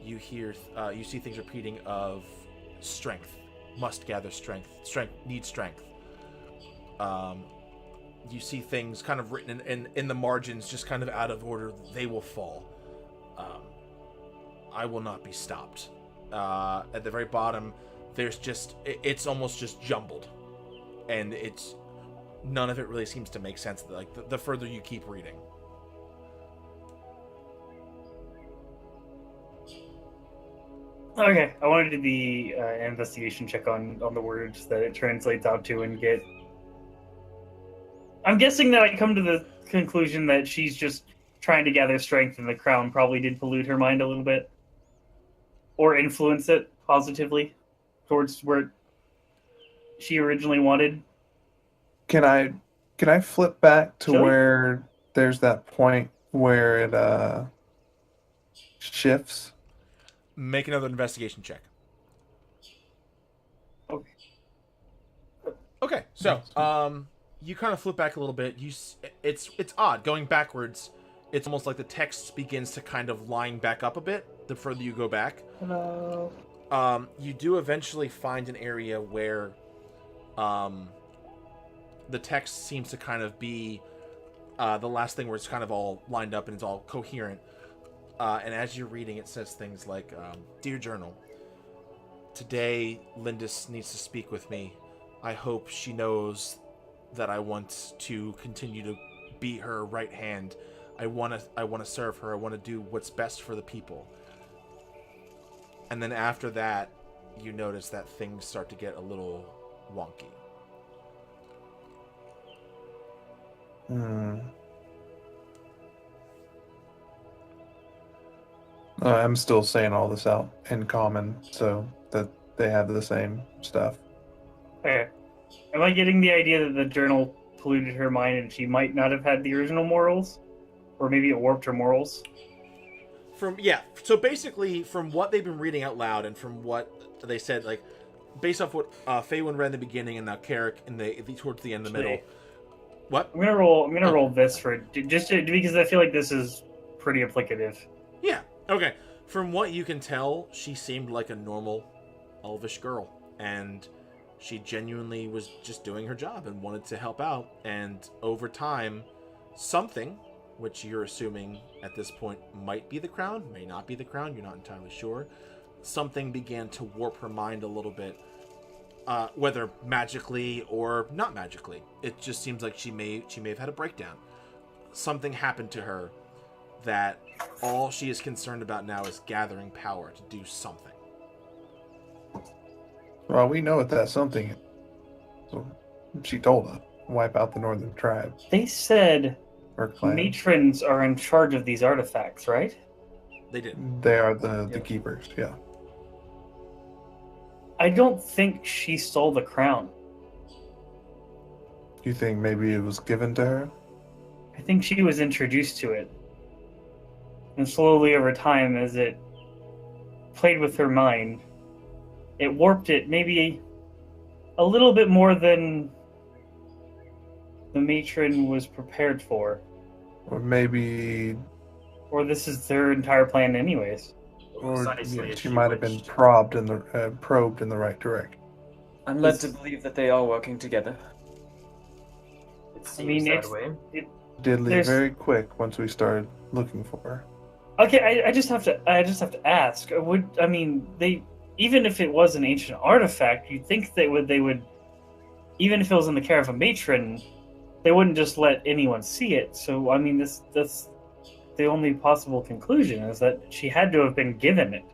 You see things repeating of strength. Must gather strength. Strength needs strength. You see things kind of written in the margins, just kind of out of order. They will fall. I will not be stopped. At the very bottom, there's it's almost just jumbled, and none of it really seems to make sense. Like the further you keep reading. Okay, I wanted to do the investigation check on the words that it translates out to and get. I'm guessing that I come to the conclusion that she's just trying to gather strength, and the crown probably did pollute her mind a little bit, or influence it positively towards where she originally wanted. Can I flip back to Sure. where there's that point where it shifts? Make another investigation check. Okay. Okay, so you kind of flip back a little bit. It's odd going backwards. It's almost like the text begins to kind of line back up a bit the further you go back. Hello. You do eventually find an area where the text seems to kind of be the last thing where it's kind of all lined up and it's all coherent. And as you're reading, it says things like, Dear Journal, today Lindis needs to speak with me. I hope she knows that I want to continue to be her right hand. I want to serve her. I want to do what's best for the people. And then after that, you notice that things start to get a little wonky. I'm still saying all this out in common so that they have the same stuff. Okay. Am I getting the idea that the journal polluted her mind and she might not have had the original morals? Or maybe it warped her morals? So basically, from what they've been reading out loud and from what they said, like, based off what Faywin read in the beginning and now Carrick in the towards the end of the middle. What? I'm gonna roll this for because I feel like this is pretty applicative. Yeah. Okay. From what you can tell, she seemed like a normal elvish girl, and she genuinely was just doing her job and wanted to help out. And over time, something, which you're assuming at this point might be the crown, may not be the crown, you're not entirely sure, something began to warp her mind a little bit, whether magically or not magically. It just seems like she may have had a breakdown. Something happened to her that all she is concerned about now is gathering power to do something. Well, we know what that something is. So she told us, wipe out the northern tribe. They said Or clan. matrons are in charge of these artifacts, right? They did. They are the keepers, yeah. I don't think she stole the crown. Do you think maybe it was given to her? I think she was introduced to it. And slowly over time, as it played with her mind, it warped it maybe a little bit more than the matron was prepared for. Or maybe... Or this is their entire plan anyways. Or Precisely, she might have been probed in the right direction. I'm led to believe that they are working together. It seems I mean, that way. Did leave There's- very quick once we started looking for her. Okay, I just have to ask. They even if it was an ancient artifact, you'd think they would even if it was in the care of a matron, they wouldn't just let anyone see it. So I mean, that's the only possible conclusion is that she had to have been given it.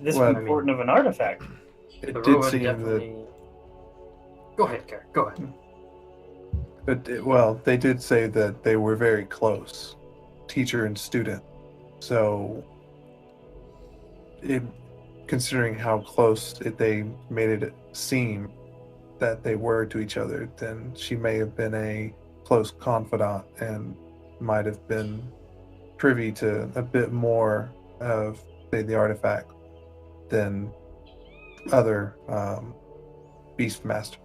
This Well, important of an artifact. It The did Roven seem definitely... Go ahead, Garrett. Go ahead. that they did say that they were very close, teacher and student. So, considering how close they made it seem that they were to each other, then she may have been a close confidant and might have been privy to a bit more of, say, the artifact than other Beastmaster.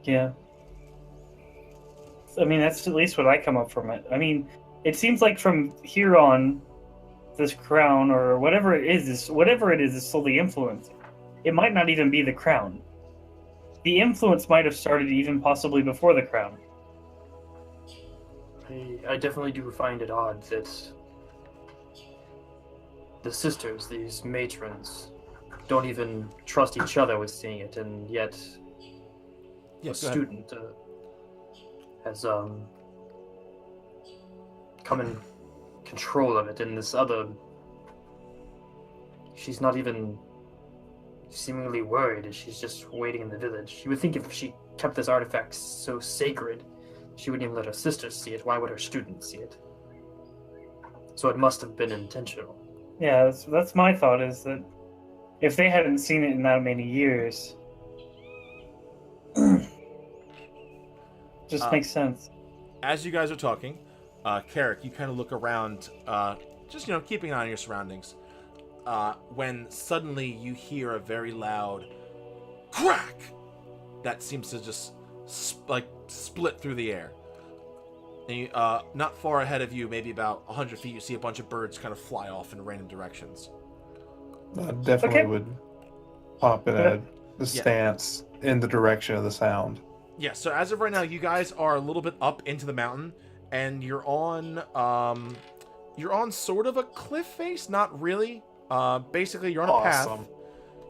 Yeah. I mean, that's at least what I come up from it. I mean, it seems like from here on, this crown or whatever it is slowly influencing. It might not even be the crown. The influence might have started even possibly before the crown. I definitely do find it odd that the sisters, these matrons, don't even trust each other with seeing it, and yet a student has come in control of it, and this other, she's not even seemingly worried. She's just waiting in the village. You would think if she kept this artifact so sacred, she wouldn't even let her sisters see it. Why would her students see it? So it must have been intentional. Yeah, that's my thought, is that if they hadn't seen it in that many years, just makes sense. As you guys are talking, Carrick, you kind of look around, just, keeping an eye on your surroundings, when suddenly you hear a very loud crack that seems to just split through the air. And you, not far ahead of you, maybe about 100 feet, you see a bunch of birds kind of fly off in random directions. Definitely would pop in the stance in the direction of the sound. Yeah, so as of right now, you guys are a little bit up into the mountain, and you're on sort of a cliff face, not really. Basically, you're on a path.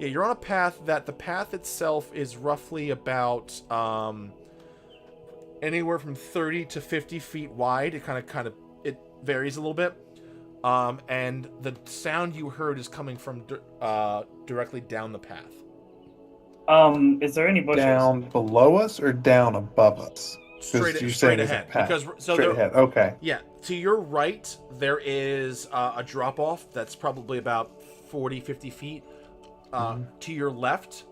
Yeah, you're on a path that the path itself is roughly about anywhere from 30 to 50 feet wide. It kind of it varies a little bit. and the sound you heard is coming from directly down the path. Is there any bushes? Down below us or down above us? Straight ahead. Because straight ahead. Okay. Yeah, to your right there is a drop off that's probably about 40-50 feet. To your left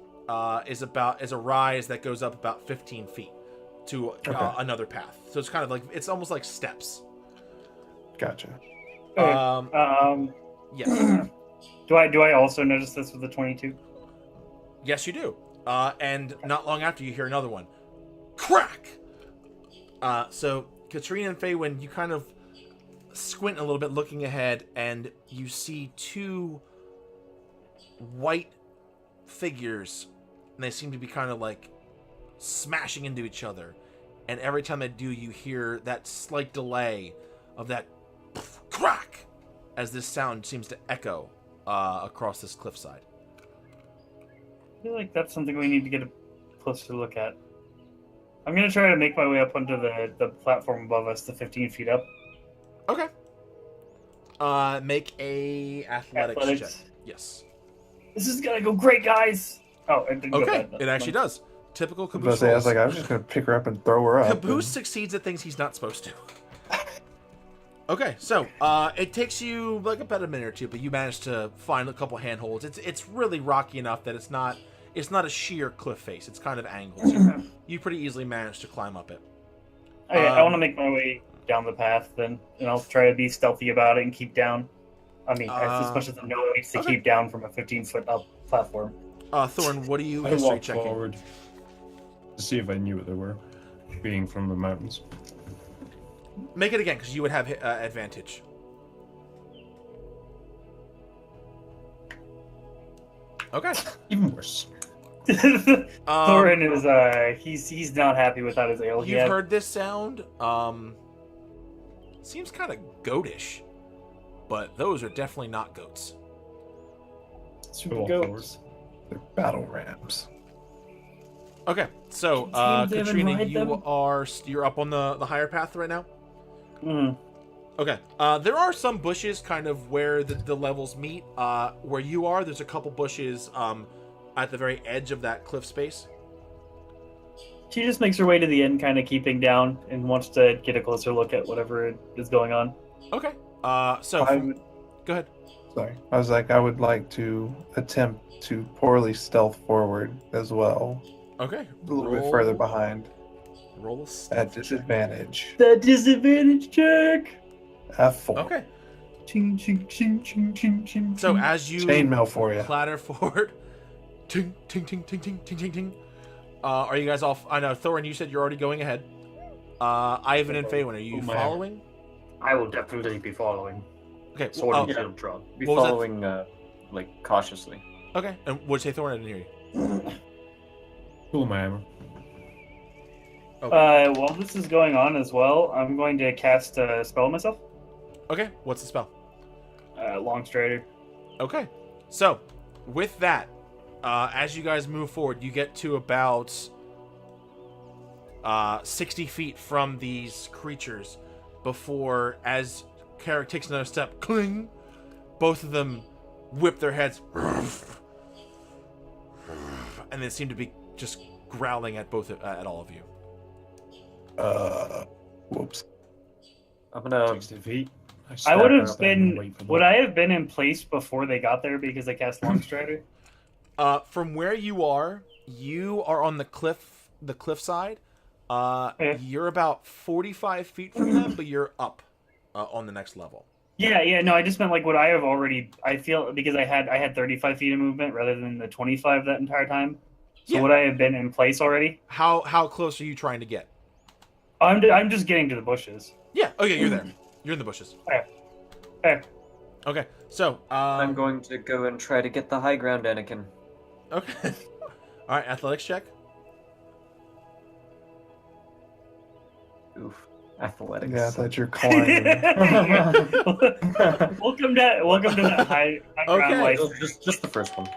is a rise that goes up about 15 feet to another path. So it's kind of like, it's almost like steps. Gotcha. Okay. Yes. Do I also notice this with the 22? Yes, you do. And not long after, you hear another one. Crack! So, Katrina and Faywin, you kind of squint a little bit looking ahead, and you see two white figures, and they seem to be kind of like smashing into each other. And every time they do, you hear that slight delay of that crack as this sound seems to echo across this cliffside. I feel like that's something we need to get a closer look at. I'm gonna try to make my way up onto the platform above us, the 15 feet up. Okay. Make a athletics check. Yes. This is gonna go great, guys. Oh, it didn't go Okay, bad. it actually does. Typical I was Caboose. I was just gonna pick her up and throw her up. Caboose succeeds at things he's not supposed to. Okay, so it takes you like about a minute or two, but you manage to find a couple handholds. It's really rocky enough that it's not a sheer cliff face. It's kind of angled. So you pretty easily manage to climb up it. Okay, I want to make my way down the path then, and I'll try to be stealthy about it and keep down. I mean, as much as I know it needs to keep down from a 15-foot up platform. Thorn, what are you I history walked checking? forward to see if I knew what they were, being from the mountains. Make it again, because you would have advantage. Okay. Even worse. Thorin is he's not happy without his ale. You've heard this sound. Seems kind of goatish, but those are definitely not goats. So walk forward. They're battle rams. Okay, so Can Devin Katrina, ride them? you're up on the higher path right now. Mm. Okay, there are some bushes kind of where the levels meet. Where you are, there's a couple bushes at the very edge of that cliff space. She just makes her way to the end, kind of keeping down, and wants to get a closer look at whatever is going on. Okay, go ahead. Sorry, I would like to attempt to poorly stealth forward as well, Okay, a little bit further behind Roll a at stealth check. disadvantage. The disadvantage check. F4. Okay, Ching ching ching ching ching ching. so as you Chainmail for you. clatter forward, ting ting ting ting ting ting ting ting. Are you guys off? I know, Thorin, you said you're already going ahead. Ivan and Faywin, are you my following? I will definitely be following. Okay, Sword well, and shield drawn. Be What was that? following, like, cautiously. okay. And what'd you say, Thorin? I didn't hear you. Pull my hammer. While this is going on as well, I'm going to cast a spell on myself. Okay, what's the spell? Long Strider. Okay, so with that, as you guys move forward, you get to about 60 feet from these creatures before, as Carrick takes another step, cling, both of them whip their heads, and they seem to be just growling at at all of you. Whoops. I'm gonna 60 feet. I would have step up and been. wait for them. Would I have been in place before they got there because I cast Long Strider? From where you are on the cliff side. Yeah. You're about 45 feet from them, but you're up on the next level. Yeah. No, I just meant like would I have already? I feel because I had 35 feet of movement rather than the 25 that entire time. So Yeah. would I have been in place already? How close are you trying to get? I'm just getting to the bushes. Yeah. Oh yeah, you're there. You're in the bushes. Okay. Okay. So I'm going to go and try to get the high ground, Anakin. Okay. All right. Athletics check. Oof. Athletics. Yeah, I thought you're climbing. welcome to that high ground Okay. life. Just the first one.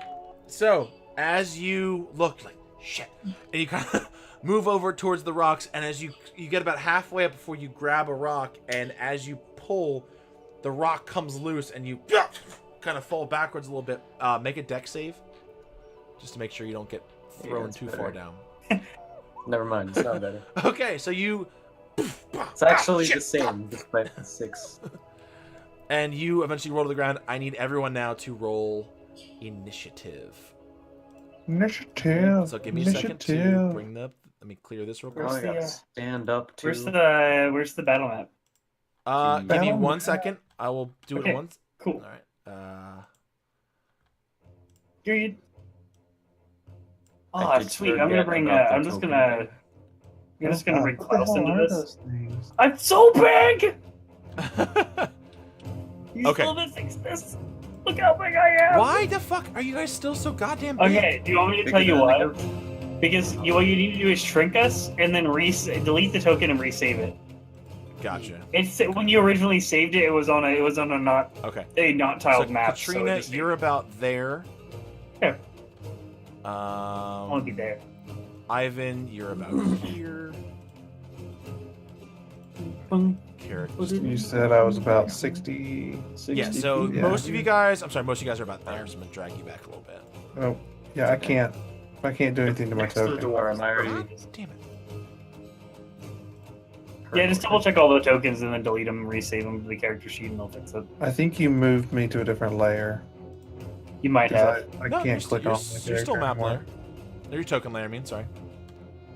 So as you look like shit, and you kind of move over towards the rocks, and as you get about halfway up before you grab a rock, and as you pull, the rock comes loose and you kind of fall backwards a little bit. Make a dex save, just to make sure you don't get thrown too far down. Never mind, it's not better. Okay, so you. It's actually the same, despite the 6. And you eventually roll to the ground. I need everyone now to roll initiative. Initiative. So give me a second to bring the. Let me clear this real quick. Where's I gotta the, stand up to. Where's the battle map? Give me Battle 1 map. second. I will do it Okay. at once. Cool. All right. Period. I Oh, did sweet. I'm gonna forget bring. about the I'm just token gonna. thing. I'm just gonna bring What the Klaus hell into are this. those things? I'm so big. You Okay. still missing this? Look how big I am. Why the fuck are you guys still so goddamn big? Okay. Do you want me to Bigger tell you than what? the goat. Because what you need to do is shrink us and then delete the token and resave it. Gotcha. It's when you originally saved it. It was on a not Okay. tiled So map. Katrina, so it just, you're about there. Yeah. I want to be there. Ivan, you're about here. Characters. You said I was about 60. 60 Yeah, so feet? most of you guys, I'm sorry, most of you guys are about there, so I'm gonna drag you back a little bit. Oh, yeah, I can't do anything to my Next to the token. door. Am I already? Damn it. Yeah, just double check all the tokens and then delete them and resave them to the character sheet and they'll fix it. I think you moved me to a different layer. You might 'Cause have. I No, can't click you're, on my you're still character map anymore. layer. Or your token layer, I mean, sorry.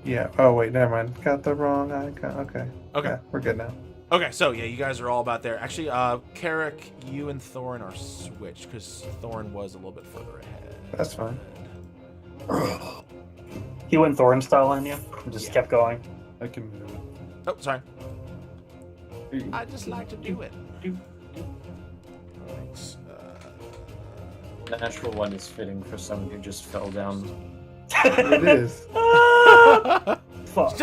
Yeah. Oh wait, never mind. Got the wrong icon. Okay. Okay. Yeah, we're good now. Okay, so yeah, you guys are all about there. Actually, Carrick, you and Thorin are switched because Thorin was a little bit further ahead. That's fine. He went Thorin style on you and just kept going. I can move. Oh, sorry. I just like to do it. Thanks. Natural 1 is fitting for someone who just fell down. It is. Fuck.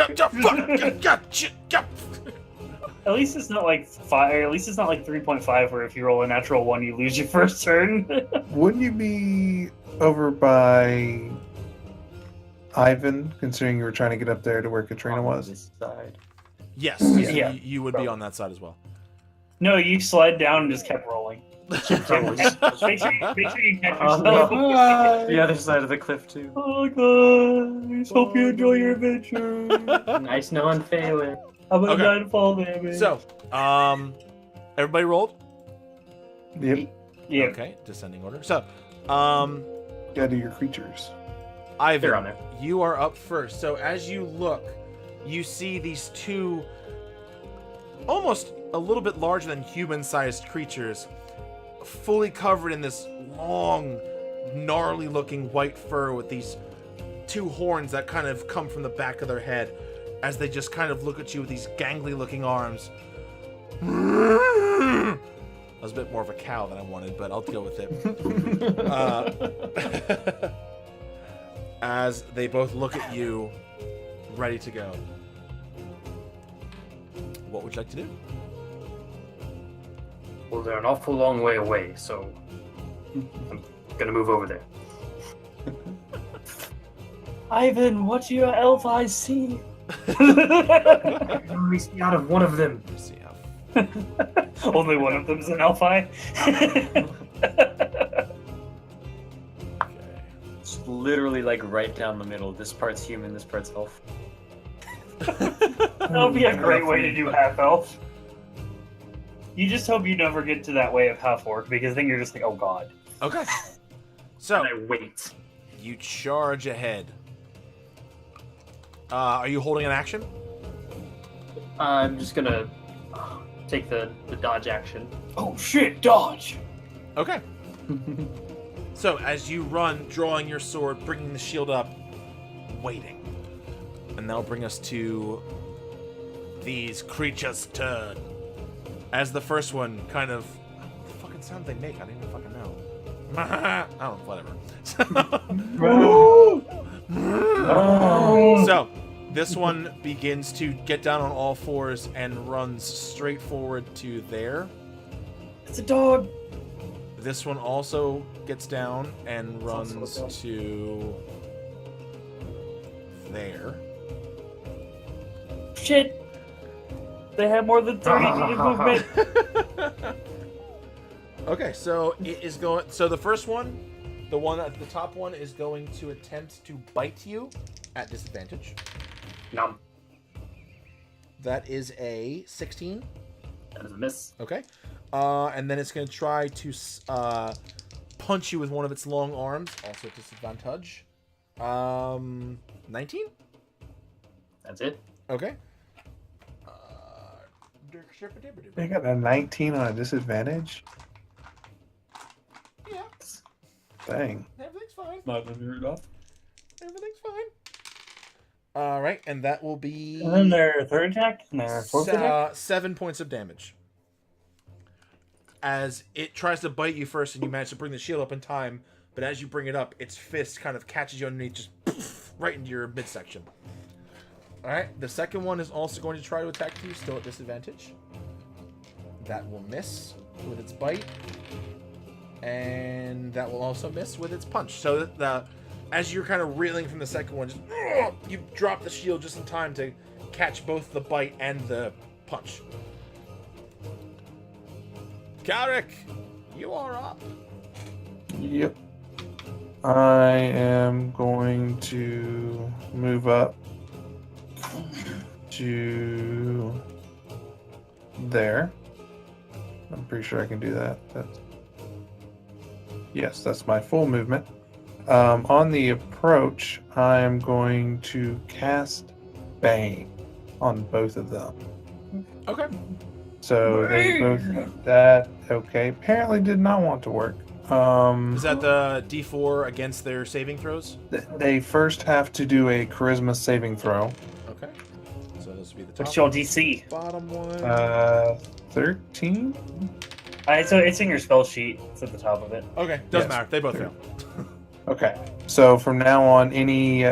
At least it's not like 5. Or at least it's not like 3.5, where if you roll a natural 1, you lose your first turn. Wouldn't you be over by Ivan, considering you were trying to get up there to where Katrina On was? this side. Yes, Yeah. you would be on that side as well. No, you slid down and just kept rolling. Make sure you catch yourself. The other side of the cliff too. Oh guys, hope you enjoy your adventure. Nice knowing Phelan. I'm gonna Okay. die and fall damage. So, everybody rolled? Yep. yeah, Okay, descending order. So, Gotta do your creatures. They're Ivan, on there. you are up first. So as you look, you see these two almost a little bit larger than human-sized creatures fully covered in this long, gnarly-looking white fur with these two horns that kind of come from the back of their head as they just kind of look at you with these gangly-looking arms. That was a bit more of a cow than I wanted, but I'll deal with it. As they both look at you, ready to go. What would you like to do? Well, they're an awful long way away, so I'm gonna move over there. Ivan, what do your elf eyes see? I can only see out of one of them. Let's see how. Only one of them's an elf eye. Okay. It's literally like right down the middle. This part's human, this part's elf. That would be a great way to do half elf. You just hope you never get to that way of half orc, because then you're just like, oh god. Okay. So And I wait. you charge ahead. Are you holding an action? I'm just gonna take the dodge action. Oh shit, dodge! Okay. So as you run, drawing your sword, bringing the shield up, waiting. And that'll bring us to these creatures' turn. As the first one kind of... What the fucking sound they make? I don't even fucking know. I don't know, whatever. So, this one begins to get down on all fours and runs straight forward to there. It's a dog! This one also gets down and runs to there. Shit! They have more than 30 feet of movement! Okay, so it is going. So the first one, the one at the top one, is going to attempt to bite you at disadvantage. Nom. That is a 16. That is a miss. Okay. And then it's going to try to punch you with one of its long arms, also at disadvantage. 19? That's it. Okay. They got a 19 on a disadvantage? Yeah, Dang. everything's fine. Not unheard of. Everything's fine. All right, and that will be And then their third attack and their fourth attack. 7 points of damage. As it tries to bite you first, and you manage to bring the shield up in time, but as you bring it up, its fist kind of catches you underneath, just poof, right into your midsection. All right, the second one is also going to try to attack you, still at disadvantage. That will miss with its bite, and that will also miss with its punch. So as you're kind of reeling from the second one, just you drop the shield just in time to catch both the bite and the punch. Carrick, you are up. Yep. I am going to move up to there. I'm pretty sure I can do that. Yes, that's my full movement. On the approach, I'm going to cast Bane on both of them. Okay. So they both apparently did not want to work. Is that the D4 against their saving throws? They first have to do a charisma saving throw. Okay. So this would be the top. What's your DC? Bottom one. 13? So it's in your spell sheet. It's at the top of it. Okay, doesn't Yes. matter. They both Sure. fail. Okay. So from now on, any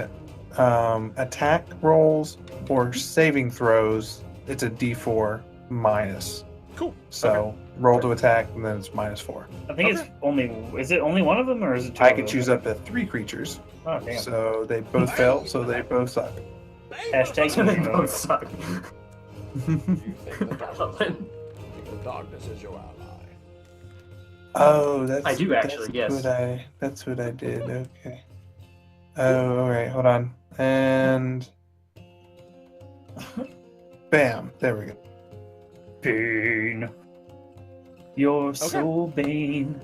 attack rolls or saving throws, it's a D4 minus. Cool. So roll to attack, and then it's -4. I think it's only. Is it only one of them, or is it two? I of can them? choose up to 3 creatures. Oh damn! So they both fail, so they both suck. Hashtag They hero. both suck. The darkness is your ally. Oh, that's. I do actually, that's yes. That's what I did. Okay. Oh, all right. Hold on. And bam! There we go. Bane. You're so Bane.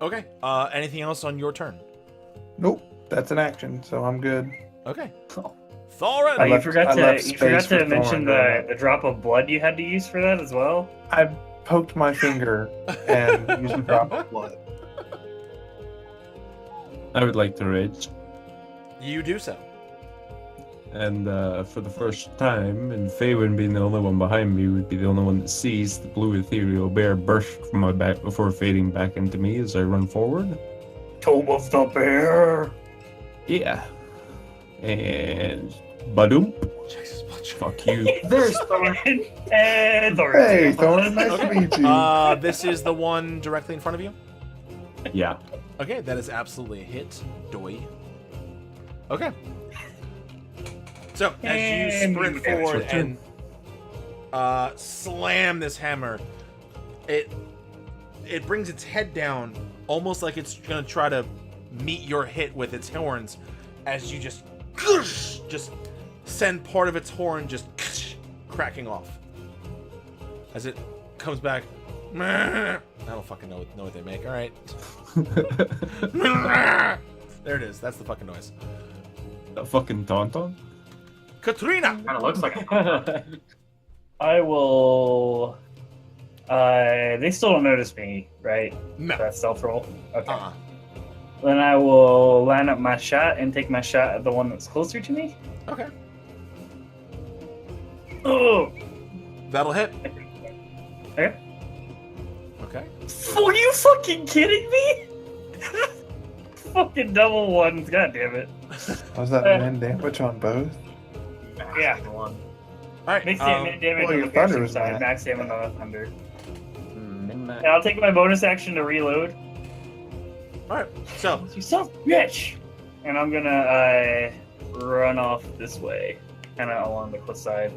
Okay. Anything else on your turn? Nope. That's an action, so I'm good. Okay. Oh. Thorin. I You left- forgot I to left you forgot space to for mention Thorn, the drop of blood you had to use for that as well. I poked my finger and used a drop of blood. I would like to rage. You do so. And for the first time, and Faywin being the only one behind me would be the only one that sees the blue ethereal bear burst from my back before fading back into me as I run forward. Tomb of the Bear. Yeah. And badoom. Jesus, Fuck you. There's Thorn. and Thorn. Hey, Thorn, nice to meet you. This is the one directly in front of you. Yeah. Okay, that is absolutely a hit. Doi. Okay. So, as you And sprint you forward damage your and slam this hammer, it brings its head down, almost like it's gonna try to meet your hit with its horns, as you just send part of its horn just cracking off. As it comes back, I don't fucking know what they make. All right. There it is. That's the fucking noise. That fucking tauntaun? Katrina. Kind of looks like a I will. They still don't notice me, right? No. That stealth roll. Okay. Uh-uh. Then I will line up my shot and take my shot at the one that's closer to me. Okay. Oh. That'll hit. Okay. Okay. Are you fucking kidding me? Fucking double ones. God damn it. Was that man damage on both? Yeah. one. All right. Max damage well, on your the thunder piercing was side. bad. Max damage on the thunder. Min-max. And I'll take my bonus action to reload. All right. So, You son of a bitch! And I'm gonna run off this way, kind of along the cliff side.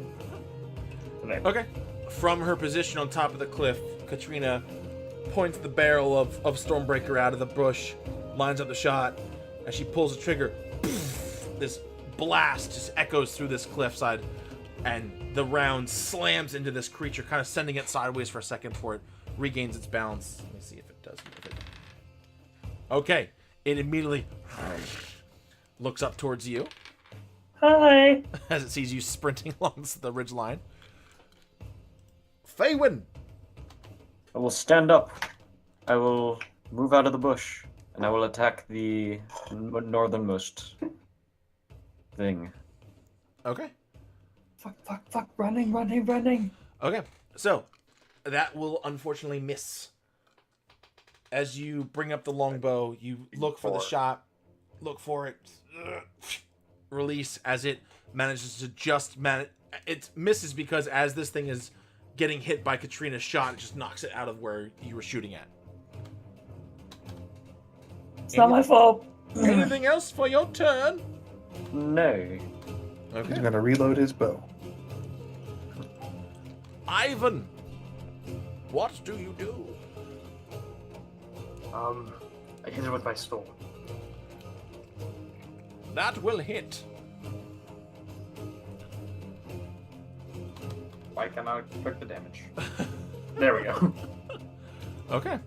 okay. From her position on top of the cliff, Katrina points the barrel of Stormbreaker out of the bush, lines up the shot. As she pulls the trigger, this blast just echoes through this cliffside, and the round slams into this creature, kind of sending it sideways for a second before it regains its balance. Let me see if it does move it. Okay, it immediately looks up towards you Hi. as it sees you sprinting along the ridgeline. Faywin! I will stand up. I will move out of the bush, and I will attack the northernmost thing. Okay. Fuck, running. Okay, so that will unfortunately miss. As you bring up the longbow, you look for the shot, look for it, release as it manages to just it misses because as this thing is getting hit by Katrina's shot, it just knocks it out of where you were shooting at. It's not my fault. Anything else for your turn? No. He's Okay. gonna reload his bow. Ivan, what do you do? I hit her with my sword. That will hit. Why can't I click the damage? There we go. Okay.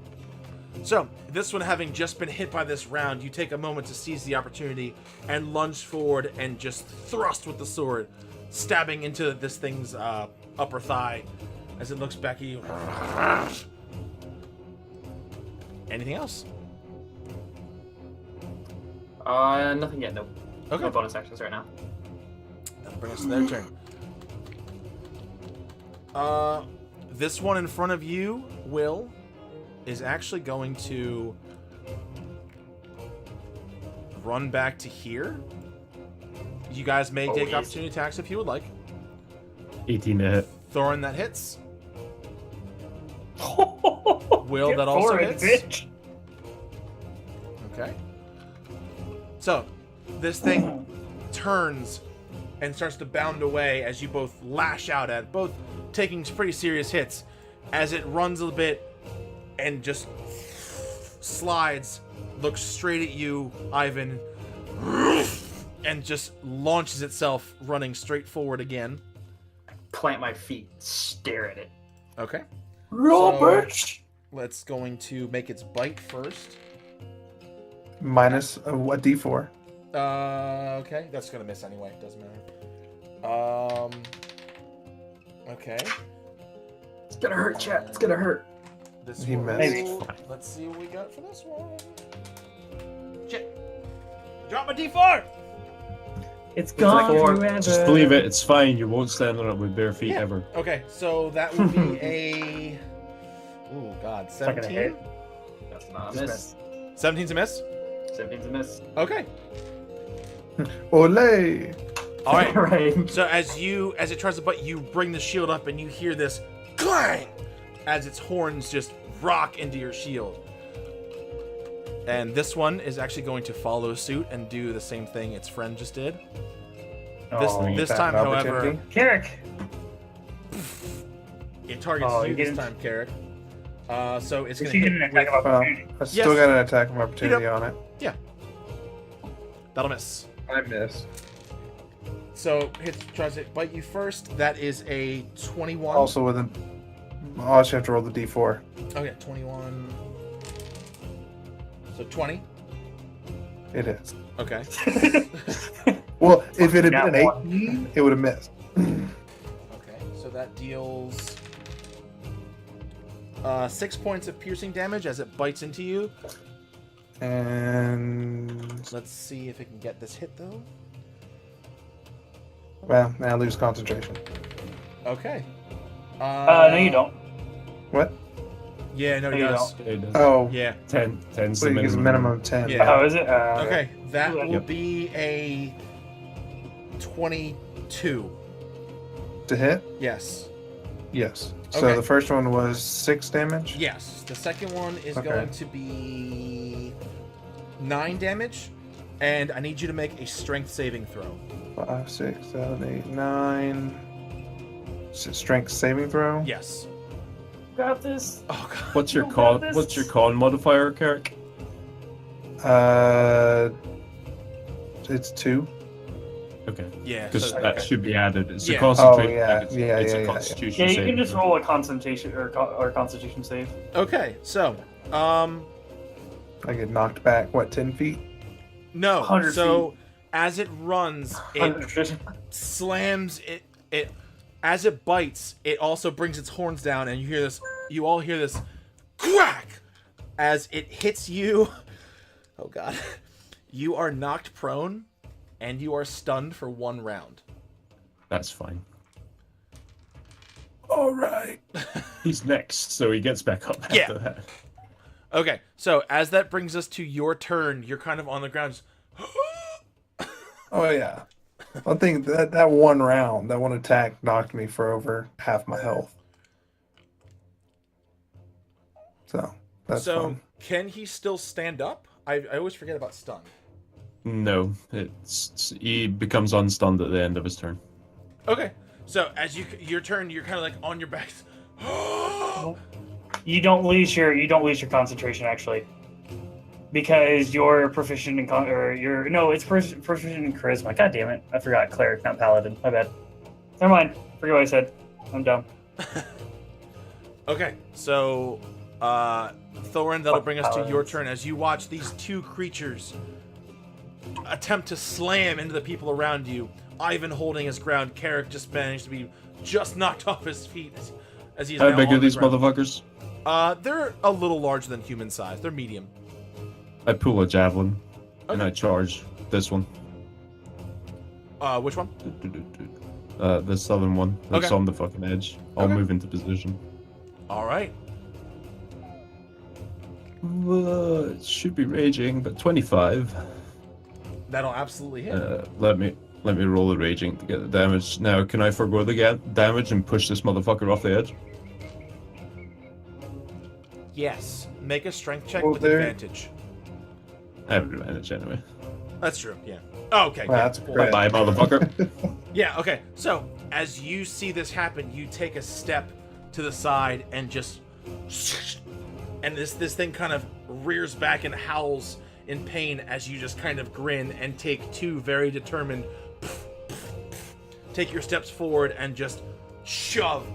So, this one having just been hit by this round, you take a moment to seize the opportunity and lunge forward and just thrust with the sword, stabbing into this thing's upper thigh as it looks back at you. Anything else? Nothing yet, no. Okay. No bonus actions right now. That'll bring us to their turn. This one in front of you, Will, is actually going to run back to here. You guys may take easy. opportunity attacks if you would like. 18 to hit. Thorin, that hits. Will, Get that also forward, hits. bitch. Okay. So, this thing turns and starts to bound away as you both lash out at it, both taking pretty serious hits as it runs a bit and just slides, looks straight at you, Ivan, and just launches itself running straight forward again. Plant my feet, stare at it. Okay. Robert! Let's going to make its bite first. Minus a D4. Okay, that's gonna miss anyway. Doesn't matter. Okay. It's gonna hurt, chat. It's gonna hurt. This He one. missed. Let's see what we got for this one. Shit. Drop my D4. It's gone four. forever. Just believe it, it's fine. You won't stand on it with bare feet Yeah. ever. Okay, so that would be a. Ooh, God, not gonna 17. hit. That's not a miss. 17's a miss. 17's a miss. Okay. Ole! All right. Right. So as it tries to bite, you bring the shield up and you hear this clang as its horns just rock into your shield. And this one is actually going to follow suit and do the same thing its friend just did. This attack time, of however, opportunity. Carrick. it targets Oh, you you this didn't- time, Carrick. So it's going She to didn't hit attack with, of Well, opportunity. I still Yes. got an attack of opportunity on it. that'll miss. I missed. So tries to bite you first. That is a 21. Also with an. I'll also have to roll the D4. Okay, 21. So 20. It is. Okay. Well, if it had Got been an one. 18, it would have missed. Okay, so that deals 6 points of piercing damage as it bites into you. And. Let's see if it can get this hit though. Well, now I lose concentration. Okay. No, you don't. What? Yeah, no, he No, you does. It does. Oh, Yeah. 10's so the he gets a minimum. minimum of 10. Yeah. Oh, is it? Okay, that will Yep. be a 22. To hit? Yes. Yes. So Okay. the first one was 6 damage? Yes. The second one is Okay. going to be 9 damage, and I need you to make a strength saving throw. 5, 6, 7, 8, 9. Strength saving throw? Yes. got this. Oh god. What's your You con? got this. What's your con modifier, Kirk? It's 2. Okay, Yeah. because So, that should be added. It's Yeah. a concentration. Oh, yeah. It's, Yeah, it's yeah, a yeah, constitution Yeah, you save. can just roll a concentration or constitution save. okay. So, I get knocked back, what, 10 feet? no. 100 So, as it runs, it 100. slams it as it bites. It also brings its horns down, and you all hear this crack as it hits you. Oh god. You are knocked prone and you are stunned for 1 round. That's fine. All right. He's next, so he gets back up Yeah. after that. Okay, so as that brings us to your turn, you're kind of on the ground. Oh, yeah. I think that one round, that one attack knocked me for over half my health. So, that's So, fun. can he still stand up? I always forget about stun. No, he becomes unstunned at the end of his turn. Okay, so as your turn, you're kind of like on your back. You don't lose your concentration actually, because you're proficient in proficient in charisma. God damn it, I forgot cleric, not paladin. My bad. Never mind. Forget what I said. I'm dumb. Okay, so Thorin, that'll bring us to your turn as you watch these 2 creatures attempt to slam into the people around you. Ivan holding his ground. Carrick just managed to be just knocked off his feet as he's How now big on are the these ground. motherfuckers? They're a little larger than human size. They're medium. I pull a javelin and Okay. I charge this one. Which one? The southern one that's Okay. on the fucking edge. I'll Okay. move into position. All right. It should be raging, but 25. That'll absolutely hit. Let me roll the raging to get the damage. Now, can I forgo the damage and push this motherfucker off the edge? Yes. Make a strength check Well, with there- advantage. I have advantage anyway. That's true. Yeah. Oh, okay. Wow, yeah. that's Well, great. Bye, motherfucker. Yeah, okay. So, as you see this happen, you take a step to the side and just... And this thing kind of rears back and howls in pain as you just kind of grin and take 2 very determined... Take your steps forward and just shove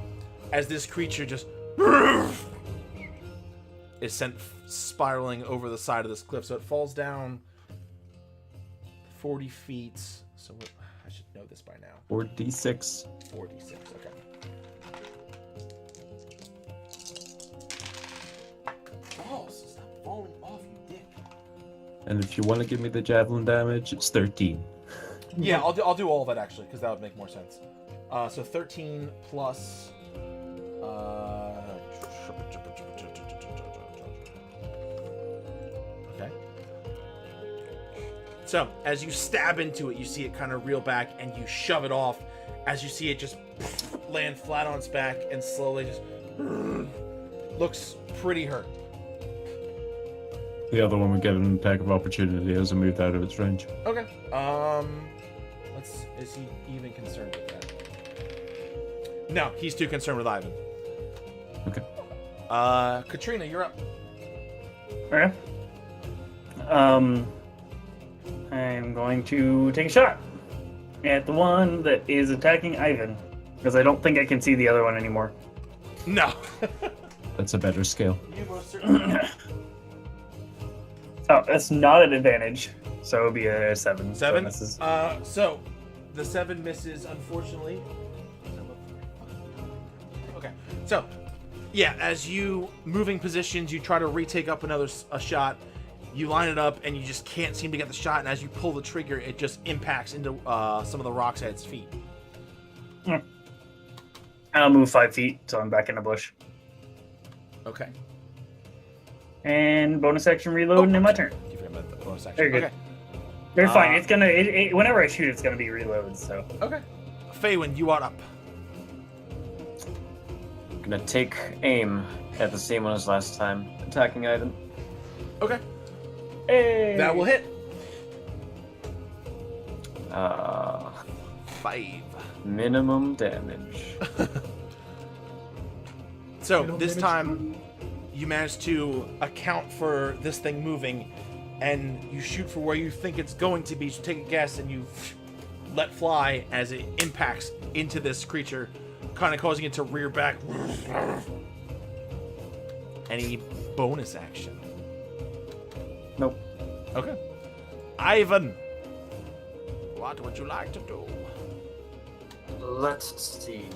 as this creature just... is sent spiraling over the side of this cliff. So it falls down 40 feet. So I should know this by now. 46. 46, okay. Oh, so stop falling off, you dick. And if you want to give me the javelin damage, it's 13. Yeah, I'll do all of that actually, because that would make more sense. So 13 plus... Okay. So, as you stab into it, you see it kind of reel back, and you shove it off. As you see it just land flat on its back, and slowly just... looks pretty hurt. The other one would get an attack of opportunity as it moved out of its range. Okay. Is he even concerned with that? No, he's too concerned with Ivan. Okay. Katrina, you're up. Okay. I'm going to take a shot at the one that is attacking Ivan, because I don't think I can see the other one anymore. No. That's a better scale. You most certainly. Oh, that's not an advantage, so it would be a 7. So 7. this is... So the 7 misses, unfortunately. Okay. So, yeah, as you moving positions, you try to retake up a shot. You line it up, and you just can't seem to get the shot. And as you pull the trigger, it just impacts into some of the rocks at its feet. I'll move 5 feet, so I'm back in the bush. Okay. And bonus action reload, and in my turn. You forgot about the bonus action. Very good. Okay. They're fine. It's gonna. Whenever I shoot, it's gonna be reload. So. Okay. Faywin, you are up. I'm gonna take aim at the same one as last time, attacking Ivan. Okay. Hey. That will hit. 5. Minimum damage. So this time, you manage to account for this thing moving, and you shoot for where you think it's going to be. So take a guess, and you let fly as it impacts into this creature, kind of causing it to rear back. Any bonus action? Nope. Okay. Ivan, what would you like to do? Let's see.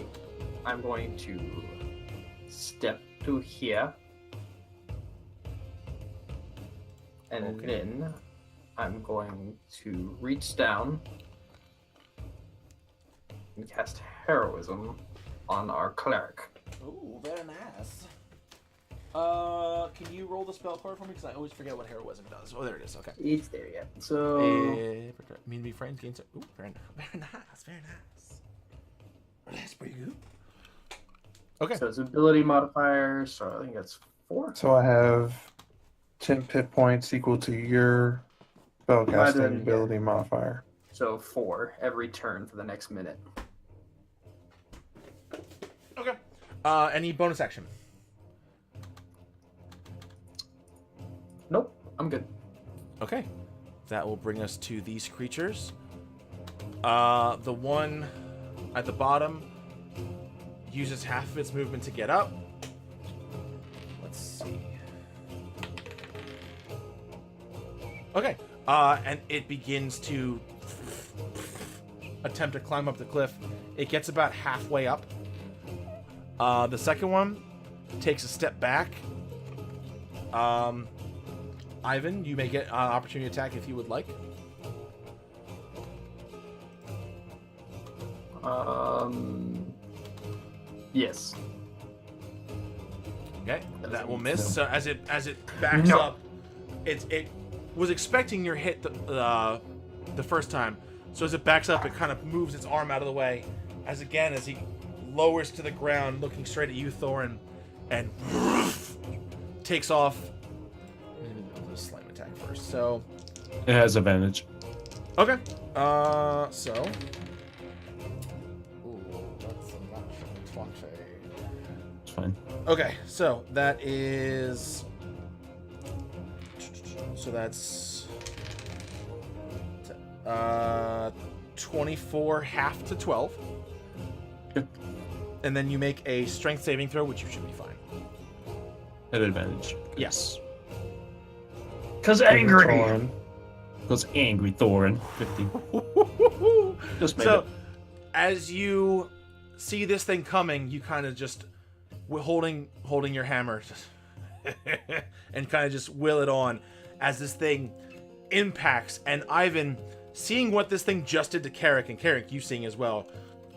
I'm going to step to here. And then I'm going to reach down and cast Heroism on our cleric. Ooh, very nice. Can you roll the spell card for me? Because I always forget what heroism does. Oh, there it is. Okay. It's there yet. So Mean to be friends gains. Ooh, very nice. Very nice. That's pretty good. Okay. So it's ability modifier. So I think that's 4. So I have 10 hit points equal to your spellcasting ability modifier. So 4 every turn for the next minute. Okay. Any bonus action? Nope, I'm good. Okay. That will bring us to these creatures. The one at the bottom uses half of its movement to get up. Let's see. Okay. And it begins to attempt to climb up the cliff. It gets about halfway up. The second one takes a step back. Ivan, you may get an opportunity attack if you would like. Yes. Okay, that will miss. So as it backs up, it was expecting your hit the first time. So as it backs up, it kind of moves its arm out of the way. As he lowers to the ground, looking straight at you, Thorin, and takes off. A slam attack first. So It has advantage. okay. So. Ooh, that's a natural 20. It's fine. Okay, so that is. So that's. 24 half to 12. Yep. And then you make a strength saving throw, which you should be fine. At advantage. Yes. Cause angry. Thorin. Because angry Thorin. 15. Just made So, it. as you see this thing coming, you kind of just holding your hammer and kind of just will it on as this thing impacts. And Ivan, seeing what this thing just did to Carrick, and Carrick, you seeing as well,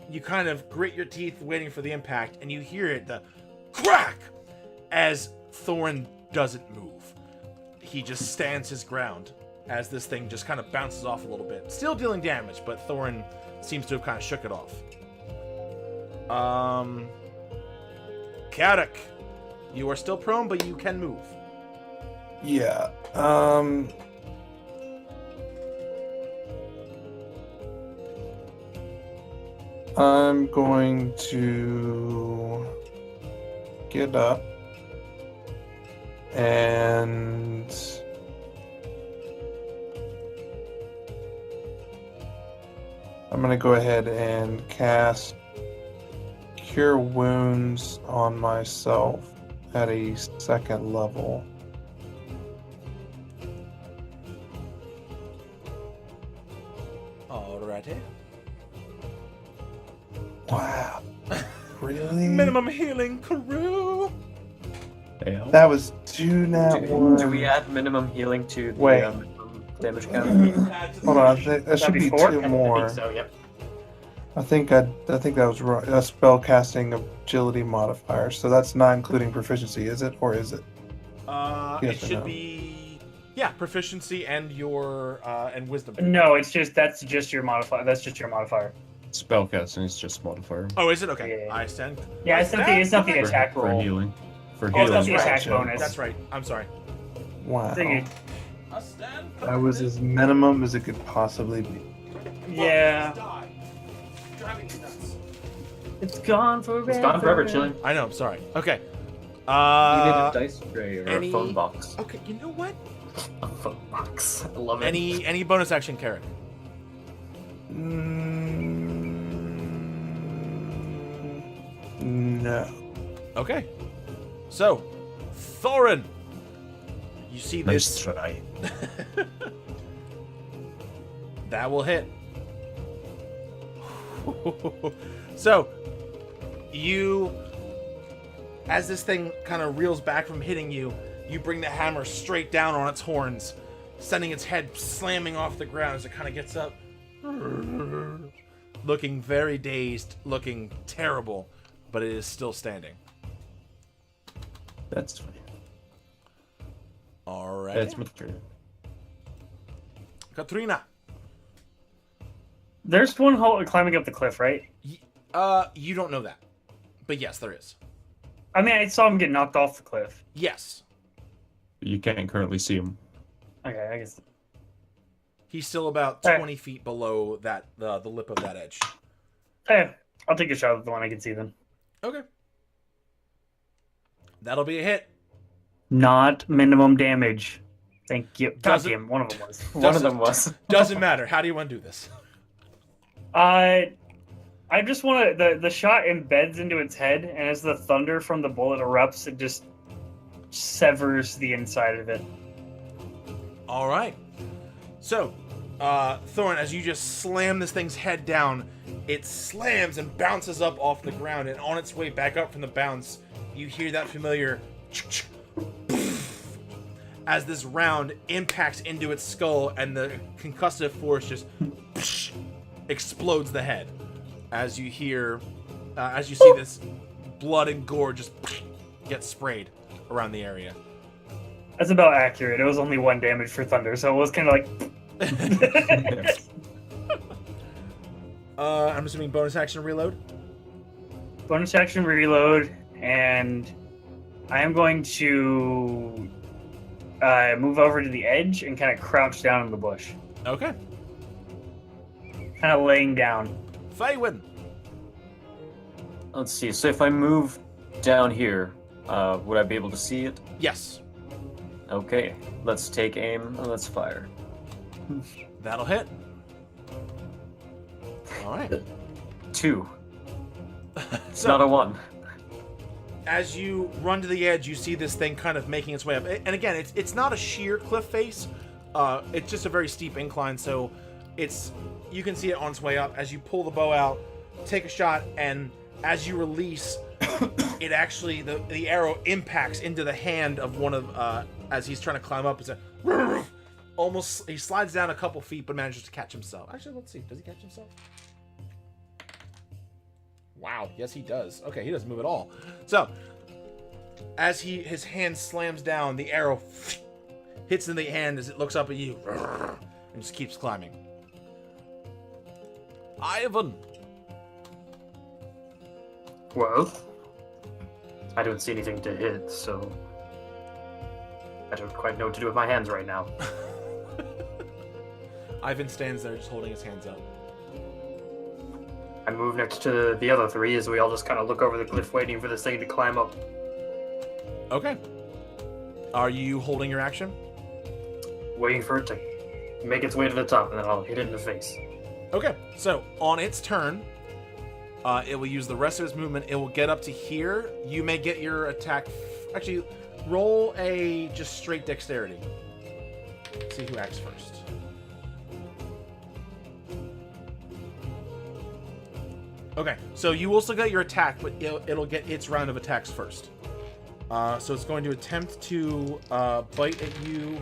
you kind of grit your teeth waiting for the impact, and you hear it, the crack, as Thorin doesn't move. He just stands his ground as this thing just kind of bounces off a little bit. Still dealing damage, but Thorin seems to have kind of shook it off. Carrick, you are still prone, but you can move. Yeah. I'm going to get up and I'm going to go ahead and cast Cure Wounds on myself at a 2nd level. Alrighty. Wow. Really? Minimum healing crew. Yeah. That was 2 nat Do 1. we add minimum healing to the Wait. minimum damage count? Hold on, that should be 2 I more. think so, yep. I think that was right. A spell casting agility modifier. So that's not including proficiency, is it? Or is it? It Yes or should no? be, yeah, proficiency and your and wisdom. No, that's just your modifier. That's just your modifier. Spellcasting is just modifier. Oh, is it? Okay. Yeah. I stand. Yeah, it's not the attack For roll. healing. For Oh, healing. that's the right. attack bonus. That's right. I'm sorry. Wow. Thingy. I stand. That was as minimum as it could possibly be. Yeah. Driving me nuts. It's gone forever. It's gone forever, chilling. I know. I'm sorry. Okay. You need a dice tray or any- a phone box. Okay, you know what? A phone box. I love it. Any bonus action, Carrick? No. Okay. So, Thorin, you see Nice this. try. That will hit. So, you, as this thing kind of reels back from hitting you, you bring the hammer straight down on its horns, sending its head slamming off the ground as it kind of gets up. Looking very dazed, looking terrible, but it is still standing. That's fine. Alright. That's my turn. Katrina. There's one hole climbing up the cliff, right? You don't know that. But yes, there is. I mean, I saw him get knocked off the cliff. Yes. You can't currently see him. Okay, I guess. He's still about Alright. 20 feet below that the lip of that edge. Hey, I'll take a shot at the one I can see then. Okay. That'll be a hit. Not minimum damage. Thank you. Doesn't- Goddamn, one of them was. One of them was. Doesn't matter. How do you want to do this? I just want to. The shot embeds into its head, and as the thunder from the bullet erupts, it just severs the inside of it. All right. So, Thorin, as you just slam this thing's head down, it slams and bounces up off the ground, and on its way back up from the bounce, you hear that familiar as this round impacts into its skull, and the concussive force just explodes the head. As you hear, as you see this blood and gore just get sprayed around the area. That's about accurate. It was only 1 damage for thunder, so it was kind of like. I'm assuming bonus action reload. Bonus action reload, and I am going to move over to the edge and kind of crouch down in the bush. Okay. Kind of laying down. Faywin. Let's see. So if I move down here, would I be able to see it? Yes. Okay. Let's take aim and let's fire. That'll hit. All right. 2. It's So, not a 1. as you run to the edge, you see this thing kind of making its way up. And again, it's not a sheer cliff face. It's just a very steep incline, so you can see it on its way up. As you pull the bow out, take a shot, and as you release, it actually the arrow impacts into the hand of one of as he's trying to climb up. It's almost he slides down a couple feet, but manages to catch himself. Actually, let's see. Does he catch himself? Wow. Yes, he does. Okay, he doesn't move at all. So, as his hand slams down, the arrow hits in the hand as it looks up at you and just keeps climbing. Ivan. Well, I don't see anything to hit, so I don't quite know what to do with my hands right now. Ivan stands there just holding his hands up. I move next to the other 3 as we all just kind of look over the cliff waiting for this thing to climb up. Okay. Are you holding your action? Waiting for it to make its way to the top, and then I'll hit it in the face. Okay. So, on its turn, it will use the rest of its movement. It will get up to here. You may get your attack... Actually, roll a just straight dexterity. See who acts first. Okay, so you will still get your attack, but it'll get its round of attacks first. So it's going to attempt to bite at you,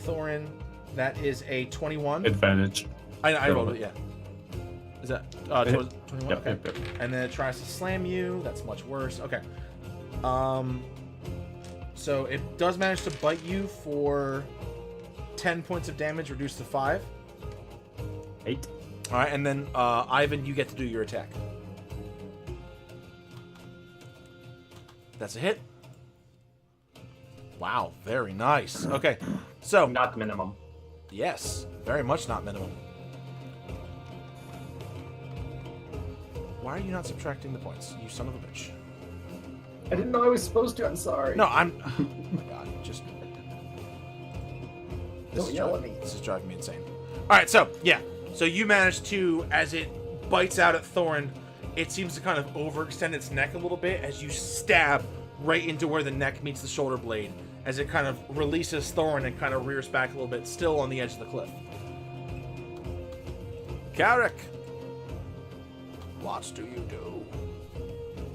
Thorin. That is a 21. Advantage. I rolled it, yeah. Is that 21? Yep, Okay. yep, yep. And then it tries to slam you. That's much worse. Okay. So it does manage to bite you for 10 points of damage, reduced to 5. 8. All right, and then Ivan, you get to do your attack. That's a hit. Wow, very nice. Okay, so Not minimum. yes, very much not minimum. Why are you not subtracting the points, you son of a bitch? I didn't know I was supposed to. I'm sorry. No, I'm. Oh my god, just. Don't yell at me. This is driving me insane. All right, so yeah, so you manage to, as it bites out at Thorin, it seems to kind of overextend its neck a little bit as you stab right into where the neck meets the shoulder blade, as it kind of releases Thorin and kind of rears back a little bit, still on the edge of the cliff. Carrick, what do you do?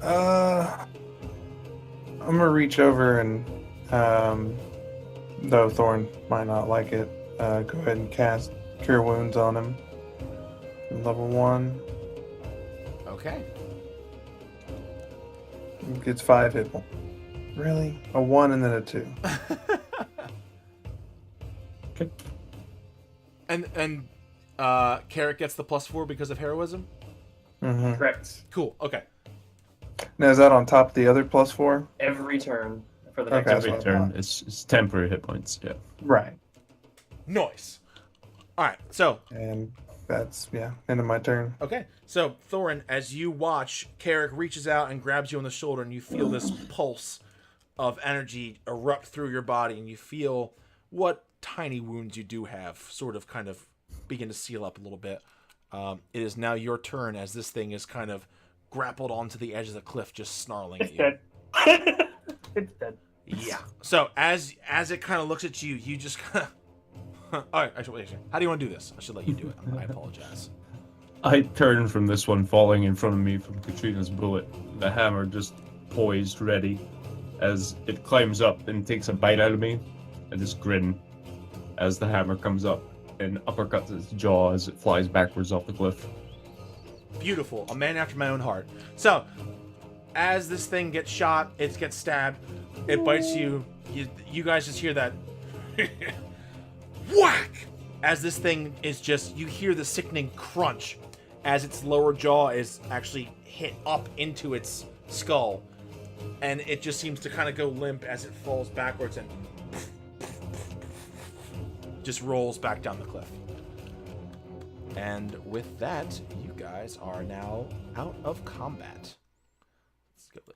I'm gonna reach over and, though Thorn might not like it, go ahead and cast Cure Wounds on him. Level 1. Okay. Gets 5 hit points. Really? A 1 and then a 2. Okay. And Carrick gets the +4 because of heroism? Mm-hmm. Correct. Cool, okay. Now, is that on top of the other +4? Every turn for the Okay. next That's Every what I turn, thought. it's temporary hit points. Yeah. Right. Nice. Alright, so And that's, end of my turn. okay, so Thorin, as you watch, Carrick reaches out and grabs you on the shoulder, and you feel this pulse of energy erupt through your body, and you feel what tiny wounds you do have sort of kind of begin to seal up a little bit. It is now your turn as this thing is kind of grappled onto the edge of the cliff, just snarling at It's you. dead. It's dead. Yeah. So as it kind of looks at you, you just kind of. All right. Actually, how do you want to do this? I should let you do it. I apologize. I turn from this one falling in front of me from Katrina's bullet, the hammer just poised, ready, as it climbs up and takes a bite out of me. I just grin as the hammer comes up and uppercuts its jaw as it flies backwards off the cliff. Beautiful. A man after my own heart. So, as this thing gets shot, it gets stabbed, it bites you. You guys just hear that whack! As this thing is just, you hear the sickening crunch as its lower jaw is actually hit up into its skull. And it just seems to kind of go limp as it falls backwards and just rolls back down the cliff. And with that, you guys are now out of combat. Let's go with...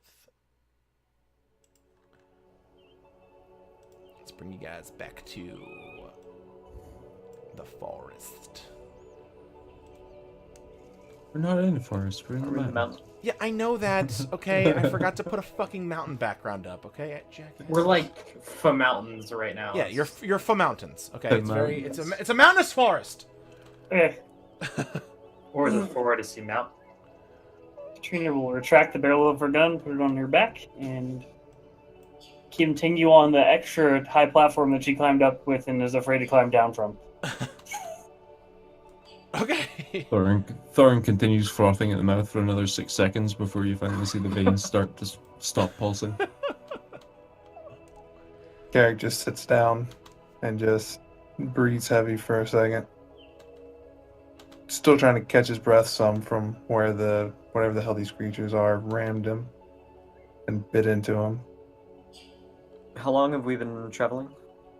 Let's bring you guys back to the forest. We're not in the forest, we're in the mountains. mountain. Yeah, I know that, okay? I forgot to put a fucking mountain background up, okay, Jack? We're like for mountains right now. Yeah, you're for mountains, okay? The It's very... It's a mountainous forest! Okay. Or is it forward to see mountain? Katrina will retract the barrel of her gun, put it on her back, and continue on the extra high platform that she climbed up with and is afraid to climb down from. Okay. Thorin continues frothing at the mouth for another 6 seconds before you finally see the veins start to stop pulsing. Garrick just sits down and just breathes heavy for a second. Still trying to catch his breath some from where whatever the hell these creatures are rammed him and bit into him. How long have we been traveling?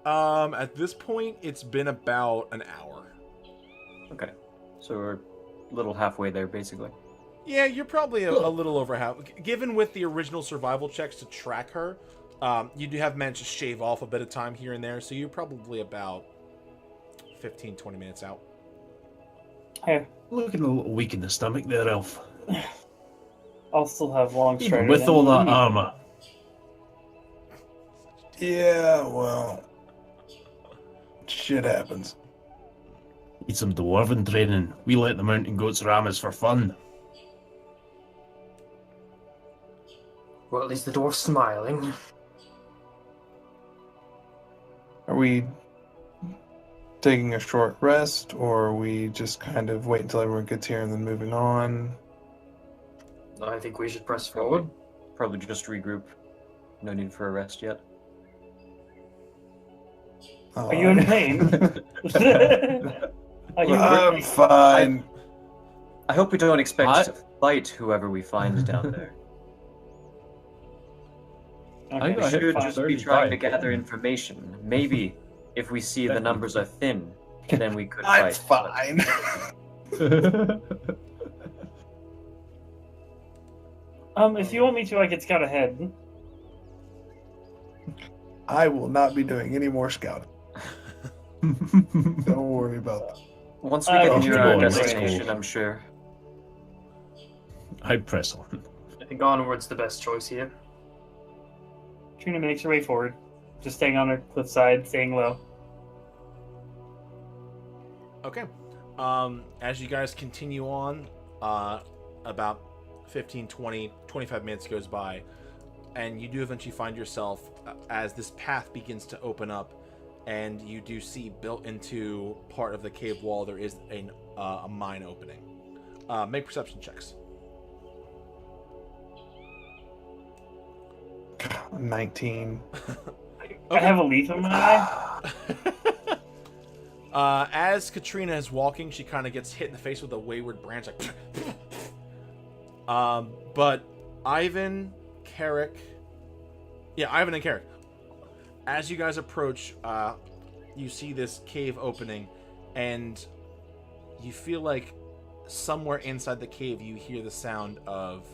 At this point, it's been about an hour. Okay. So we're a little halfway there, basically. Yeah, you're probably a little over half. Given with the original survival checks to track her, you do have managed to shave off a bit of time here and there, so you're probably about 15, 20 minutes out. Hey, Looking a little weak in the stomach there, Elf. I'll still have long Even strider. with then. all that armor. Yeah, well, shit happens. Need some dwarven training. We let the mountain goats ram us for fun. Well, at least the dwarf's smiling. Are we taking a short rest, or are we just kind of wait until everyone gets here and then moving on? I think we should press forward. Probably just regroup. No need for a rest yet. Are you in pain? Are you I'm fine. I hope we don't expect What? to fight whoever we find down there. Okay, We I should hit just be 35. trying to gather information. Maybe if we see the numbers are thin, then we could I'm fight. fine. If you want me to, I could scout ahead. I will not be doing any more scouting. Don't worry about that. Once we get near our sure. destination, I'm sure. I press on. I think onward's the best choice here. Trina makes her way forward, just staying on her cliffside, staying low. Okay. As you guys continue on, about 15, 20, 25 minutes goes by, and you do eventually find yourself, as this path begins to open up, and you do see built into part of the cave wall, there is a mine opening. Make perception checks. 19. I have a leaf in my eye. As Katrina is walking, she kind of gets hit in the face with a wayward branch, like. But Ivan, Carrick, Ivan and Carrick, as you guys approach, you see this cave opening, and you feel like somewhere inside the cave you hear the sound of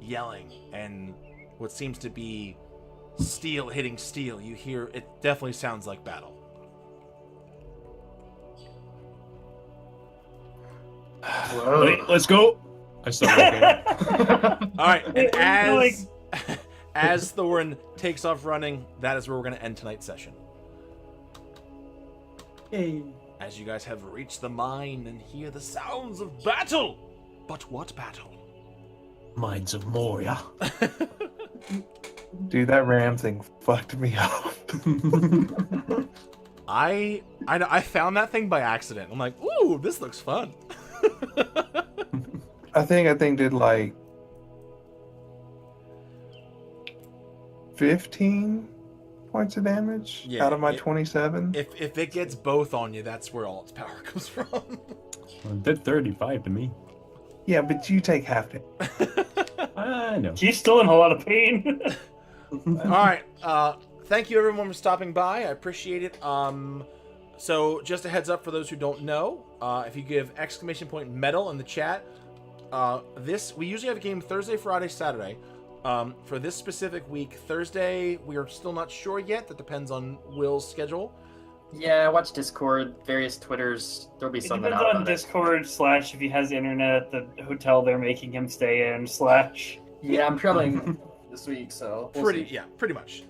yelling and what seems to be steel hitting steel. You hear, it definitely sounds like battle. Wait, let's go. I start walking. All right, and as Thorin takes off running, that is where we're going to end tonight's session. Hey. As you guys have reached the mine and hear the sounds of battle. But what battle? Mines of Moria. Dude, that ram thing fucked me up. I found that thing by accident. I'm like, ooh, this looks fun. I think did like 15 points of damage Yeah, out of my 27. If it gets both on you, that's where all its power comes from. It did 35 to me. Yeah, but you take half damage. I know. She's still in a lot of pain. All right. Thank you everyone for stopping by. I appreciate it. So just a heads up for those who don't know, if you give !metal in the chat, we usually have a game Thursday, Friday, Saturday. For this specific week, Thursday, we are still not sure yet. That depends on Will's schedule. Yeah, watch Discord, various Twitters. There'll be It something depends out on about it. Discord / if he has internet at the hotel they're making him stay in / Yeah, I'm traveling this week, so we'll see. Pretty much.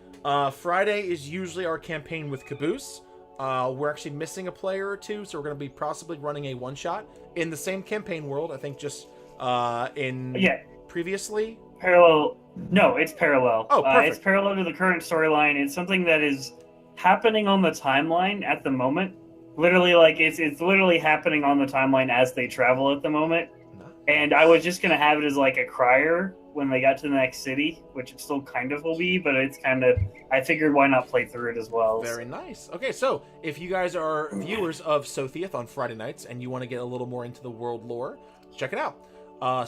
Friday is usually our campaign with Caboose. We're actually missing a player or two, so we're going to be possibly running a one-shot in the same campaign world. I think just previously. Parallel. No, it's parallel. Oh, perfect. It's parallel to the current storyline. It's something that is happening on the timeline at the moment. Literally, it's literally happening on the timeline as they travel at the moment. And I was just gonna have it as like a crier when they got to the next city, which it still kind of will be, but it's kind of. I figured why not play through it as well. Very nice. Okay, so if you guys are viewers of Sothieth on Friday nights and you want to get a little more into the world lore, check it out.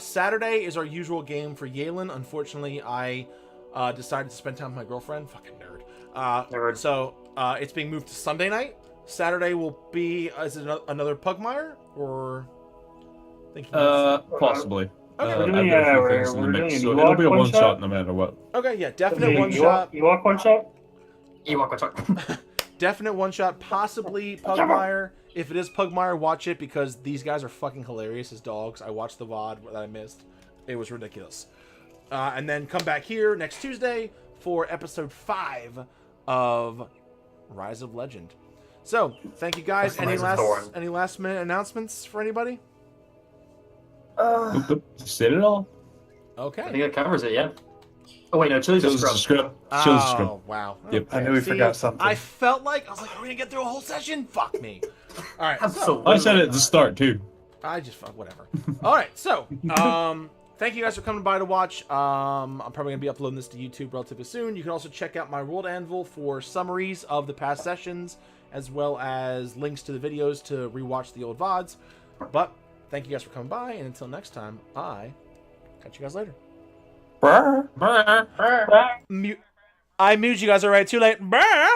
Saturday is our usual game for Yalen. Unfortunately, I decided to spend time with my girlfriend. Fucking nerd. Nerd. So it's being moved to Sunday night. Saturday will be is it another Pugmire or? Thinking Possibly. Okay. I've got a few things in the we're mix, doing so a it'll be a Ewok one one-shot? shot no matter what. Okay, yeah, definite one You shot. walk one shot. Ewok, watch out. Definite one shot, possibly Pugmire. If it is Pugmire, watch it because these guys are fucking hilarious as dogs. I watched the VOD that I missed. It was ridiculous. And then come back here next Tuesday for episode 5 of Rise of Legend. So, thank you guys. Any last minute announcements for anybody? Nope. Said it all. Okay. I think that covers it, yeah. Oh, wait, no, Chili's a Shows the scrub. script. Shows the script. Oh, wow. Yep. I knew we See, forgot something. I felt like, I was like, are we going to get through a whole session? Fuck me. All right. So, Absolutely. I said it at the start too. I just whatever. All right, so thank you guys for coming by to watch. I'm probably gonna be uploading this to YouTube relatively soon. You can also check out my World Anvil for summaries of the past sessions, as well as links to the videos to rewatch the old VODs. But thank you guys for coming by, and until next time, I catch you guys later. Brr. I mute you guys already. Too late. Brr.